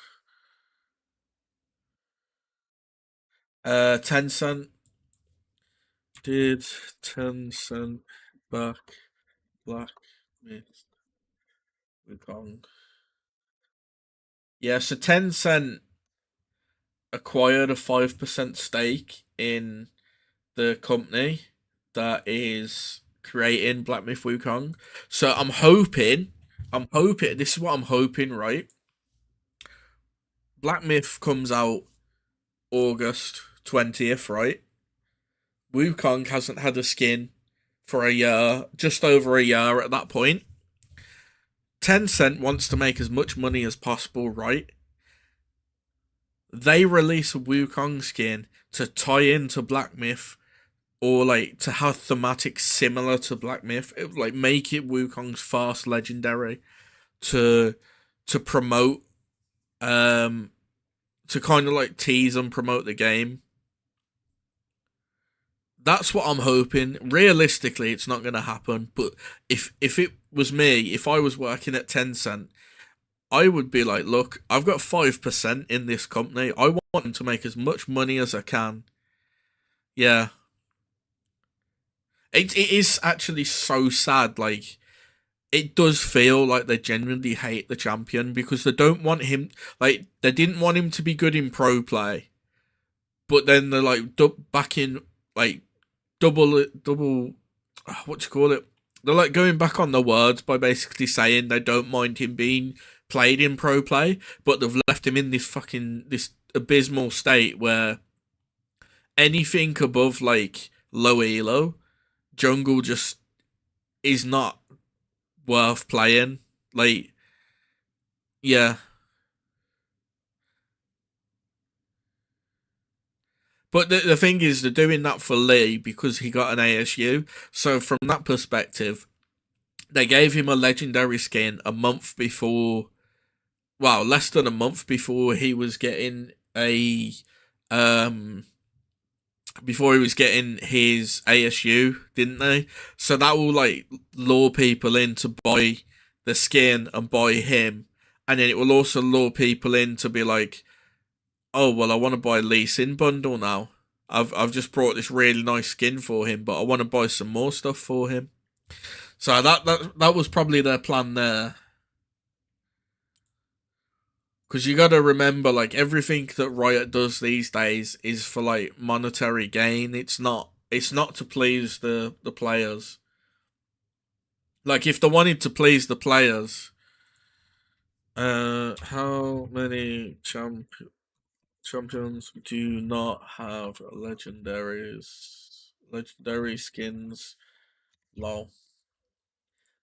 Tencent. Did Tencent back Black Myth Wukong? Yeah, so Tencent acquired a 5% stake in the company that is creating Black Myth Wukong. So I'm hoping, this is what I'm hoping, right? Black Myth comes out August 20th, right? Wukong hasn't had a skin for a year, just over a year at that point. Tencent wants to make as much money as possible, right? They release a Wukong skin to tie into Black Myth, or like to have thematics similar to Black Myth. It would like make it Wukong's fast legendary to promote, to kind of like tease and promote the game. That's what I'm hoping. Realistically, it's not going to happen. But if it was me, if I was working at Tencent, I would be like, look, I've got 5% in this company. I want them to make as much money as I can. Yeah. It is actually so sad. Like, it does feel like they genuinely hate the champion because they don't want him. Like they didn't want him to be good in pro play, but then they're like back in like double. What you call it? They're like going back on the words by basically saying they don't mind him being played in pro play, but they've left him in this abysmal state where anything above like low elo jungle just is not worth playing. Like, yeah. But the thing is, they're doing that for Lee because he got an ASU. So from that perspective, they gave him a legendary skin a month before. Well, less than a month before he was getting a um before he was getting his ASU, didn't they? So that will like lure people in to buy the skin and buy him, and then it will also lure people in to be like, oh well, I want to buy Lee Sin bundle now. I've just brought this really nice skin for him, but I want to buy some more stuff for him. So that was probably their plan there. Because you got to remember, like everything that Riot does these days is for like monetary gain. It's not. It's not to please the players. Like if they wanted to please the players, how many champions do not have legendary skins? Lol.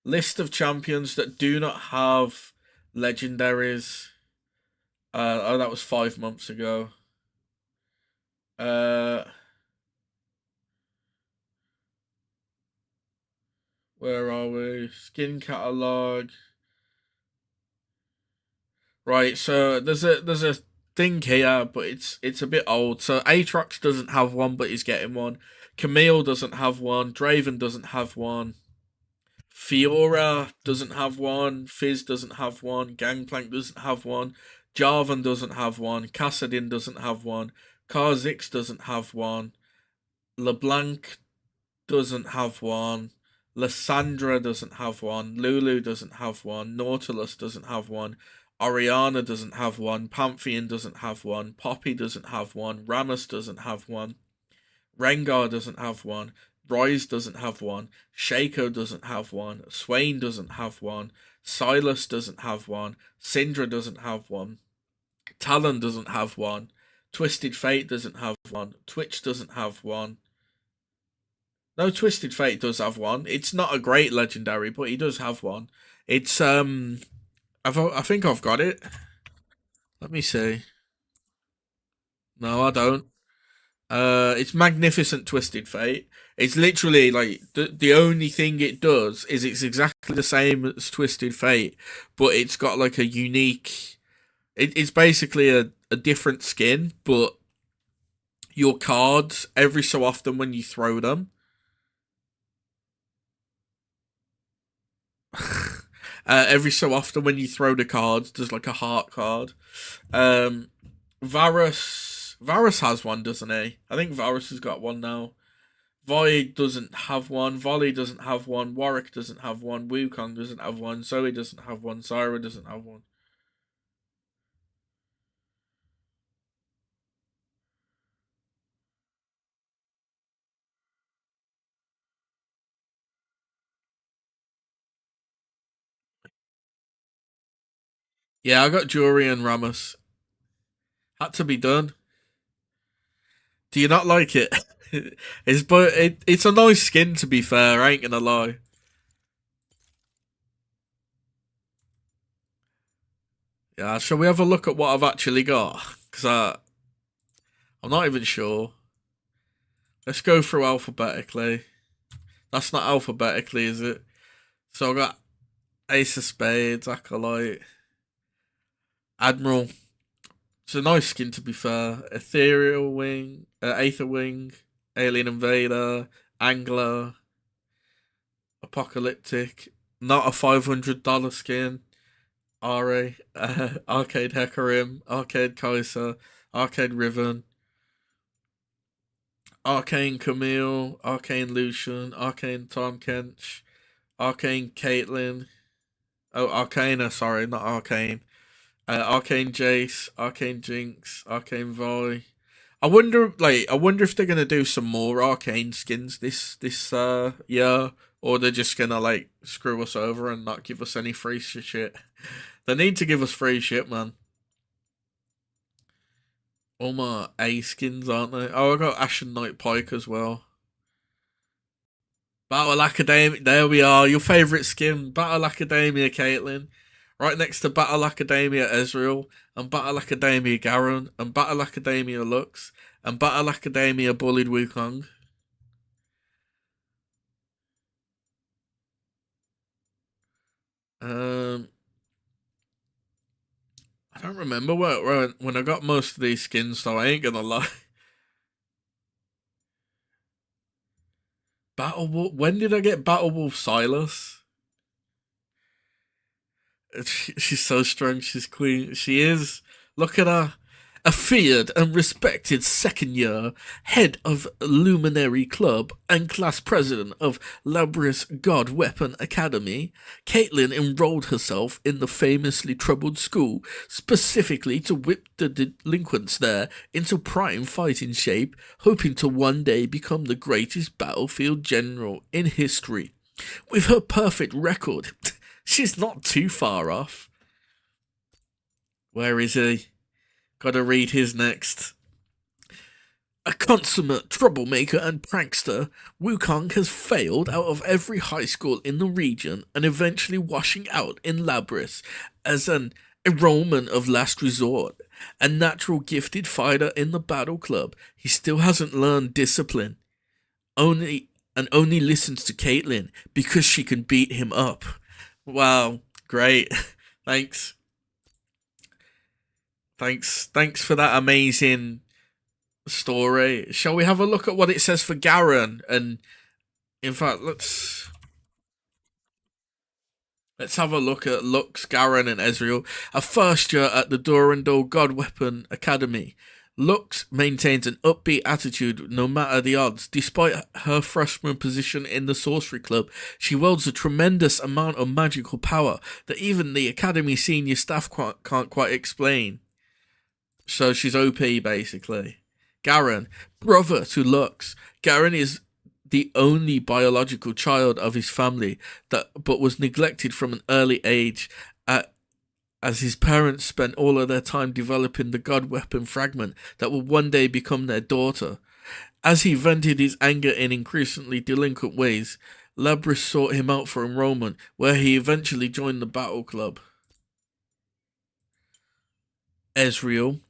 List of champions that do not have legendaries. Oh, that was 5 months ago. Where are we? Skin catalog. Right, so there's a thing here, but it's a bit old. So Aatrox doesn't have one, but he's getting one. Camille doesn't have one. Draven doesn't have one. Fiora doesn't have one. Fizz doesn't have one. Gangplank doesn't have one. Jarvan doesn't have one. Kassadin doesn't have one. Kha'Zix doesn't have one. LeBlanc doesn't have one. Lysandra doesn't have one. Lulu doesn't have one. Nautilus doesn't have one. Oriana doesn't have one. Pantheon doesn't have one. Poppy doesn't have one. Rammus doesn't have one. Rengar doesn't have one. Ryze doesn't have one. Shaco doesn't have one. Swain doesn't have one. Silas doesn't have one. Syndra doesn't have one. Talon doesn't have one. Twisted Fate doesn't have one. Twitch doesn't have one. No, Twisted Fate does have one. It's not a great legendary, but he does have one. It's I think I've got it. Let me see. No, I don't. It's Magnificent Twisted Fate. It's literally like the only thing it does is it's exactly the same as Twisted Fate, but it's got like a unique. It's basically a different skin, but your cards every so often when you throw them. Every so often when you throw the cards, there's like a heart card. Varus has one, doesn't he? I think Varus has got one now. Void doesn't have one. Volley doesn't have one. Warwick doesn't have one. Wukong doesn't have one. Zoe doesn't have one. Syra doesn't have one. Yeah, I got Jury and Ramos. Had to be done. Do you not like it? It's a nice skin to be fair. I ain't gonna lie. Yeah, shall we have a look at what I've actually got? Because I'm not even sure. Let's go through alphabetically. That's not alphabetically, is it? So I got Ace of Spades, Acolyte, Admiral. It's a nice skin to be fair. Ethereal Wing, Aether Wing, Alien Invader, Angler, Apocalyptic. Not a $500 skin. Ra, Arcade Hecarim, Arcade Kaiser, Arcade Riven, Arcane Camille, Arcane Lucian, Arcane Tom Kench, Arcane Caitlyn, Oh, Arcana, sorry, not Arcane. Arcane Jace, Arcane Jinx, Arcane Vi. I wonder if they're gonna do some more Arcane skins this year, or they're just gonna like screw us over and not give us any free shit. They need to give us free shit, man. All my A skins, aren't they? Oh, I got Ashen Knight Pike as well. Battle Academia, there we are. Your favourite skin, Battle Academia Caitlyn. Right next to Battle Academia Ezreal, and Battle Academia Garen, and Battle Academia Lux, and Battle Academia Bullied Wukong. Um, I don't remember when I got most of these skins, though. I ain't gonna lie. Battle Wolf. When did I get Battle Wolf Silas? She's so strong. She's queen. She is. Look at her. A feared and respected second year head of Luminary Club and class president of Labris God Weapon Academy, Caitlyn enrolled herself in the famously troubled school specifically to whip the delinquents there into prime fighting shape, hoping to one day become the greatest battlefield general in history. With her perfect record, she's not too far off. Where is he? Gotta read his next. A consummate troublemaker and prankster, Wukong has failed out of every high school in the region and eventually washing out in Labris as an enrollment of last resort. A natural gifted fighter in the battle club, he still hasn't learned discipline. Only listens to Caitlyn because she can beat him up. Wow, great. Thanks. Thanks for that amazing story. Shall we have a look at what it says for Garen? And in fact, let's have a look at Lux, Garen, and Ezreal. A first year at the Durandal God Weapon Academy. Lux maintains an upbeat attitude no matter the odds. Despite her freshman position in the Sorcery Club, she wields a tremendous amount of magical power that even the Academy senior staff can't quite explain. So she's OP, basically. Garen, brother to Lux. Garen is the only biological child of his family but was neglected from an early age as his parents spent all of their time developing the god weapon fragment that would one day become their daughter. As he vented his anger in increasingly delinquent ways, Labris sought him out for enrollment, where he eventually joined the battle club. Ezreal,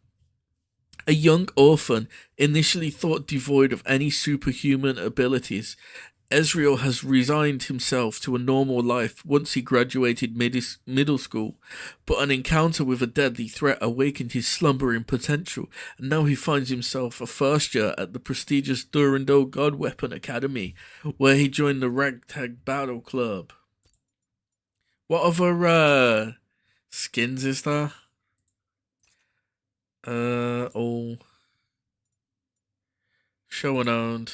a young orphan, initially thought devoid of any superhuman abilities, Ezreal has resigned himself to a normal life once he graduated middle school, but an encounter with a deadly threat awakened his slumbering potential, and now he finds himself a first year at the prestigious Durandal God Weapon Academy, where he joined the Ragtag Battle Club. What other skins is there? All show and owned.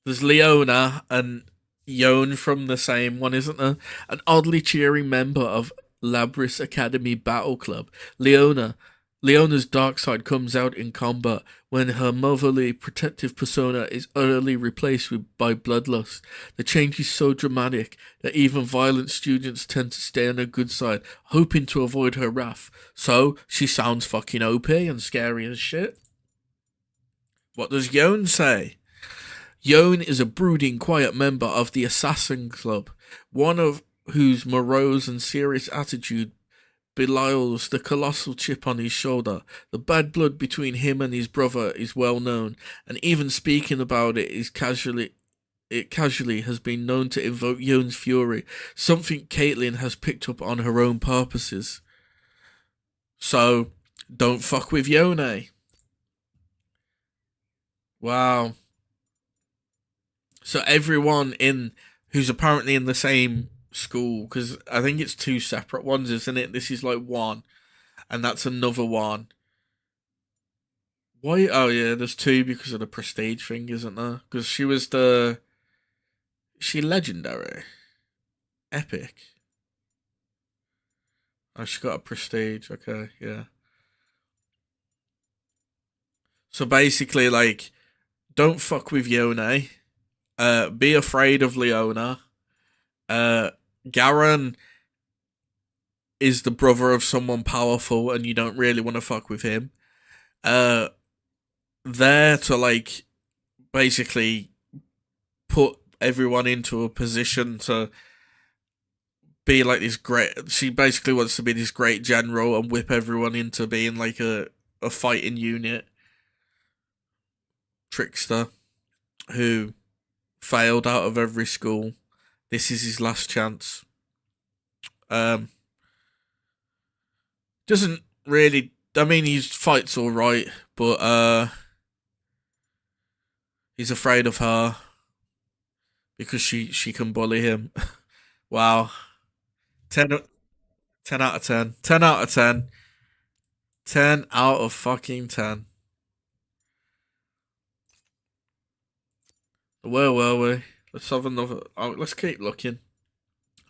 There's Leona and Yone from the same one, isn't there? An oddly cheering member of Labris Academy Battle Club. Leona's dark side comes out in combat when her motherly protective persona is utterly replaced by bloodlust. The change is so dramatic that even violent students tend to stay on her good side, hoping to avoid her wrath. So, she sounds fucking OP and scary as shit. What does Yone say? Yone is a brooding, quiet member of the Assassin Club, one of whose morose and serious attitude belies the colossal chip on his shoulder. The bad blood between him and his brother is well known, and even speaking about it casually has been known to invoke Yone's fury, something Caitlyn has picked up on her own purposes. So, don't fuck with Yone. Wow. So everyone who's apparently in the same school, because I think it's two separate ones, isn't it? This is like one, and that's another one. Why? Oh yeah, there's two because of the prestige thing, isn't there? Because she legendary, epic. Oh, she got a prestige. Okay, yeah. So basically, like, don't fuck with Yone. Be afraid of Leona. Uh, Garen is the brother of someone powerful, and you don't really want to fuck with him. Uh, there to like basically put everyone into a position to be like this great. She basically wants to be this great general and whip everyone into being like a fighting unit. Trickster, who failed out of every school. This is his last chance. Um, doesn't really. I mean, his fight's all right, but he's afraid of her because she can bully him. Wow, 10, 10 out of 10, 10 out of 10, 10 out of fucking 10. Where were we? Let's have another. Oh, let's keep looking.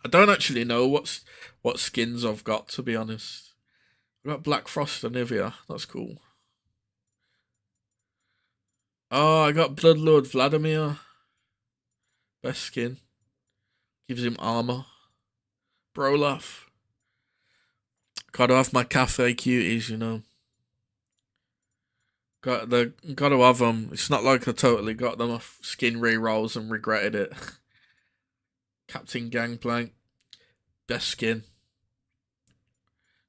I don't actually know what skins I've got, to be honest. I've got Black Frost and Nivea. That's cool. Oh, I got Bloodlord Vladimir. Best skin. Gives him armor. Brolaf. Gotta have my cafe cuties, you know. Gotta have them. It's not like I totally got them off skin re-rolls and regretted it. Captain Gangplank. Best skin.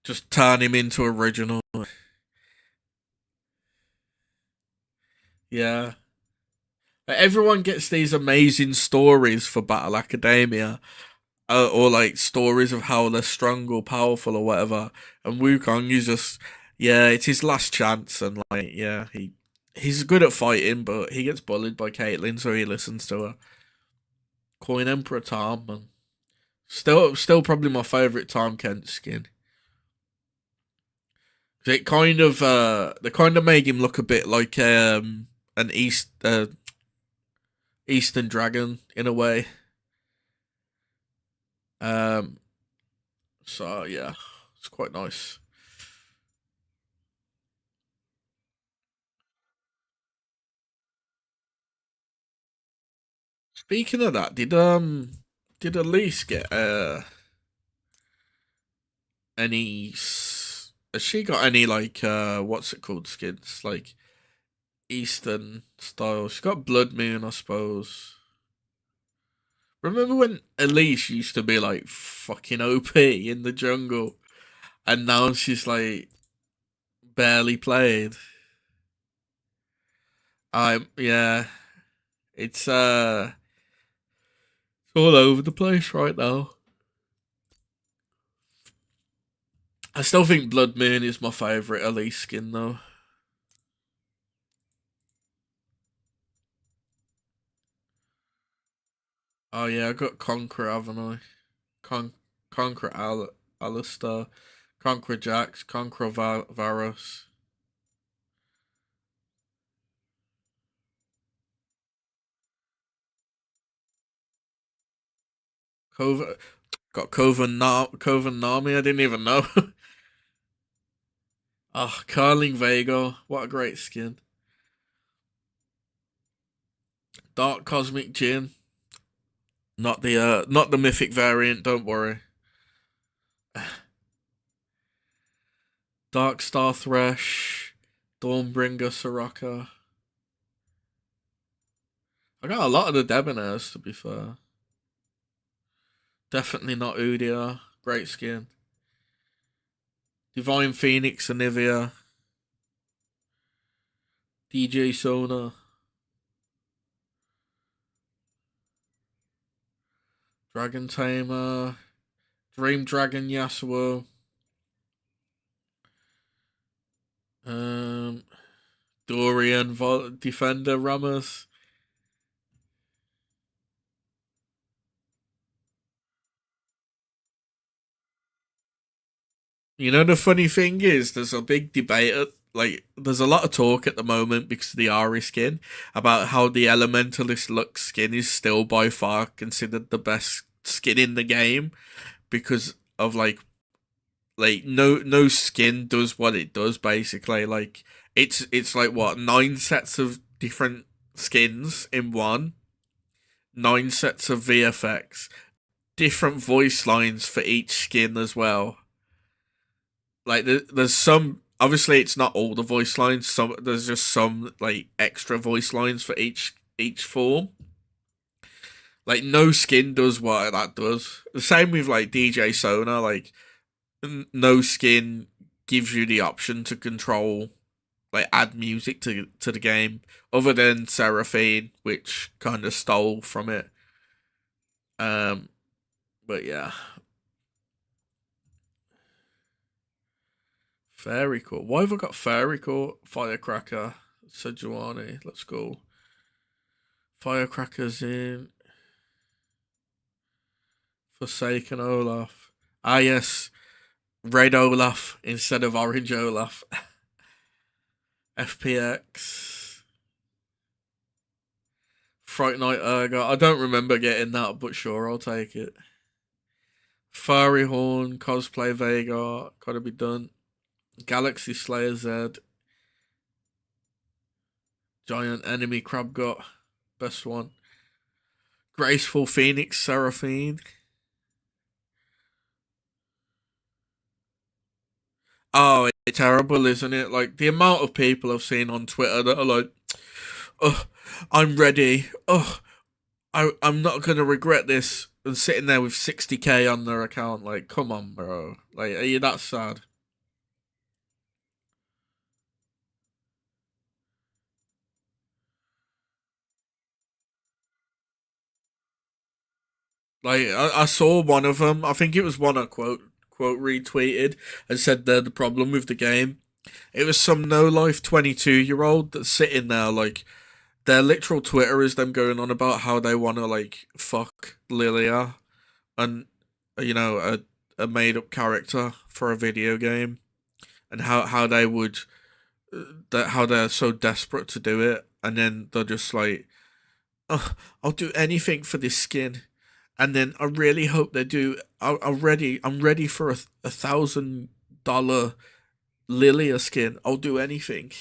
Just turn him into original. Yeah. Everyone gets these amazing stories for Battle Academia, or like stories of how they're strong or powerful or whatever. And Wukong is just, yeah, it's his last chance, and like, yeah, he's good at fighting, but he gets bullied by Caitlyn, so he listens to her. Coin Emperor Tom, and still probably my favorite Tom Kent skin. It kind of they kind of made him look a bit like an Eastern dragon in a way. Um, so yeah, it's quite nice. Speaking of that, did Elise get any? Has she got any like what's it called skins like Eastern style? She got Blood Moon, I suppose. Remember when Elise used to be like fucking OP in the jungle, and now she's like barely played. Yeah, it's all over the place right now. I still think Blood Moon is my favourite Elise skin though. Oh yeah, I got Conqueror, haven't I? Conqueror Alistair, Conqueror Jax, Conqueror Varus. Cova got Coven Nami, I didn't even know. Oh, Carling Vega, what a great skin. Dark Cosmic Jin. Not the mythic variant, don't worry. Dark Star Thresh, Dawnbringer Soraka. I got a lot of the Debonaires, to be fair. Definitely not Udia. Great skin. Divine Phoenix Anivia. DJ Sona. Dragon Tamer. Dream Dragon Yasuo. Um, Dorian Defender Ramos. You know, the funny thing is, there's a big debate. Like, there's a lot of talk at the moment because of the Ari skin about how the Elementalist Lux skin is still by far considered the best skin in the game because of like like no skin does what it does basically. Like it's like what, 9 sets of different skins in one, 9 sets of VFX, different voice lines for each skin as well. Like there's some, obviously it's not all the voice lines. Some, there's just some like extra voice lines for each form. Like no skin does what that does. The same with like DJ Sona. Like no skin gives you the option to control, like add music to the game, other than Seraphine, which kind of stole from it. Um, but yeah, Fairy Court. Why have I got Fairy Court? Firecracker, Sejuani. Let's go. Firecracker's in. Forsaken Olaf. Ah yes, Red Olaf instead of Orange Olaf. FPX. Fright Night Urga. I don't remember getting that, but sure, I'll take it. Fiery Horn, Cosplay Vega, gotta be done. Galaxy Slayer Z. Giant Enemy Crab Gut, best one. Graceful Phoenix Seraphine. Oh, it's terrible, isn't it? Like, the amount of people I've seen on Twitter that are like, oh, I'm ready. Oh, I'm not going to regret this. And sitting there with 60k on their account. Like, come on, bro. Like, are you that sad? Like, I saw one of them. I think it was one I quote retweeted and said they're the problem with the game. It was some no life 22-year-old that's sitting there like, their literal Twitter is them going on about how they want to like fuck Lilia and, you know, a made up character for a video game, and how they would, that how they're so desperate to do it, and then they're just like, oh, I'll do anything for this skin, and then I really hope they do. I'm ready for a $1,000 Lilia skin. I'll do anything.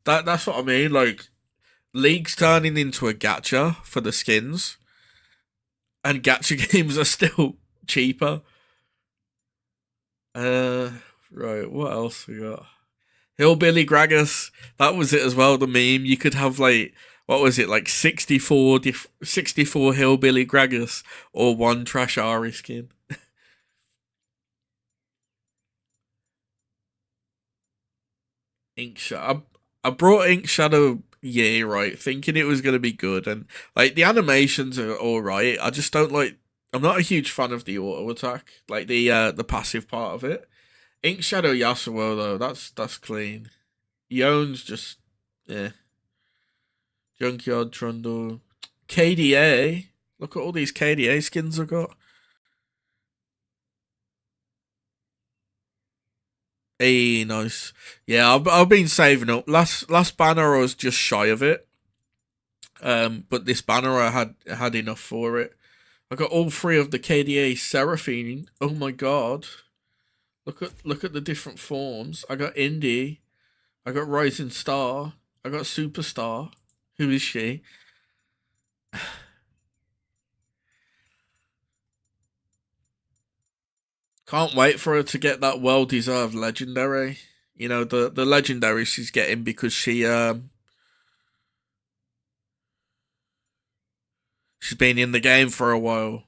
That's what I mean. Like, League's turning into a gacha for the skins, and gacha games are still cheaper. Uh, right. What else we got? Hillbilly Gragas. That was it as well. The meme. You could have like, what was it, like 64 Hillbilly Gragas or one Trash Ari skin. Ink Shadow. I brought Ink Shadow, yeah, right, thinking it was gonna be good, and like the animations are all right. I just don't like. I'm not a huge fan of the auto attack, like the passive part of it. Ink Shadow Yasuo though, that's clean. Yone's just, yeah. Junkyard Trundle, KDA. Look at all these KDA skins I've got. Hey, nice. Yeah, I've been saving up. Last banner I was just shy of it. But this banner I had enough for it. I got all three of the KDA Seraphine. Oh my god. Look at the different forms. I got Indie. I got Rising Star. I got Superstar. Who is she? Can't wait for her to get that well deserved legendary. You know, the legendary she's getting because she's been in the game for a while.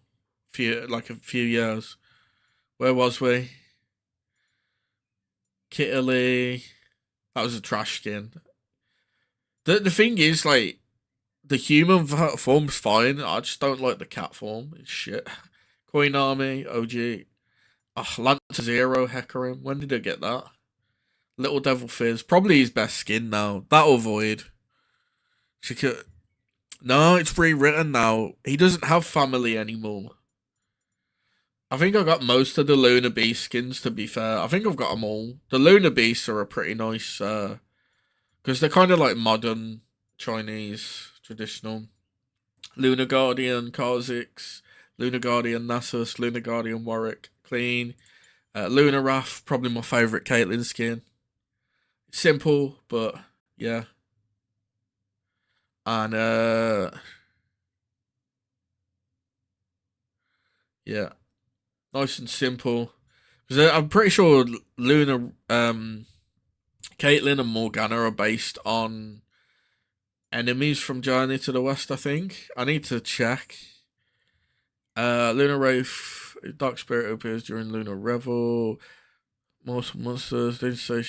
A few years. Where was we? Kitterly. That was a trash skin. The thing is, like, the human form's fine. I just don't like the cat form. It's shit. Coin Army, OG. Oh, Lance Zero, Hecarim. When did I get that? Little Devil Fizz. Probably his best skin now. That'll Void. She could. No, it's rewritten now. He doesn't have family anymore. I think I got most of the Lunar Beast skins, to be fair. I think I've got them all. The Lunar Beasts are a pretty nice, because they're kind of like modern Chinese, traditional. Lunar Guardian, Kha'Zix, Lunar Guardian Nasus, Lunar Guardian Warwick, clean. Luna Wrath, probably my favourite Caitlyn skin. Simple, but yeah. And yeah, nice and simple. Because I'm pretty sure Luna, Caitlyn and Morgana are based on enemies from Journey to the West, I think. I need to check. Luna Wraith, Dark Spirit appears during Luna Revel. Most monsters, they say.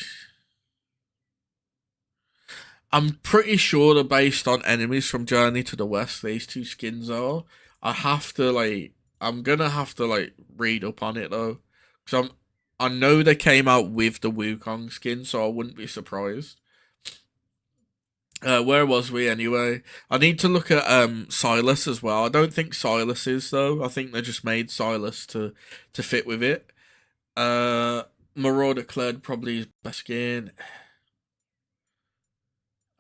I'm pretty sure they're based on enemies from Journey to the West. These two skins are. I'm gonna have to read up on it though, because I know they came out with the Wukong skin, so I wouldn't be surprised. Where was we anyway? I need to look at Silas as well. I don't think Silas is though. I think they just made Silas to fit with it. Marauder Kled probably his best skin.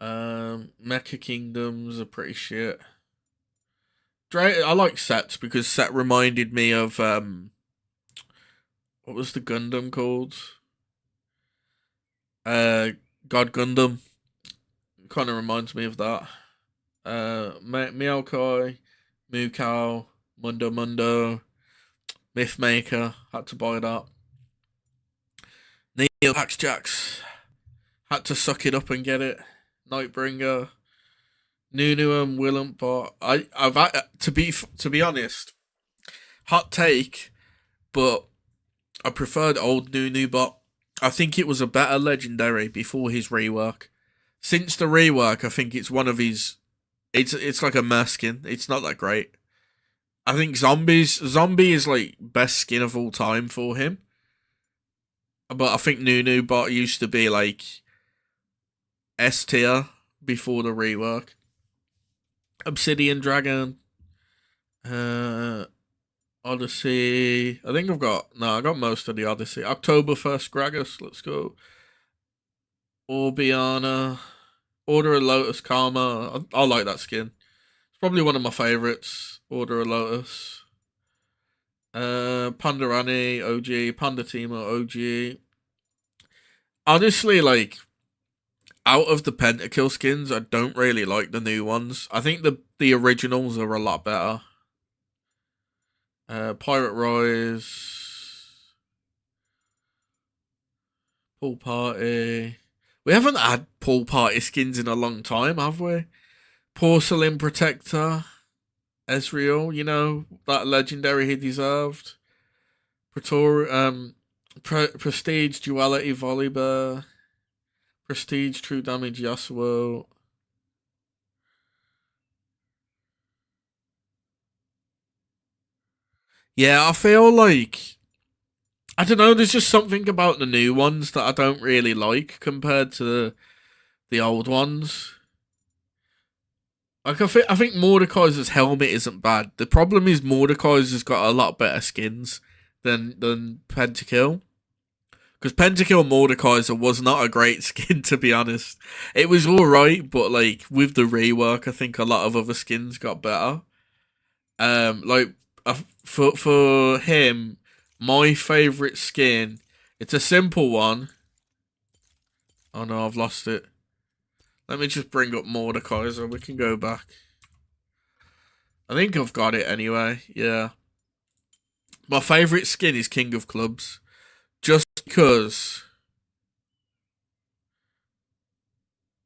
Mecha Kingdoms are pretty shit. I like Sets because Set reminded me of what was the Gundam called? God Gundam. Kind of reminds me of that. Meowkai, Mukau, Mundo, Mythmaker. Had to buy that. Neil Jacks. Had to suck it up and get it. Nightbringer. Nunu and Willem, but I've to be honest, hot take, but I preferred old Nunu, but I think it was a better legendary before his rework. Since the rework, I think it's one of his. It's like a mess skin. It's not that great. I think Zombie is like best skin of all time for him. But I think Nunu bot used to be like S tier before the rework. Obsidian Dragon, Odyssey. I think I got most of the Odyssey. October 1st Gragas, let's go. Orbiana, Order of Lotus Karma. I like that skin. It's probably one of my favourites. Order of Lotus. Pandarani, OG. Pandatima, OG. Honestly, out of the Pentakill skins, I don't really like the new ones. I think the originals are a lot better. Pirate Rise. Pool Party. We haven't had Pool Party skins in a long time, have we? Porcelain Protector. Ezreal, that legendary he deserved. Prestige Duality Volibear. Prestige, True Damage, Yasuo. Yeah, I feel like... I don't know, there's just something about the new ones that I don't really like compared to the old ones. I think Mordekaiser's helmet isn't bad. The problem is Mordekaiser's got a lot better skins than Pentakill. Because Pentakill Mordekaiser was not a great skin, to be honest. It was alright, but with the rework, I think a lot of other skins got better. For him, my favourite skin, it's a simple one. Oh no, I've lost it. Let me just bring up Mordekaiser. We can go back. I think I've got it anyway. Yeah. My favourite skin is King of Clubs. Just because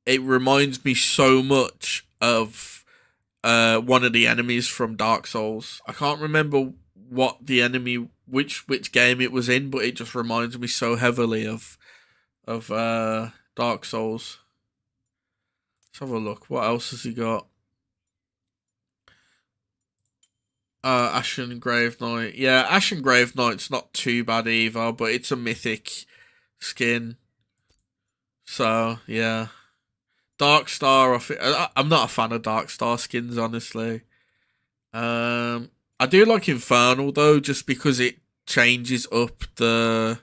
it reminds me so much of one of the enemies from Dark Souls. I can't remember what the enemy, which game it was in, but it just reminds me so heavily of Dark Souls. Let's have a look. What else has he got? Ashen Grave Knight. Yeah, Ashen Grave Knight's not too bad either, but it's a mythic skin. So, yeah. Dark Star, I'm not a fan of Dark Star skins, honestly. I do like Infernal, though, just because it changes up the...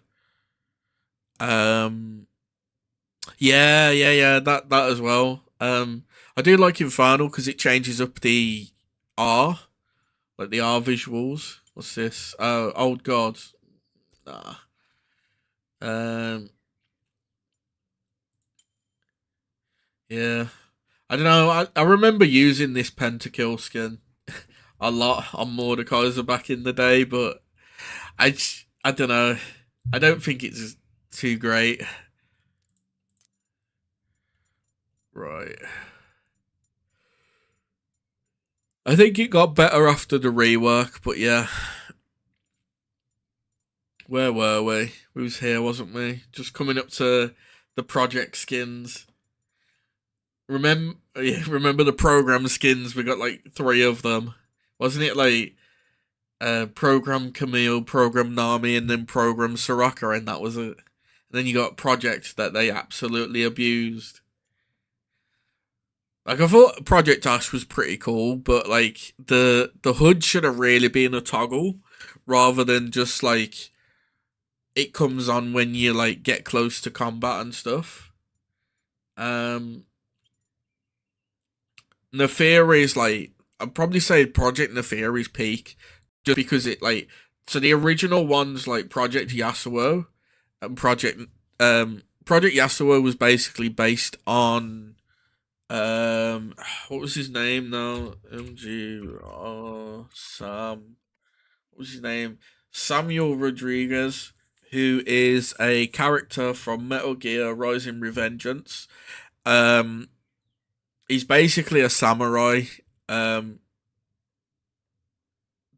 Yeah, that as well. I do like Infernal because it changes up the R. Like the R visuals. What's this? Old God. Nah. Um. Yeah. I don't know. I remember using this pentakill skin a lot on Mordekaiser back in the day, but I don't know. I don't think it's too great. Right. I think it got better after the rework, but yeah. Where were we? We was here, wasn't we? Just coming up to the project skins. Remember the program skins? We got like 3 of them. Wasn't it like program Camille, program Nami, and then program Soraka, and that was it. And then you got projects that they absolutely abused. Like I thought Project Ash was pretty cool, but like the HUD should have really been a toggle rather than just like it comes on when you like get close to combat and stuff. Neferi is like I'd probably say Project Neferi's peak, just because it like so the original ones like Project Yasuo and Project Yasuo was basically based on what was his name now? Sam. What was his name? Samuel Rodriguez, who is a character from Metal Gear Rising Revengeance. He's basically a samurai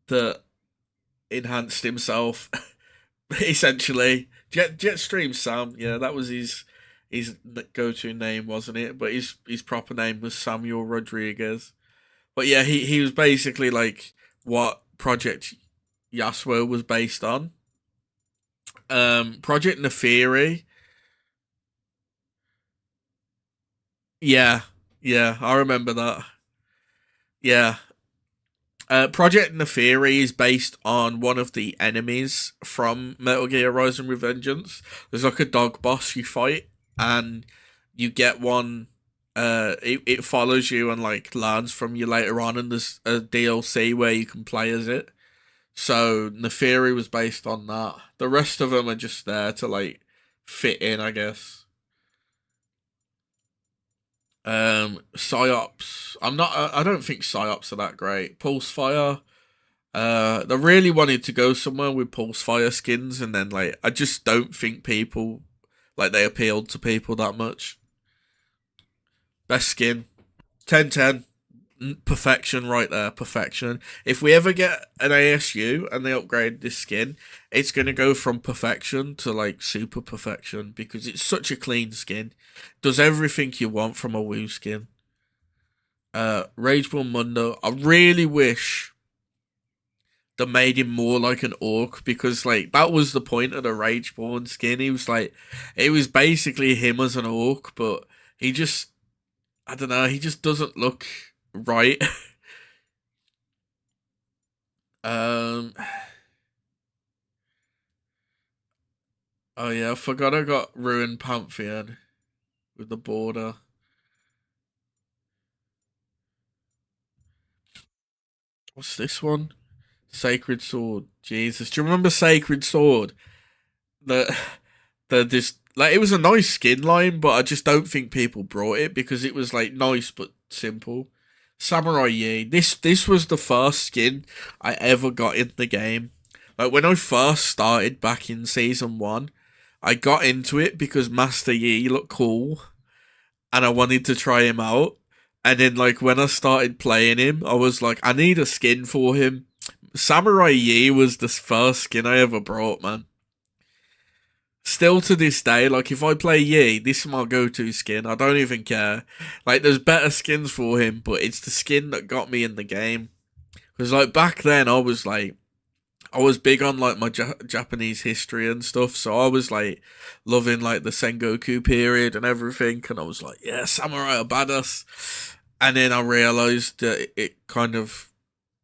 that enhanced himself essentially. Jetstream Sam, yeah, that was his go-to name, wasn't it? But his proper name was Samuel Rodriguez. But yeah, he was basically like what Project Yasuo was based on. Project Neferi. Yeah, yeah, I remember that. Yeah. Project Neferi is based on one of the enemies from Metal Gear Rising Revengeance. There's like a dog boss you fight, and you get one. It follows you and like learns from you later on, and there's a DLC where you can play as it. So Neferi was based on that. The rest of them are just there to like fit in, I guess. Psyops. I don't think Psyops are that great. Pulsefire. They really wanted to go somewhere with Pulsefire skins, and then like I just don't think people like they appealed to people that much. Best skin, 10/10. Perfection right there, perfection. If we ever get an ASU and they upgrade this skin, it's gonna go from perfection to like super perfection because it's such a clean skin. Does everything you want from a Woo skin. Rageborn Mundo. I really wish they made him more like an orc because like that was the point of the Rageborn skin. He was like it was basically him as an orc, but he just I don't know, he just doesn't look right. um oh yeah, I forgot I got Ruined Pantheon with the border. What's this one? Sacred Sword. Jesus. Do you remember Sacred Sword? The this like it was a nice skin line, but I just don't think people brought it because it was like nice but simple. Samurai Yi. This was the first skin I ever got in the game. Like when I first started back in season 1, I got into it because Master Yi looked cool and I wanted to try him out. And then like when I started playing him, I was like, I need a skin for him. Samurai Yi was the first skin I ever brought, man. Still to this day, like if I play Yi, this is my go-to skin. I don't even care. Like there's better skins for him, but it's the skin that got me in the game. Because like back then, I was big on like my Japanese history and stuff, so I was like loving like the Sengoku period and everything, and I was like, yeah, samurai are badass. And then I realized that it kind of,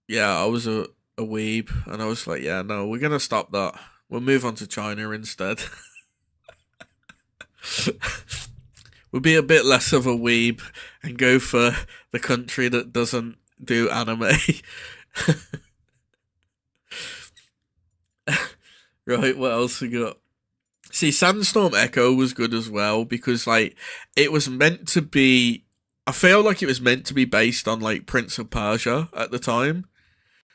yeah, I was a weeb, and I was like, yeah, no, we're gonna stop that. We'll move on to China instead. We'll be a bit less of a weeb and go for the country that doesn't do anime. Right, what else we got? See, Sandstorm Echo was good as well because like it was meant to be. I feel like it was meant to be based on like Prince of Persia at the time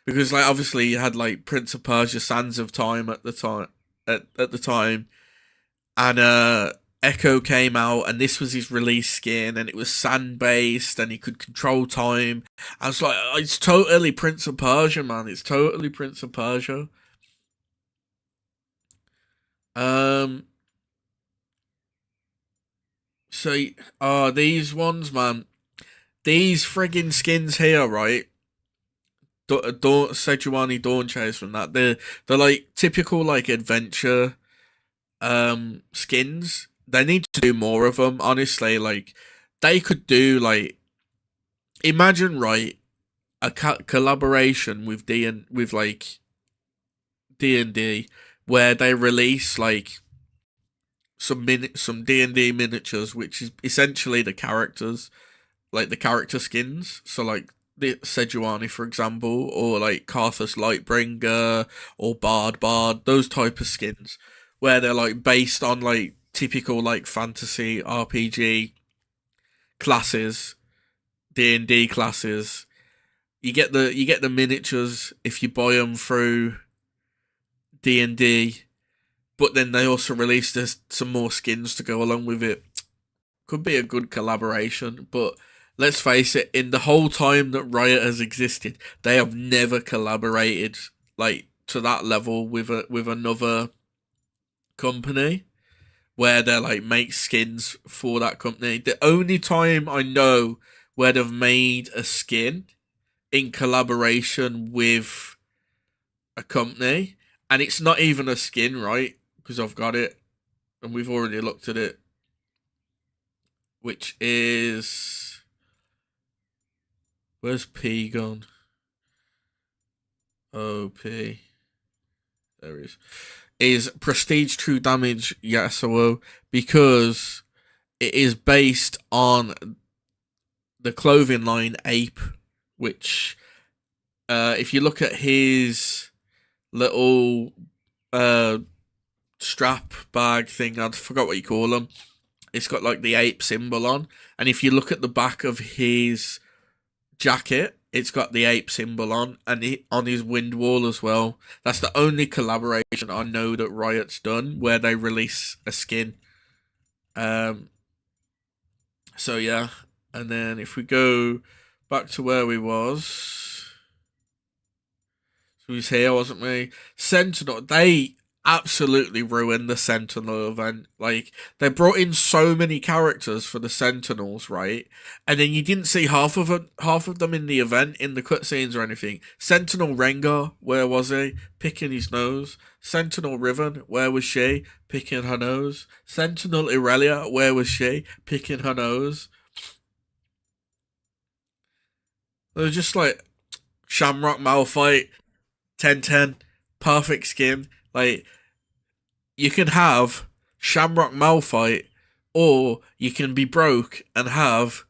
because like obviously you had like Prince of Persia, Sands of Time at the time at the time, and Echo came out and this was his release skin and it was sand based and he could control time. I was like, it's totally Prince of Persia, man. It's totally Prince of Persia. Um. So, these ones, man. These friggin' skins here, right? Dawn Sejuani Dawn Chase from that. They're like typical like adventure skins. They need to do more of them, honestly. Like they could do like imagine right a collaboration with with like D&D where they release like some D&D miniatures which is essentially the characters, like the character skins. So like the Sejuani, for example, or like Karthus Lightbringer or Bard, those type of skins, where they're like based on like typical like fantasy RPG classes, D&D classes. You get the miniatures if you buy them through D&D, but then they also released some more skins to go along with it. Could be a good collaboration, but let's face it, in the whole time that Riot has existed, they have never collaborated like to that level with another company where they like make skins for that company. The only time I know where they've made a skin in collaboration with a company, and it's not even a skin, right? Because I've got it and we've already looked at it, which is, where's P gone? Oh, P. There he is Prestige True Damage Yasuo, because it is based on the clothing line Ape, which if you look at his little strap bag thing, I forgot what you call them, it's got like the ape symbol on, and if you look at the back of his jacket, it's got the ape symbol on, and on his wind wall as well. That's the only collaboration I know that Riot's done where they release a skin. So yeah, and then if we go back to where we was, so we was here, wasn't we? Sentinel, they absolutely ruined the Sentinel event. Like, they brought in so many characters for the Sentinels, right? And then you didn't see half of them in the event, in the cutscenes or anything. Sentinel Rengar, where was he? Picking his nose. Sentinel Riven, where was she? Picking her nose. Sentinel Irelia, where was she? Picking her nose. They were just like, Shamrock Malphite, 10-10, perfect skin. Like, you can have Shamrock Malphite, or you can be broke and have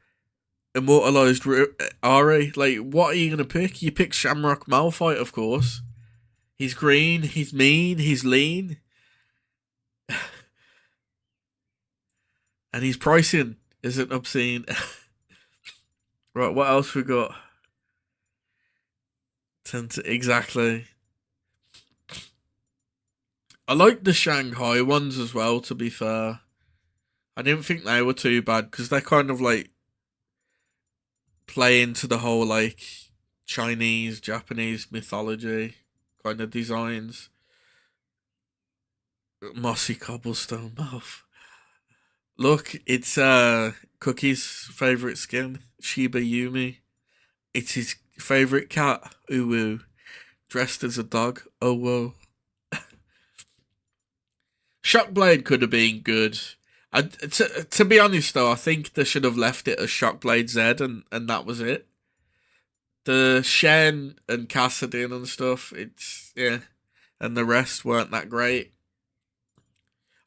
Immortalized Ari. Like, what are you going to pick? You pick Shamrock Malphite, of course. He's green, he's mean, he's lean. And his pricing isn't obscene. Right, what else we got? Exactly. I like the Shanghai ones as well, to be fair. I didn't think they were too bad, because they kind of like play into the whole like Chinese, Japanese mythology kind of designs. Mossy cobblestone mouth. Look, it's Cookie's favourite skin, Shiba Yumi. It's his favourite cat, Uwu, dressed as a dog. Oh whoa. Shockblade could have been good. To be honest though, I think they should have left it as Shockblade Z, and that was it. The Shen and Kassadin and stuff, it's, yeah, and the rest weren't that great.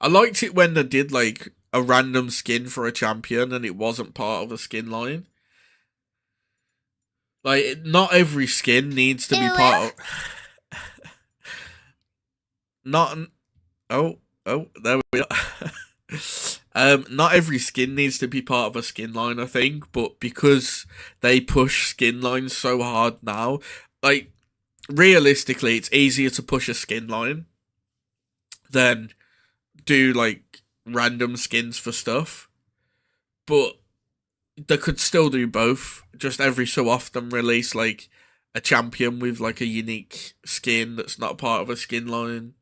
I liked it when they did like a random skin for a champion and it wasn't part of a skin line. Like, not every skin needs to be part of... not there we are. Not every skin needs to be part of a skin line, I think, but because they push skin lines so hard now, like realistically, it's easier to push a skin line than do like random skins for stuff. But they could still do both. Just every so often release like a champion with like a unique skin that's not part of a skin line.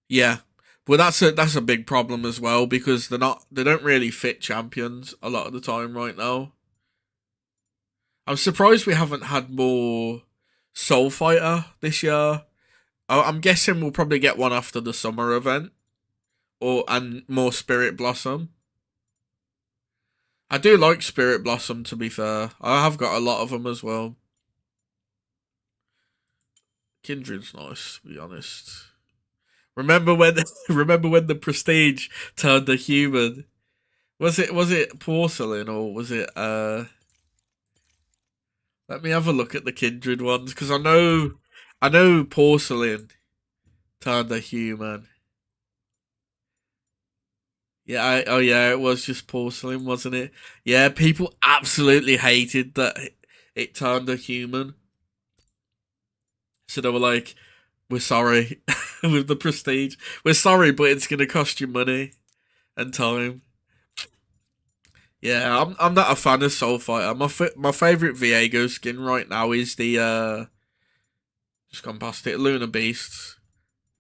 Yeah. Well, that's a big problem as well because they don't really fit champions a lot of the time right now. I'm surprised we haven't had more Soul Fighter this year. I'm guessing we'll probably get one after the summer event, and more Spirit Blossom. I do like Spirit Blossom, to be fair. I have got a lot of them as well. Kindred's nice, to be honest. Remember when the Prestige turned a human? Was it porcelain or was it let me have a look at the Kindred ones because I know porcelain turned a human. Yeah, oh yeah, it was just porcelain, wasn't it? Yeah, people absolutely hated that it turned a human. So they were like, "We're sorry," with the Prestige. We're sorry, but it's gonna cost you money and time. Yeah, I'm not a fan of Soul Fighter. My favorite Viego skin right now is the just gone past it, Luna Beasts,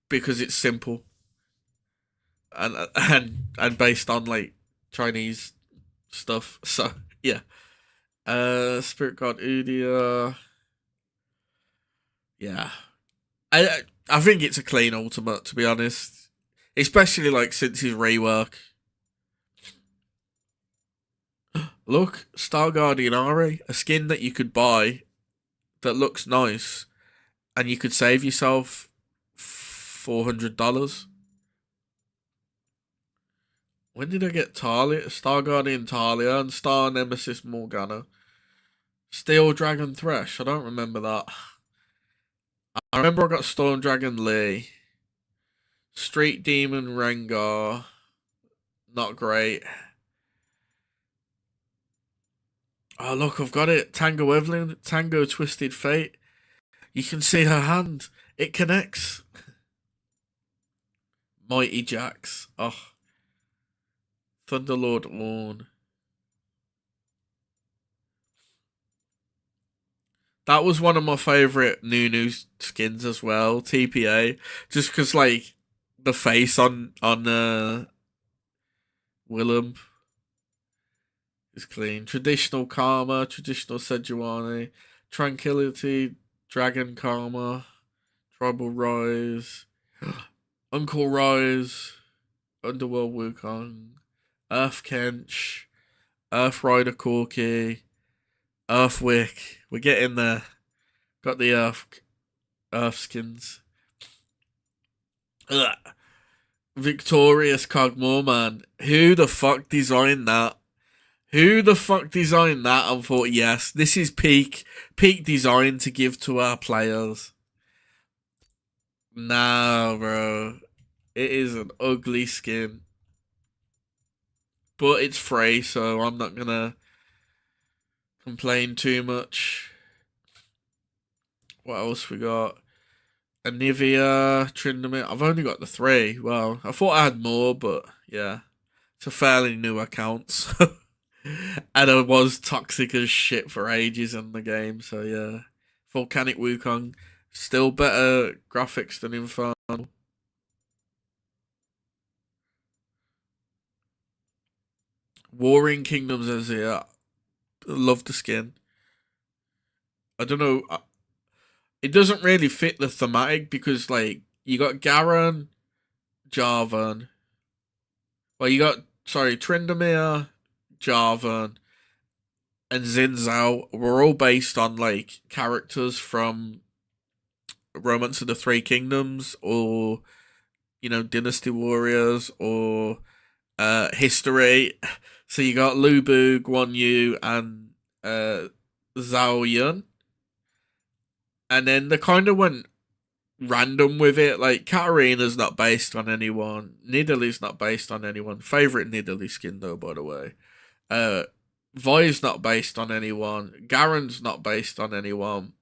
because it's simple and based on like Chinese stuff. So yeah, Spirit God Udia. Yeah, I think it's a clean ultimate, to be honest, especially like since his rework. Look, Star Guardian Ari, a skin that you could buy that looks nice, and you could save yourself $400. When did I get Talia? Star Guardian Talia and Star Nemesis Morgana. Steel Dragon Thresh, I don't remember that. I remember I got Storm Dragon Lee. Street Demon Rengar. Not great. Oh look, I've got it. Tango Evelyn, Tango Twisted Fate. You can see her hand. It connects. Mighty Jax. Oh. Thunderlord Ornn. That was one of my favourite new skins as well, TPA. Just because, like, the face on Willem is clean. Traditional Karma, Traditional Sejuani, Tranquility, Dragon Karma, Tribal Rise, Uncle Rise, Underworld Wukong, Earth Kench, Earth Rider Corki, Earthwick. We're getting there. Got the Earth skins. Ugh. Victorious Cogmore, man. Who the fuck designed that? Who the fuck designed that and thought, yes, this is peak design to give to our players? Nah, bro. It is an ugly skin. But it's free, so I'm not gonna complain too much. What else we got? Anivia, Tryndamere. I've only got the 3. Well, I thought I had more, but yeah. It's a fairly new account, so. And I was toxic as shit for ages in the game, so yeah. Volcanic Wukong. Still better graphics than Infernal. Warring Kingdoms is here. Love the skin. I don't know. It doesn't really fit the thematic because, like, you got Garen, Jarvan. Well, you got, Tryndamere, Jarvan, and Xin Zhao were all based on, like, characters from Romance of the Three Kingdoms or, Dynasty Warriors or History. So you got Lu Bu, Guan Yu, and Zhao Yun. And then they kind of went random with it. Like, Katarina's not based on anyone. Nidalee's not based on anyone. Favorite Nidalee skin though, by the way. Vi's not based on anyone. Garen's not based on anyone.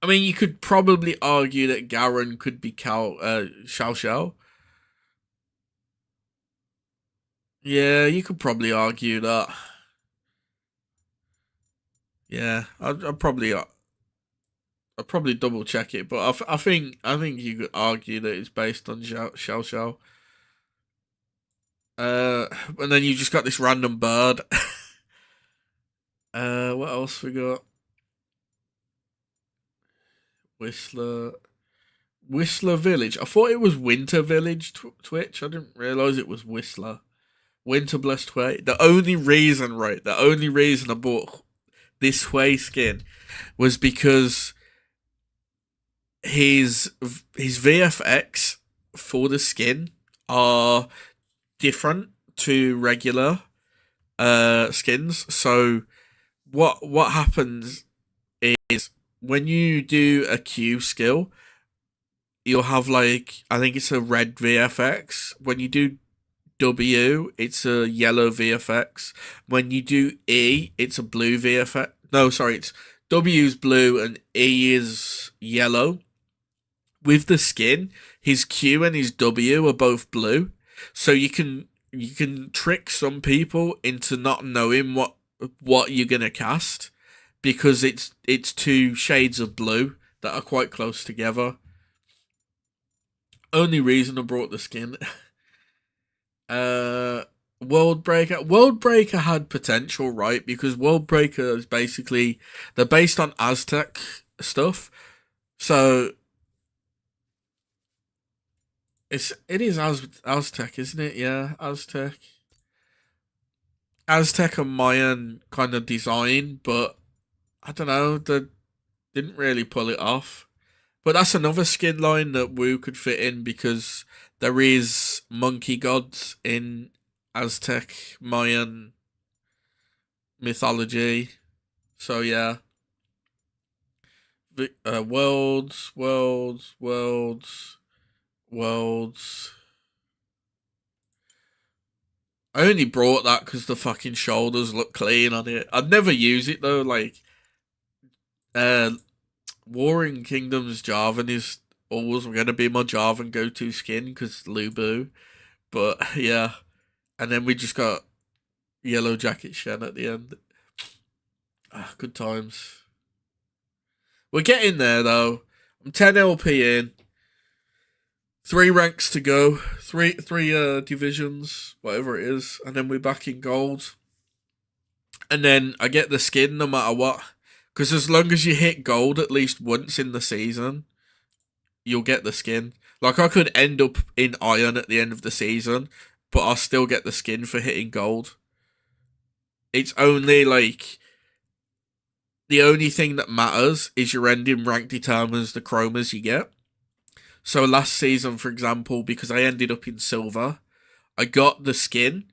I mean, you could probably argue that Garen could be Xiao Xiao. Yeah, you could probably argue that. Yeah, I'd probably double check it, but I think you could argue that it's based on Xiao Xiao. And then you just got this random bird. What else we got? Whistler Village. I thought it was Winter Village Twitch. I didn't realize it was Whistler. Winter Blessed Hui. The only reason I bought this Hui skin was because his VFX for the skin are different to regular skins. So what happens is when you do a Q skill, you'll have like, I think it's a red VFX. When you do W, it's a yellow VFX. When you do E, it's a blue VFX. No, sorry, it's W's blue and E is yellow. With the skin, his Q and his W are both blue. So you can trick some people into not knowing what you're gonna cast, because it's two shades of blue that are quite close together. Only reason I brought the skin. Worldbreaker had potential, right? Because Worldbreaker is basically, they're based on Aztec stuff. So it is Aztec, isn't it? Yeah, Aztec and Mayan kind of design, but I don't know, they didn't really pull it off. But that's another skin line that Wu could fit in, because there is monkey gods in Aztec Mayan mythology. So yeah. Worlds. I only brought that because the fucking shoulders look clean on it. I'd never use it though. Like, Warring Kingdoms Jarvan is always going to be my Jarvan go-to skin because Lubu. But yeah. And then we just got Yellow Jacket Shen at the end. Good times. We're getting there though. I'm 10 LP in. 3 ranks to go. Three divisions, whatever it is. And then we're back in gold. And then I get the skin no matter what. Because as long as you hit gold at least once in the season, you'll get the skin. Like, I could end up in iron at the end of the season, but I'll still get the skin for hitting gold. It's only like, the only thing that matters is your ending rank determines the chromas you get. So last season, for example, because I ended up in silver, I got the skin,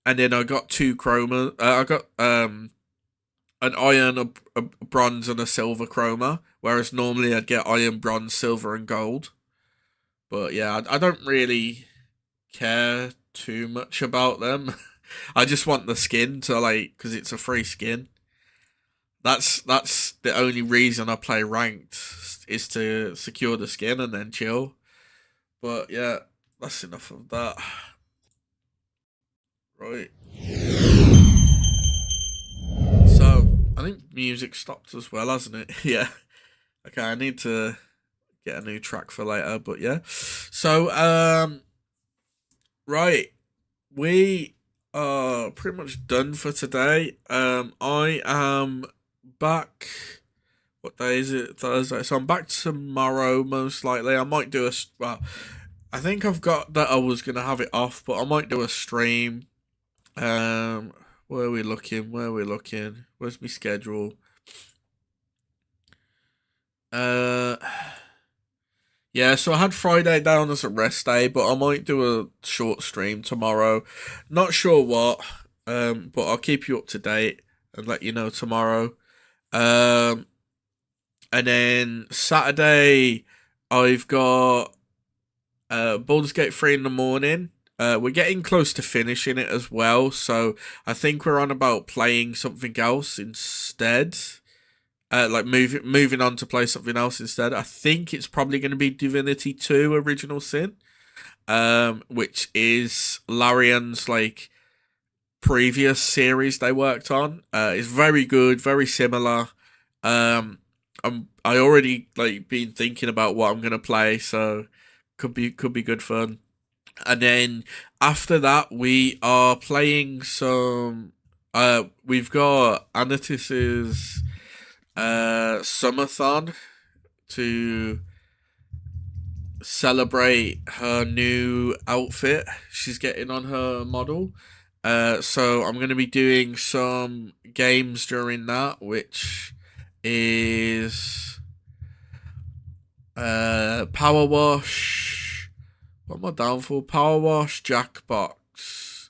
and then I got 2 chroma. I got an iron, a bronze, and a silver chroma, whereas normally I'd get iron, bronze, silver, and gold. But yeah, I don't really care too much about them. I just want the skin to, like, because it's a free skin. That's the only reason I play ranked, is to secure the skin and then chill. But yeah, that's enough of that. Right. So, I think music stopped as well, hasn't it? Yeah. Okay, I need to get a new track for later, but yeah. So, right. We are pretty much done for today. I am back. What day is it? Thursday. So I'm back tomorrow, most likely. I might do I think I've got that I was going to have it off, but I might do a stream. Where are we looking? Where's my schedule? Yeah, so I had Friday down as a rest day, but I might do a short stream tomorrow. Not sure what, but I'll keep you up to date and let you know tomorrow. And then Saturday, I've got Baldur's Gate 3 in the morning. We're getting close to finishing it as well, so I think we're on about playing something else instead. Like moving on to play something else instead. I think it's probably going to be Divinity 2 Original Sin, which is Larian's like previous series they worked on. It's very good, very similar. I already like been thinking about what I'm gonna play, so could be good fun. And then after that, we are playing some. We've got Anatis's Summerthon to celebrate her new outfit she's getting on her model. So I'm going to be doing some games during that, which is Power Wash. What am I down for? Power Wash, Jackbox,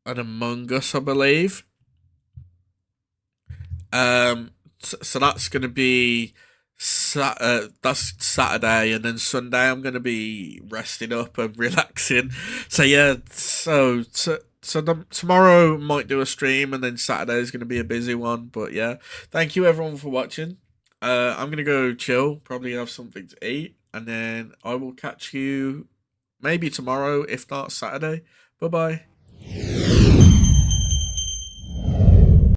and Among Us, I believe. So that's going to be that's Saturday, and then Sunday I'm going to be resting up and relaxing. So yeah, so tomorrow might do a stream, and then Saturday is going to be a busy one. But yeah, thank you everyone for watching. I'm going to go chill, probably have something to eat, and then I will catch you maybe tomorrow, if not Saturday. Bye bye.